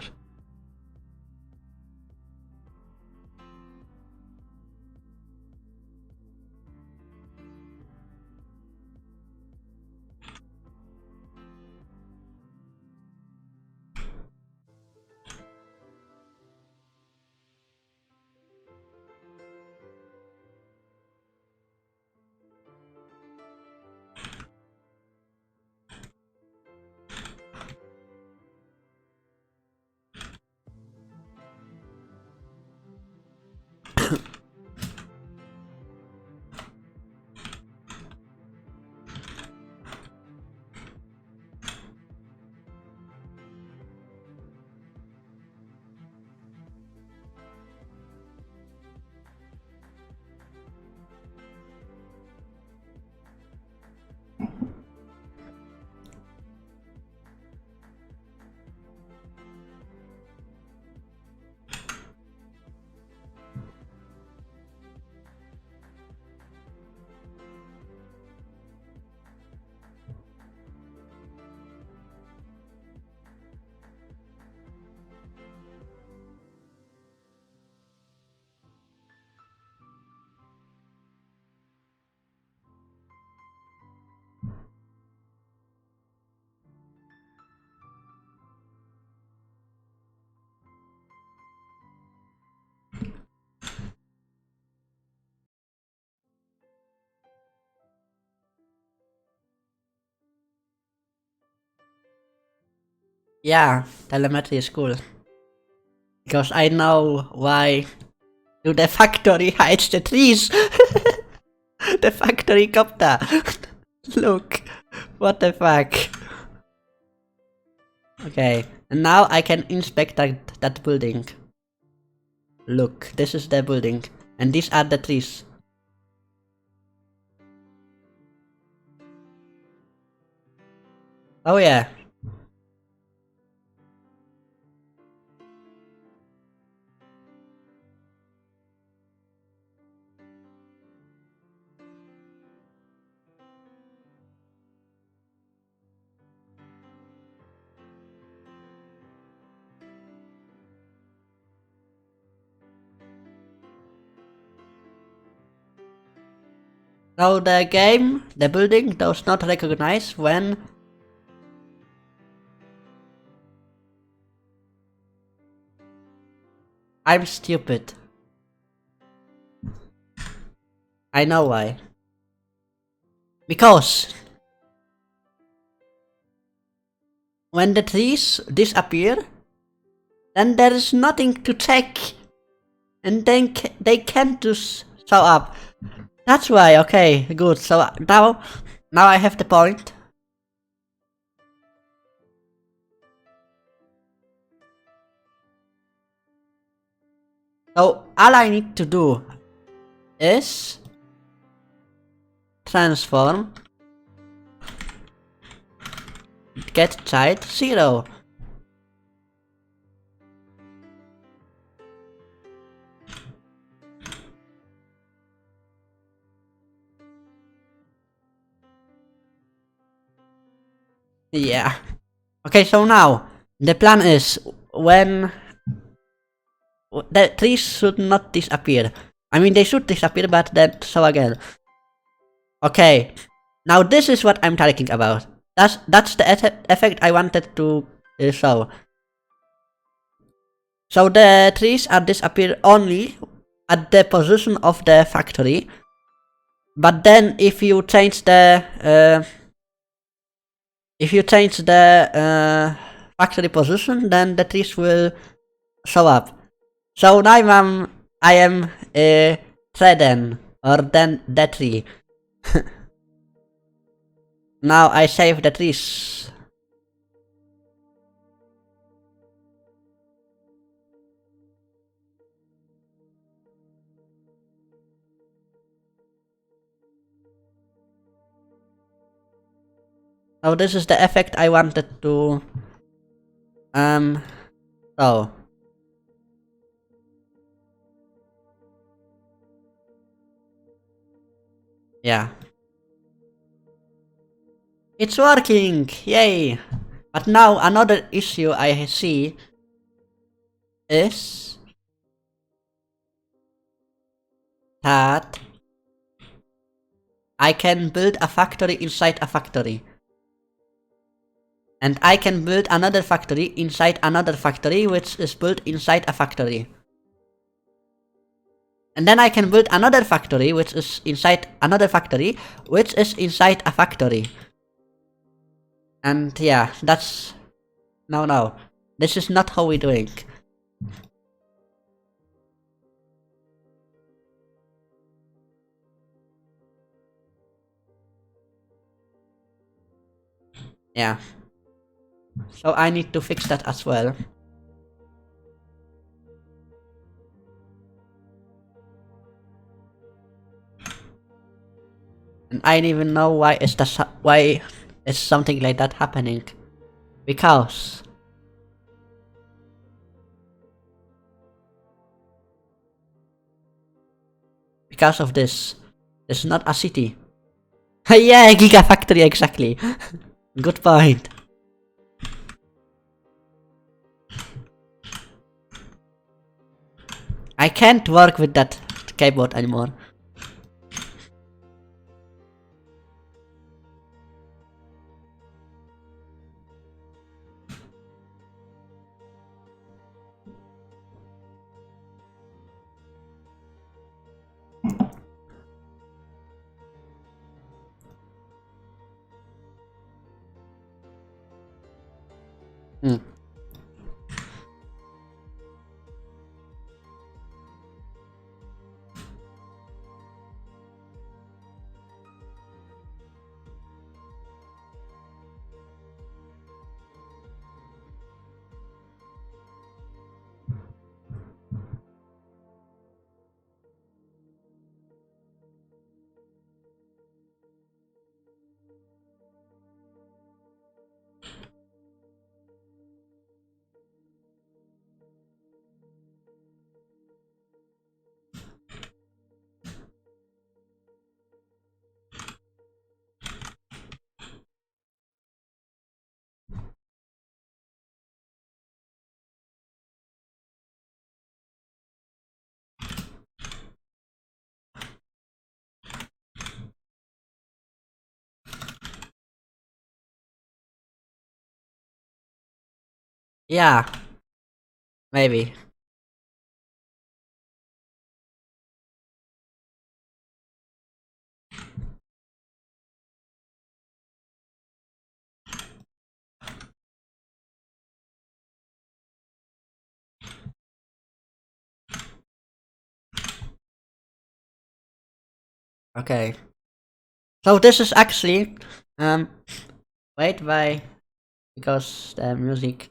Yeah, telemetry is cool. Because I know why do the factory hides the trees. The factory copter. Look. What the fuck? Okay, and now I can inspect that building. Look, this is the building. And these are the trees. Oh yeah. So the game, the building does not recognize when I'm stupid. I know why. Because when the trees disappear, then there is nothing to check. And then they can't just show up. That's why, okay, good. So now I have the point. So all I need to do is transform get child 0. Yeah. Okay, so now the plan is when the trees should not disappear. I mean, they should disappear, but then so again. Okay, now this is what I'm talking about. That's the effect I wanted to show. So the trees are disappear only at the position of the factory. But then if you change the factory position, then the trees will show up. So now I am Treden, or then the tree. Now I save the trees. So this is the effect I wanted to so yeah. It's working! Yay! But now another issue I see is that I can build a factory inside a factory. And I can build another factory inside another factory which is built inside a factory. And then I can build another factory which is inside another factory which is inside a factory. And yeah, that's... No. This is not how we're doing. Yeah. So I need to fix that as well. And I don't even know why is something like that happening. Because of this. It's not a city. Yeah, Gigafactory, exactly. Good point. I can't work with that keyboard anymore. Yeah, maybe. Okay. So this is actually wait, why? Because the music.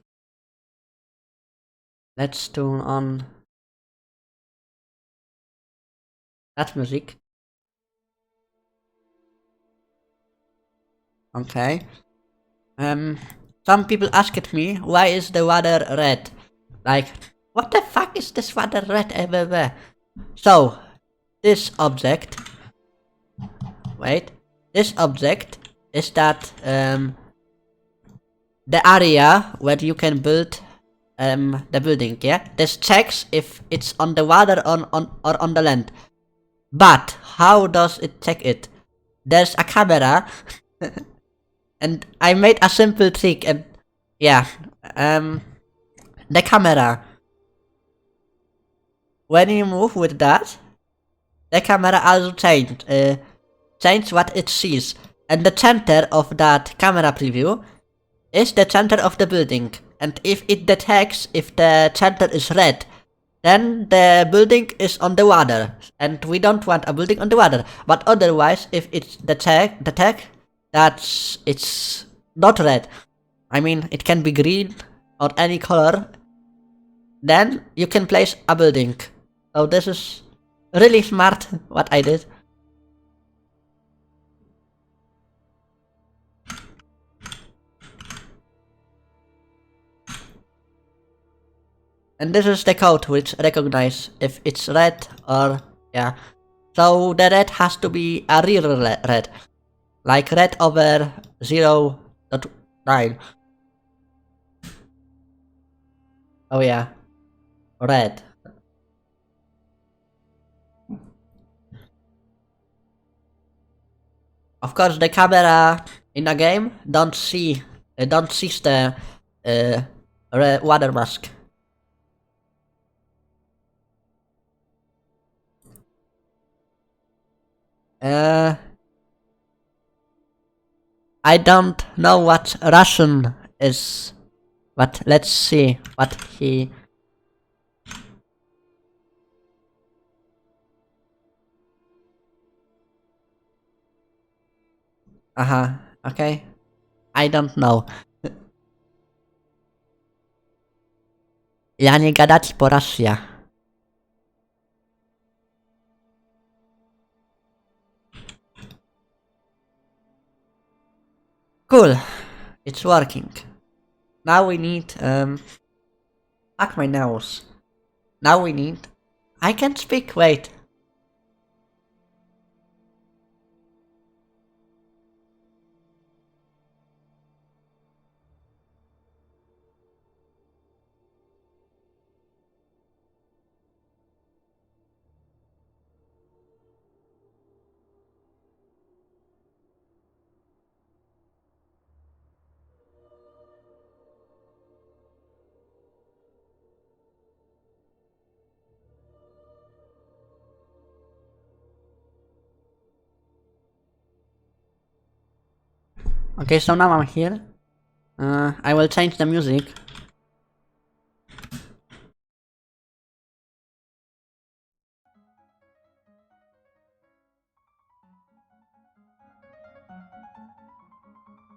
Let's turn on that music. Okay. Some people asked me why is the water red? Like, what the fuck is this water red everywhere? So, this object. Wait. This object is that the area where you can build the building, yeah? This checks if it's on the water or on the land. But how does it check it? There's a camera and I made a simple trick and yeah, the camera. When you move with that, the camera also change what it sees. And the center of that camera preview is the center of the building. And if it detects if the center is red, then the building is on the water. And we don't want a building on the water. But otherwise, if it's detect that it's not red, I mean it can be green or any color, then you can place a building. So this is really smart what I did. And this is the code which recognize if it's red or yeah. So the red has to be a real red. Like red over 0.9. Oh yeah. Red. Of course the camera in a game don't see the water mask. I don't know what Russian is, but let's see what he. Okay. I don't know. Ja nie gadać po Rosja. Cool. It's working. Now we need fuck my nose. Now we need I can't speak, wait. Okay, so now I'm here. I will change the music.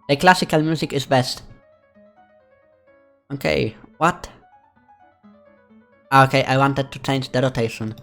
The classical music is best. Okay, what? Okay, I wanted to change the rotation.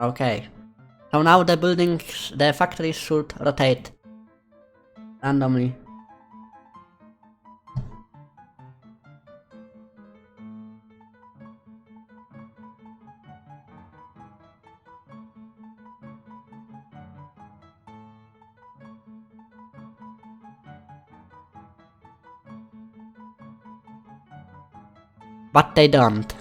Okay. So now the buildings, the factories should rotate randomly. But they don't.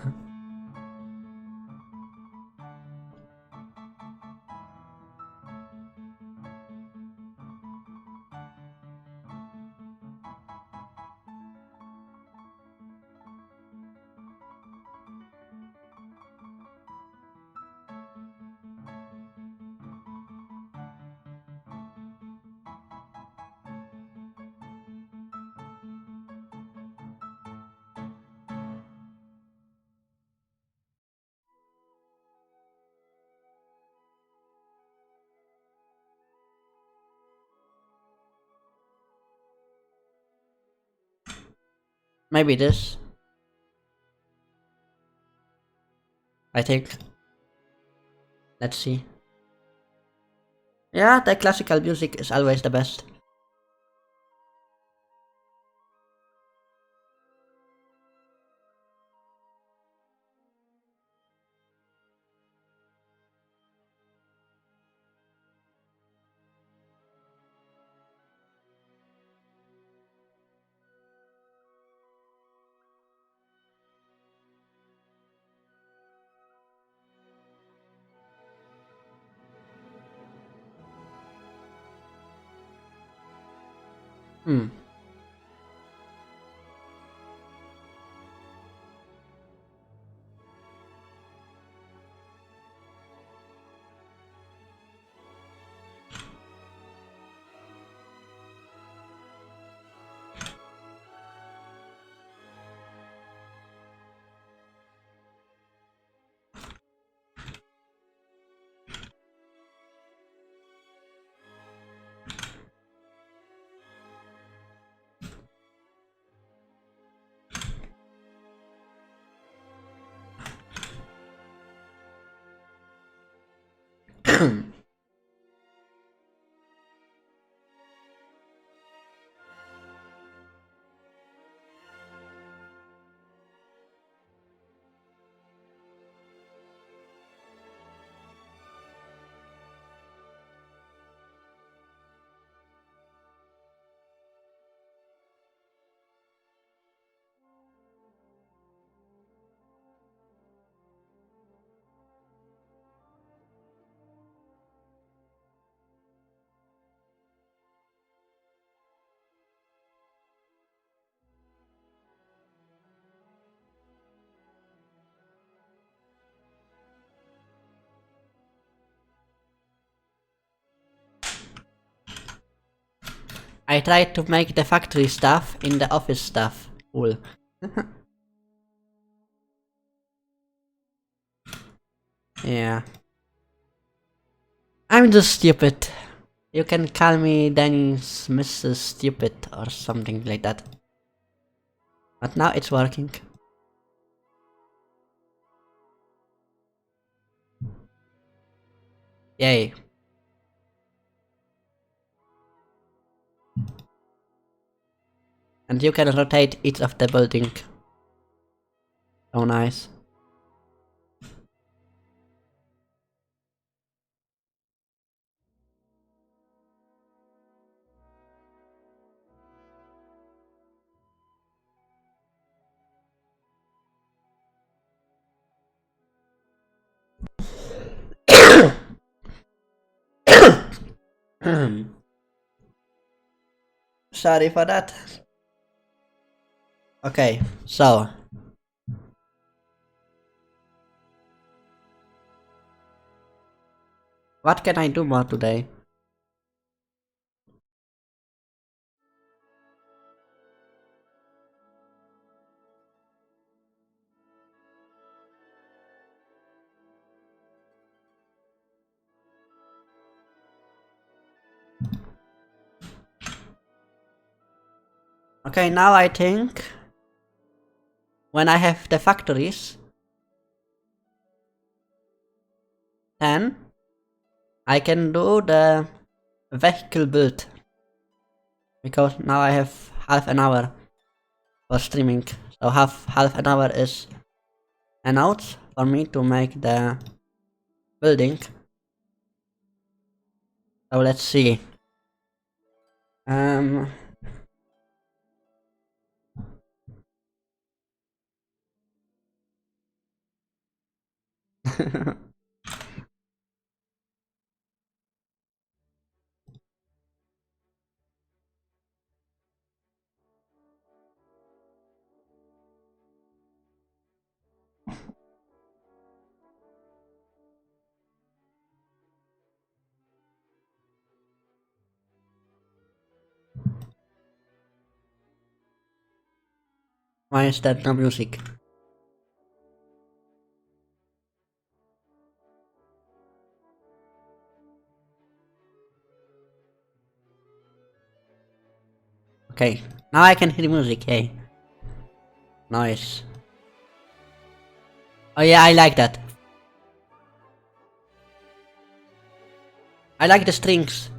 Maybe this. I think. Let's see. Yeah, the classical music is always the best. Hmm. I tried to make the factory stuff in the office stuff. Cool. Yeah. I'm just stupid. You can call me Danny's Mrs. Stupid or something like that. But now it's working. Yay. And you can rotate each of the building. Oh nice. Sorry for that. Okay, so what can I do more today? Okay, now I think when I have the factories, 10, I can do the vehicle build. Because now I have half an hour for streaming. So half an hour is enough for me to make the building. So let's see. Why is that no music? Okay, now I can hear music, hey. Nice. Oh yeah, I like that. I like the strings.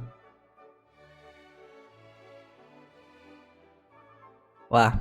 Wow.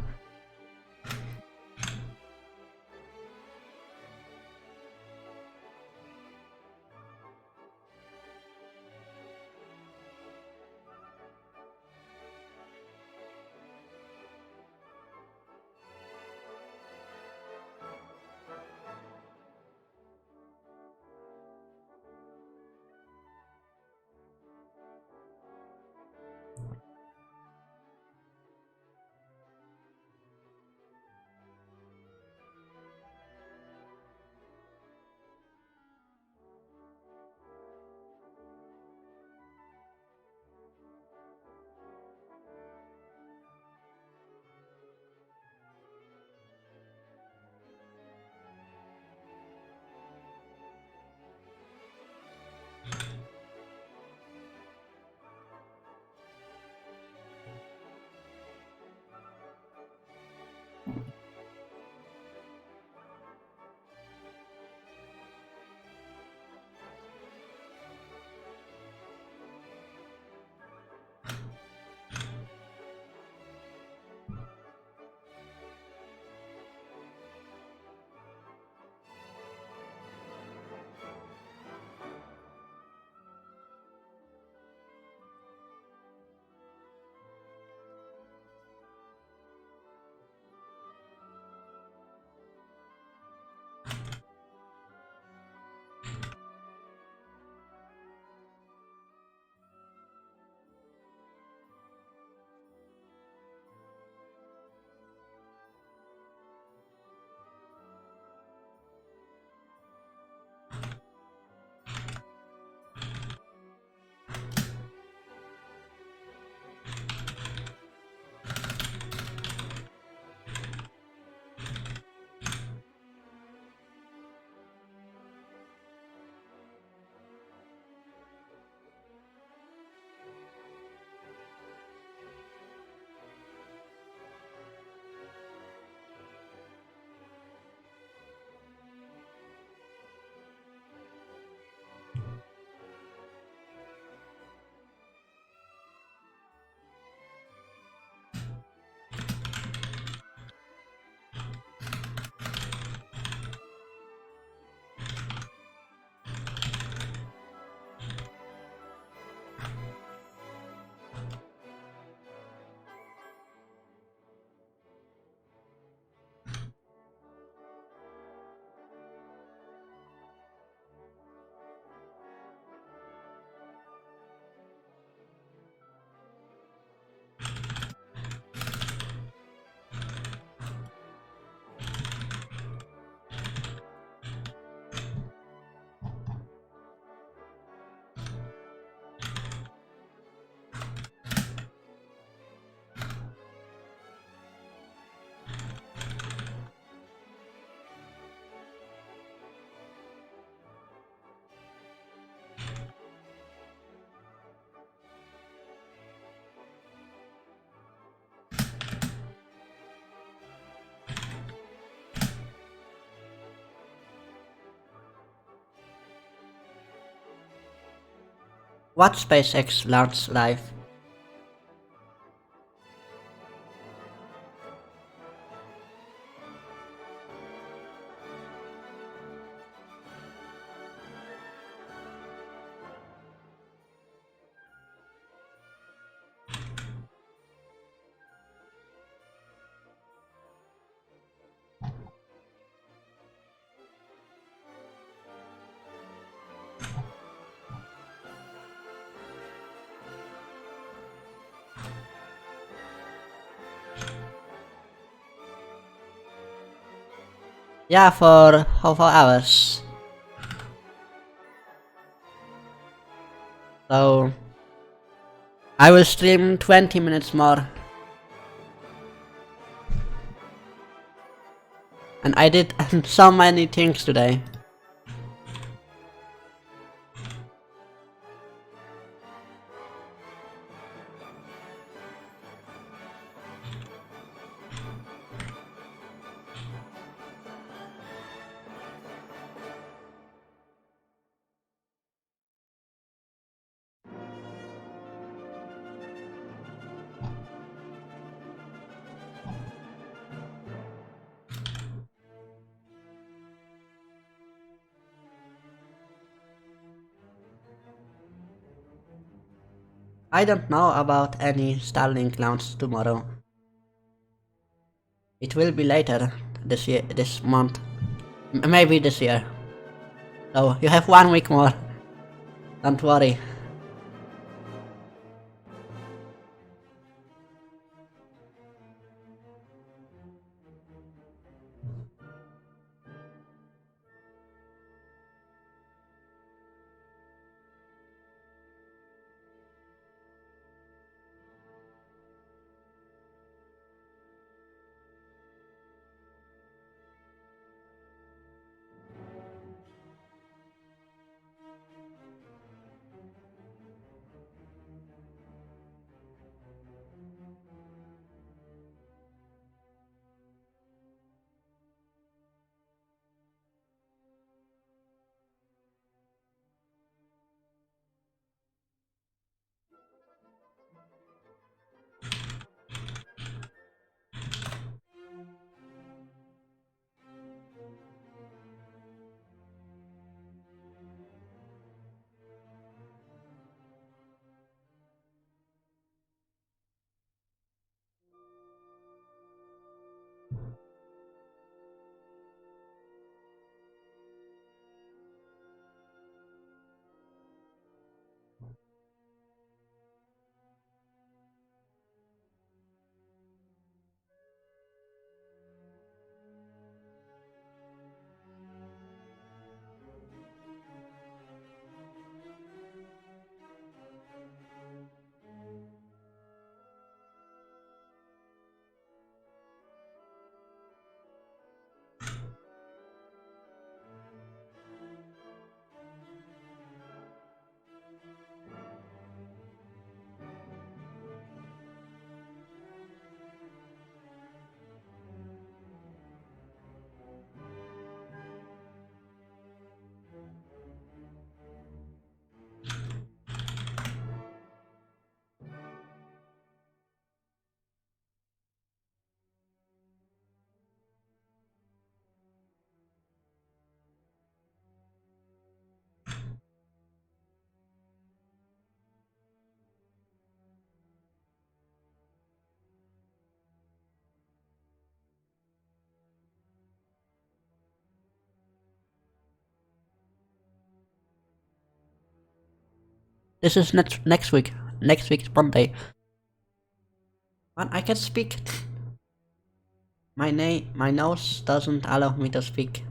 What SpaceX launched live? Yeah, for 4 hours. So I will stream 20 minutes more. And I did so many things today. I don't know about any Starlink launch tomorrow. It will be later this month. Maybe this year. So you have 1 week more. Don't worry. This is next week. Next week's Monday. But I can speak. My nose doesn't allow me to speak.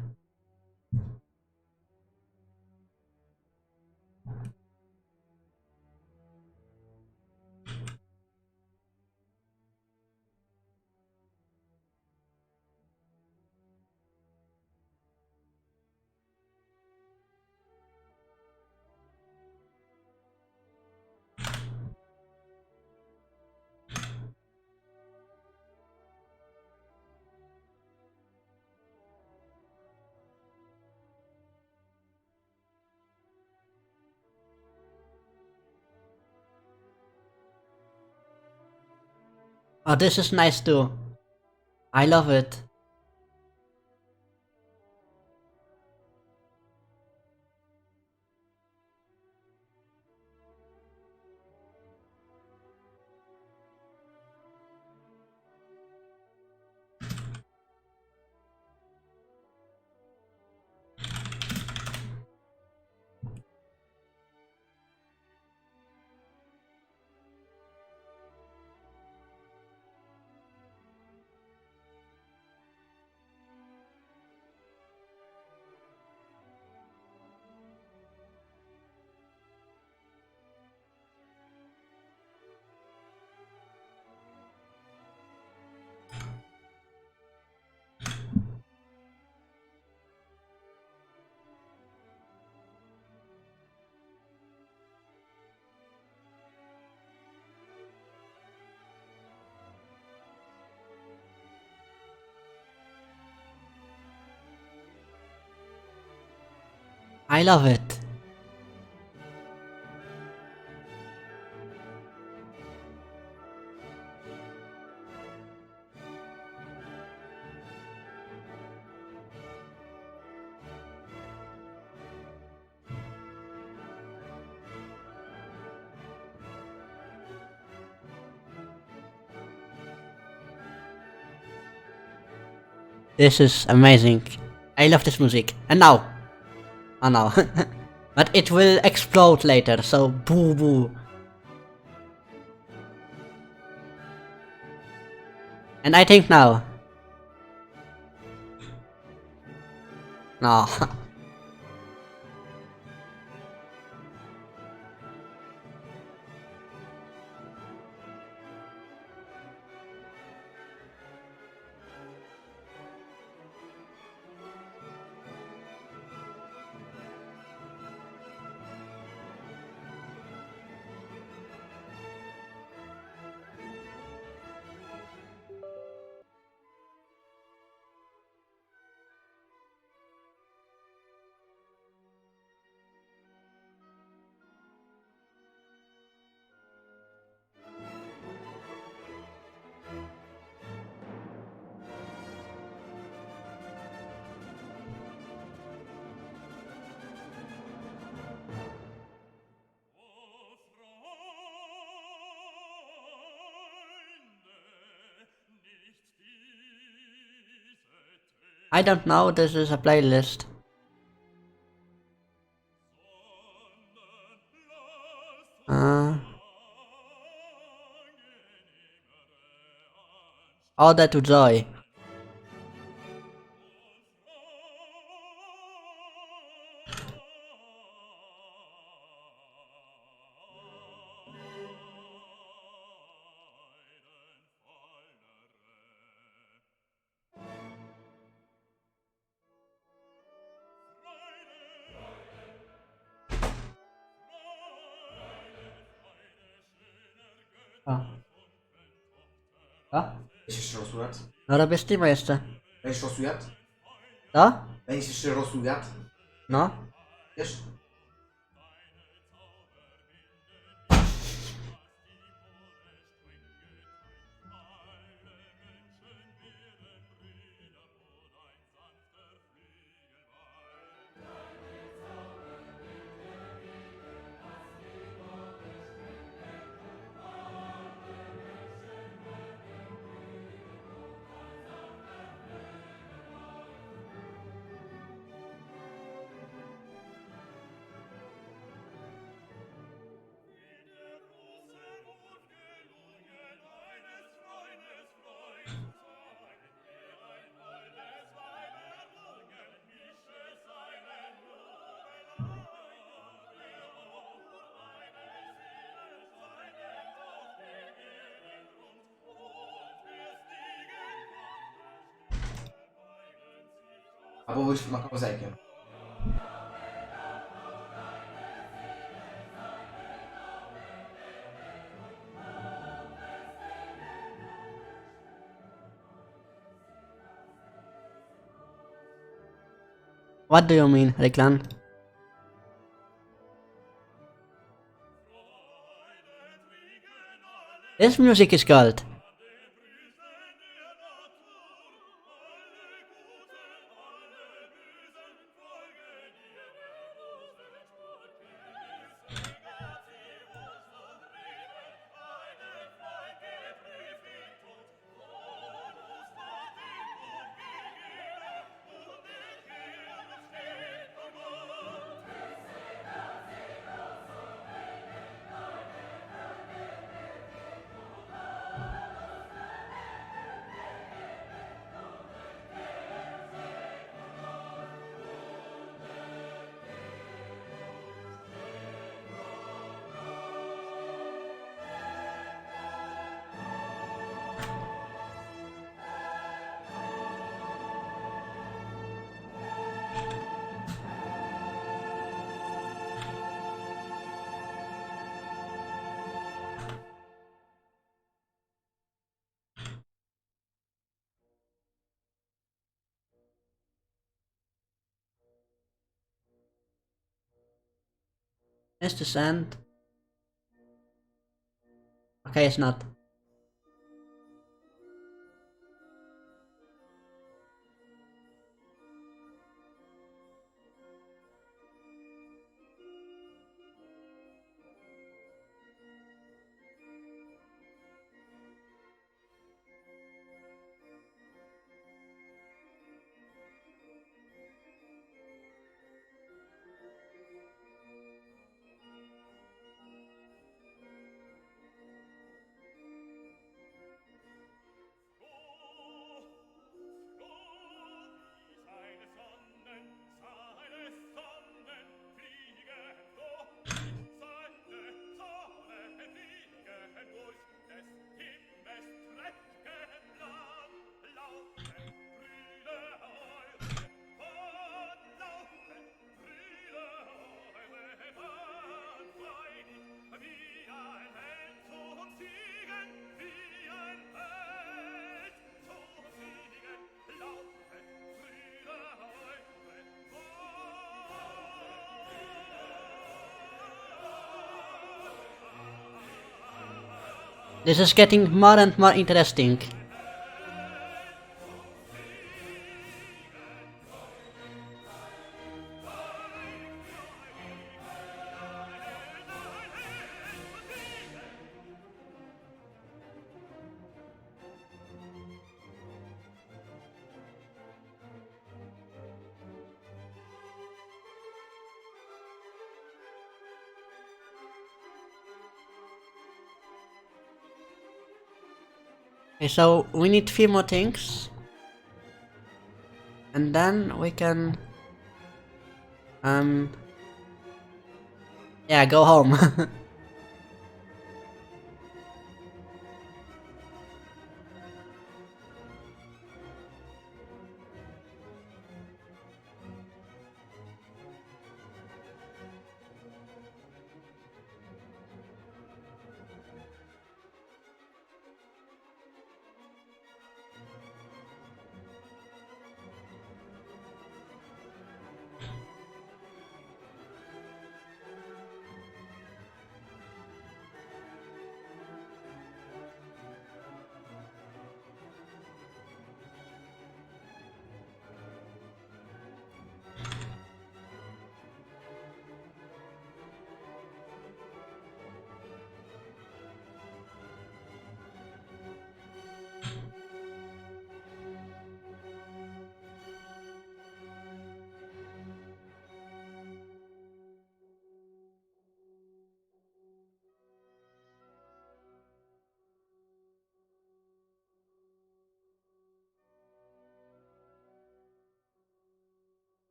Oh, this is nice too. I love it. I love it. This is amazing. I love this music. And now. Oh no. But it will explode later, so boo boo. And I think now. No. I don't know, this is a playlist. Order to Joy. O. Co? Będziesz jeszcze rosół jadł? No robię streama jeszcze. Będziesz rosół jadł? Co? Będziesz jeszcze rosół jadł? No? Wiesz? Albo być makomozaikiem. What do you mean, Reklan? This music is gold. Is the sand? Okay, it's not. This is getting more and more interesting. Okay, so we need few more things. And then we can... Yeah, go home.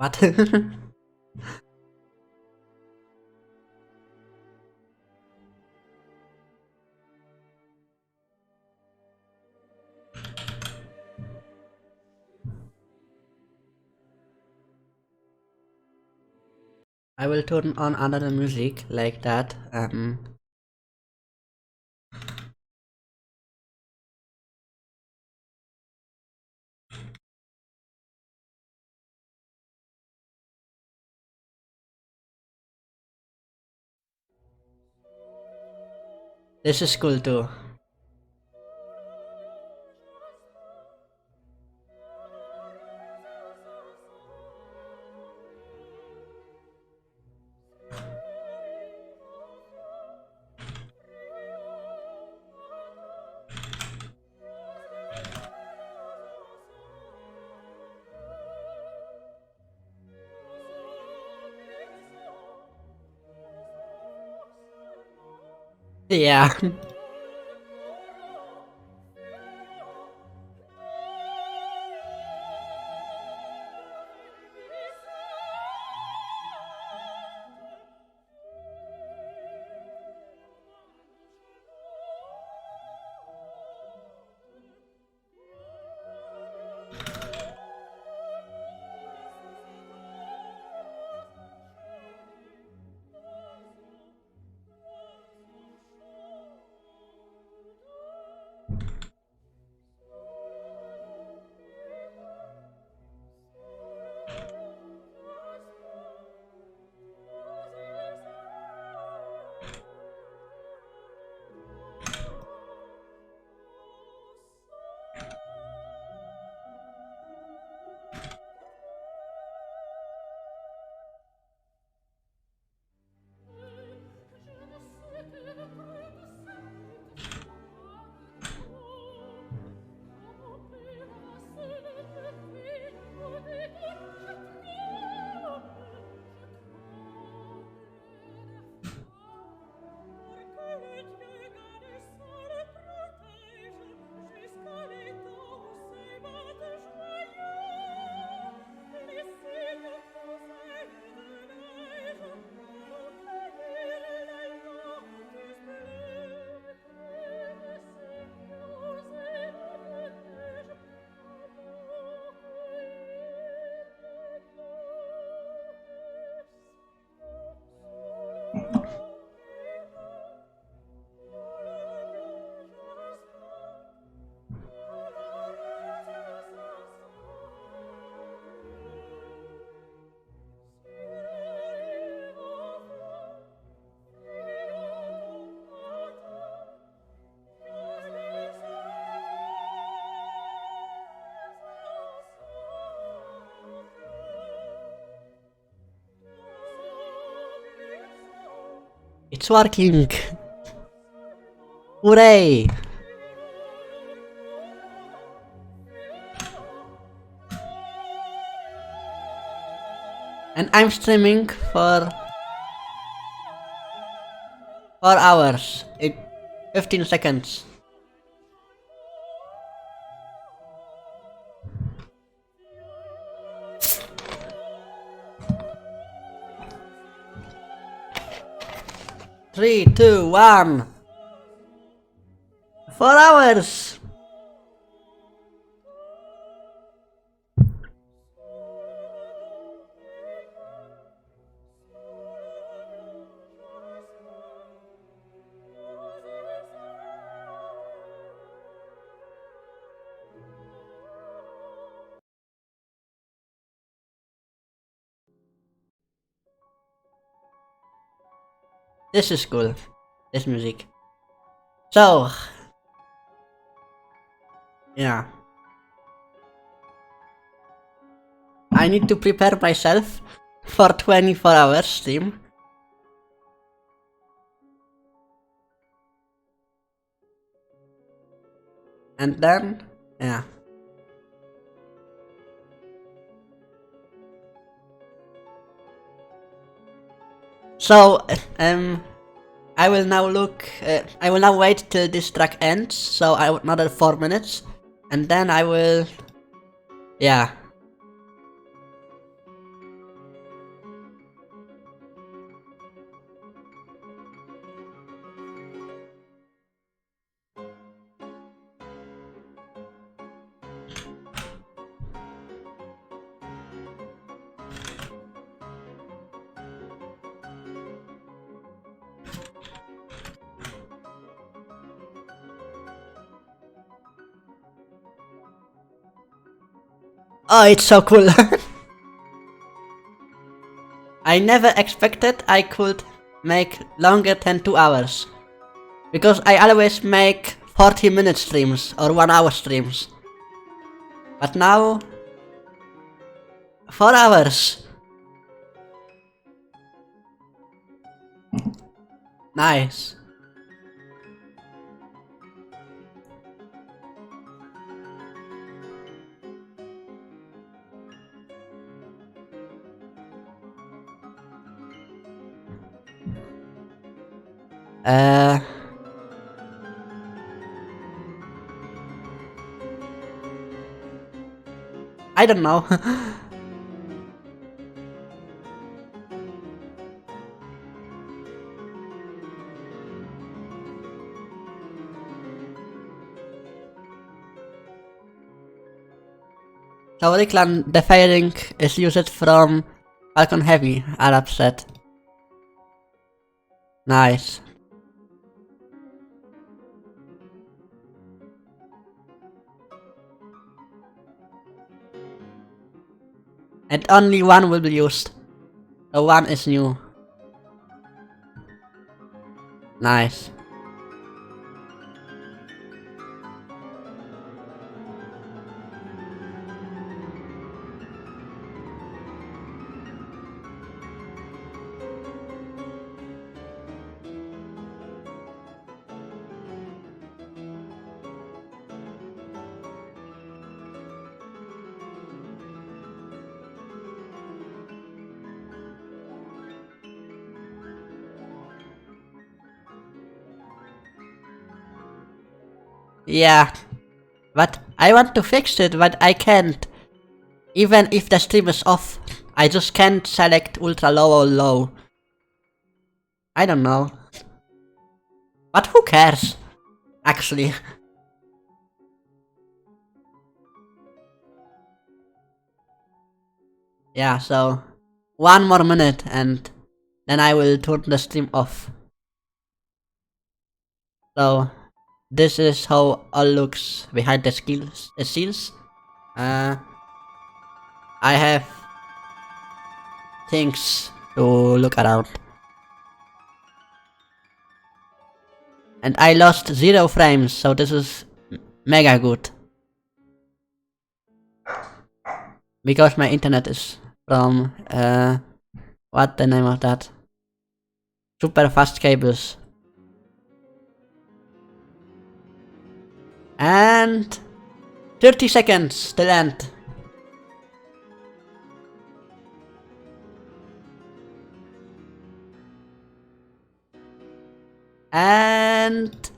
What? I will turn on another music like that. This is cool too. Yeah. It's working! Hooray! And I'm streaming for 4 hours, 15 seconds. Three, two, 1. 4 hours. This is cool. This music. So, yeah. I need to prepare myself for 24 hours stream. And then, yeah. So, I will now I will now wait till this track ends, so another 4 minutes, and then I will, yeah. Oh, it's so cool. I never expected I could make longer than 2 hours. Because I always make 40-minute streams or 1 hour streams. But now 4 hours. Nice. I don't know. So Ricklan, the fairing is used from Falcon Heavy, Arab set. Nice. And only one will be used. The one is new. Nice. Yeah, but I want to fix it, but I can't. Even if the stream is off, I just can't select ultra low or low. I don't know. But who cares? Actually. Yeah, so 1 more minute and then I will turn the stream off. So this is how all looks behind the scenes. I have things to look around. And I lost 0 frames, so this is mega good. Because my internet is from, what the name of that? Super fast cables. And 30 seconds till end. And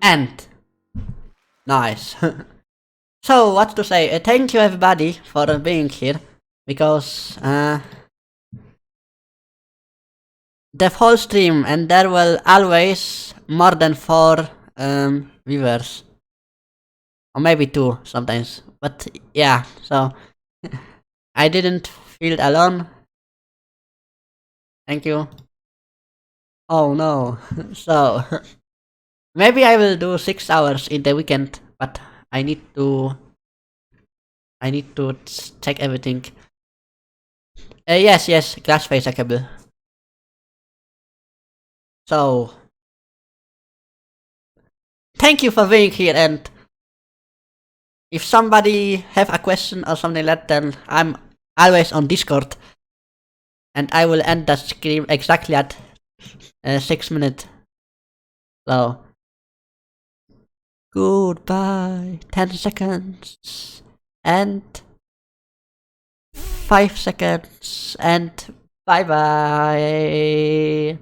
end. Nice. So what to say? Thank you everybody for being here, because the whole stream and there were always more than 4 viewers, or maybe 2 sometimes. But yeah, so I didn't feel alone. Thank you. Oh no. So maybe I will do 6 hours in the weekend, but I need to check everything. Yes, glass face cable. So thank you for being here, and if somebody have a question or something like that, then I'm always on Discord, and I will end the stream exactly at 6 minutes. So goodbye. 10 seconds and 5 seconds and bye bye.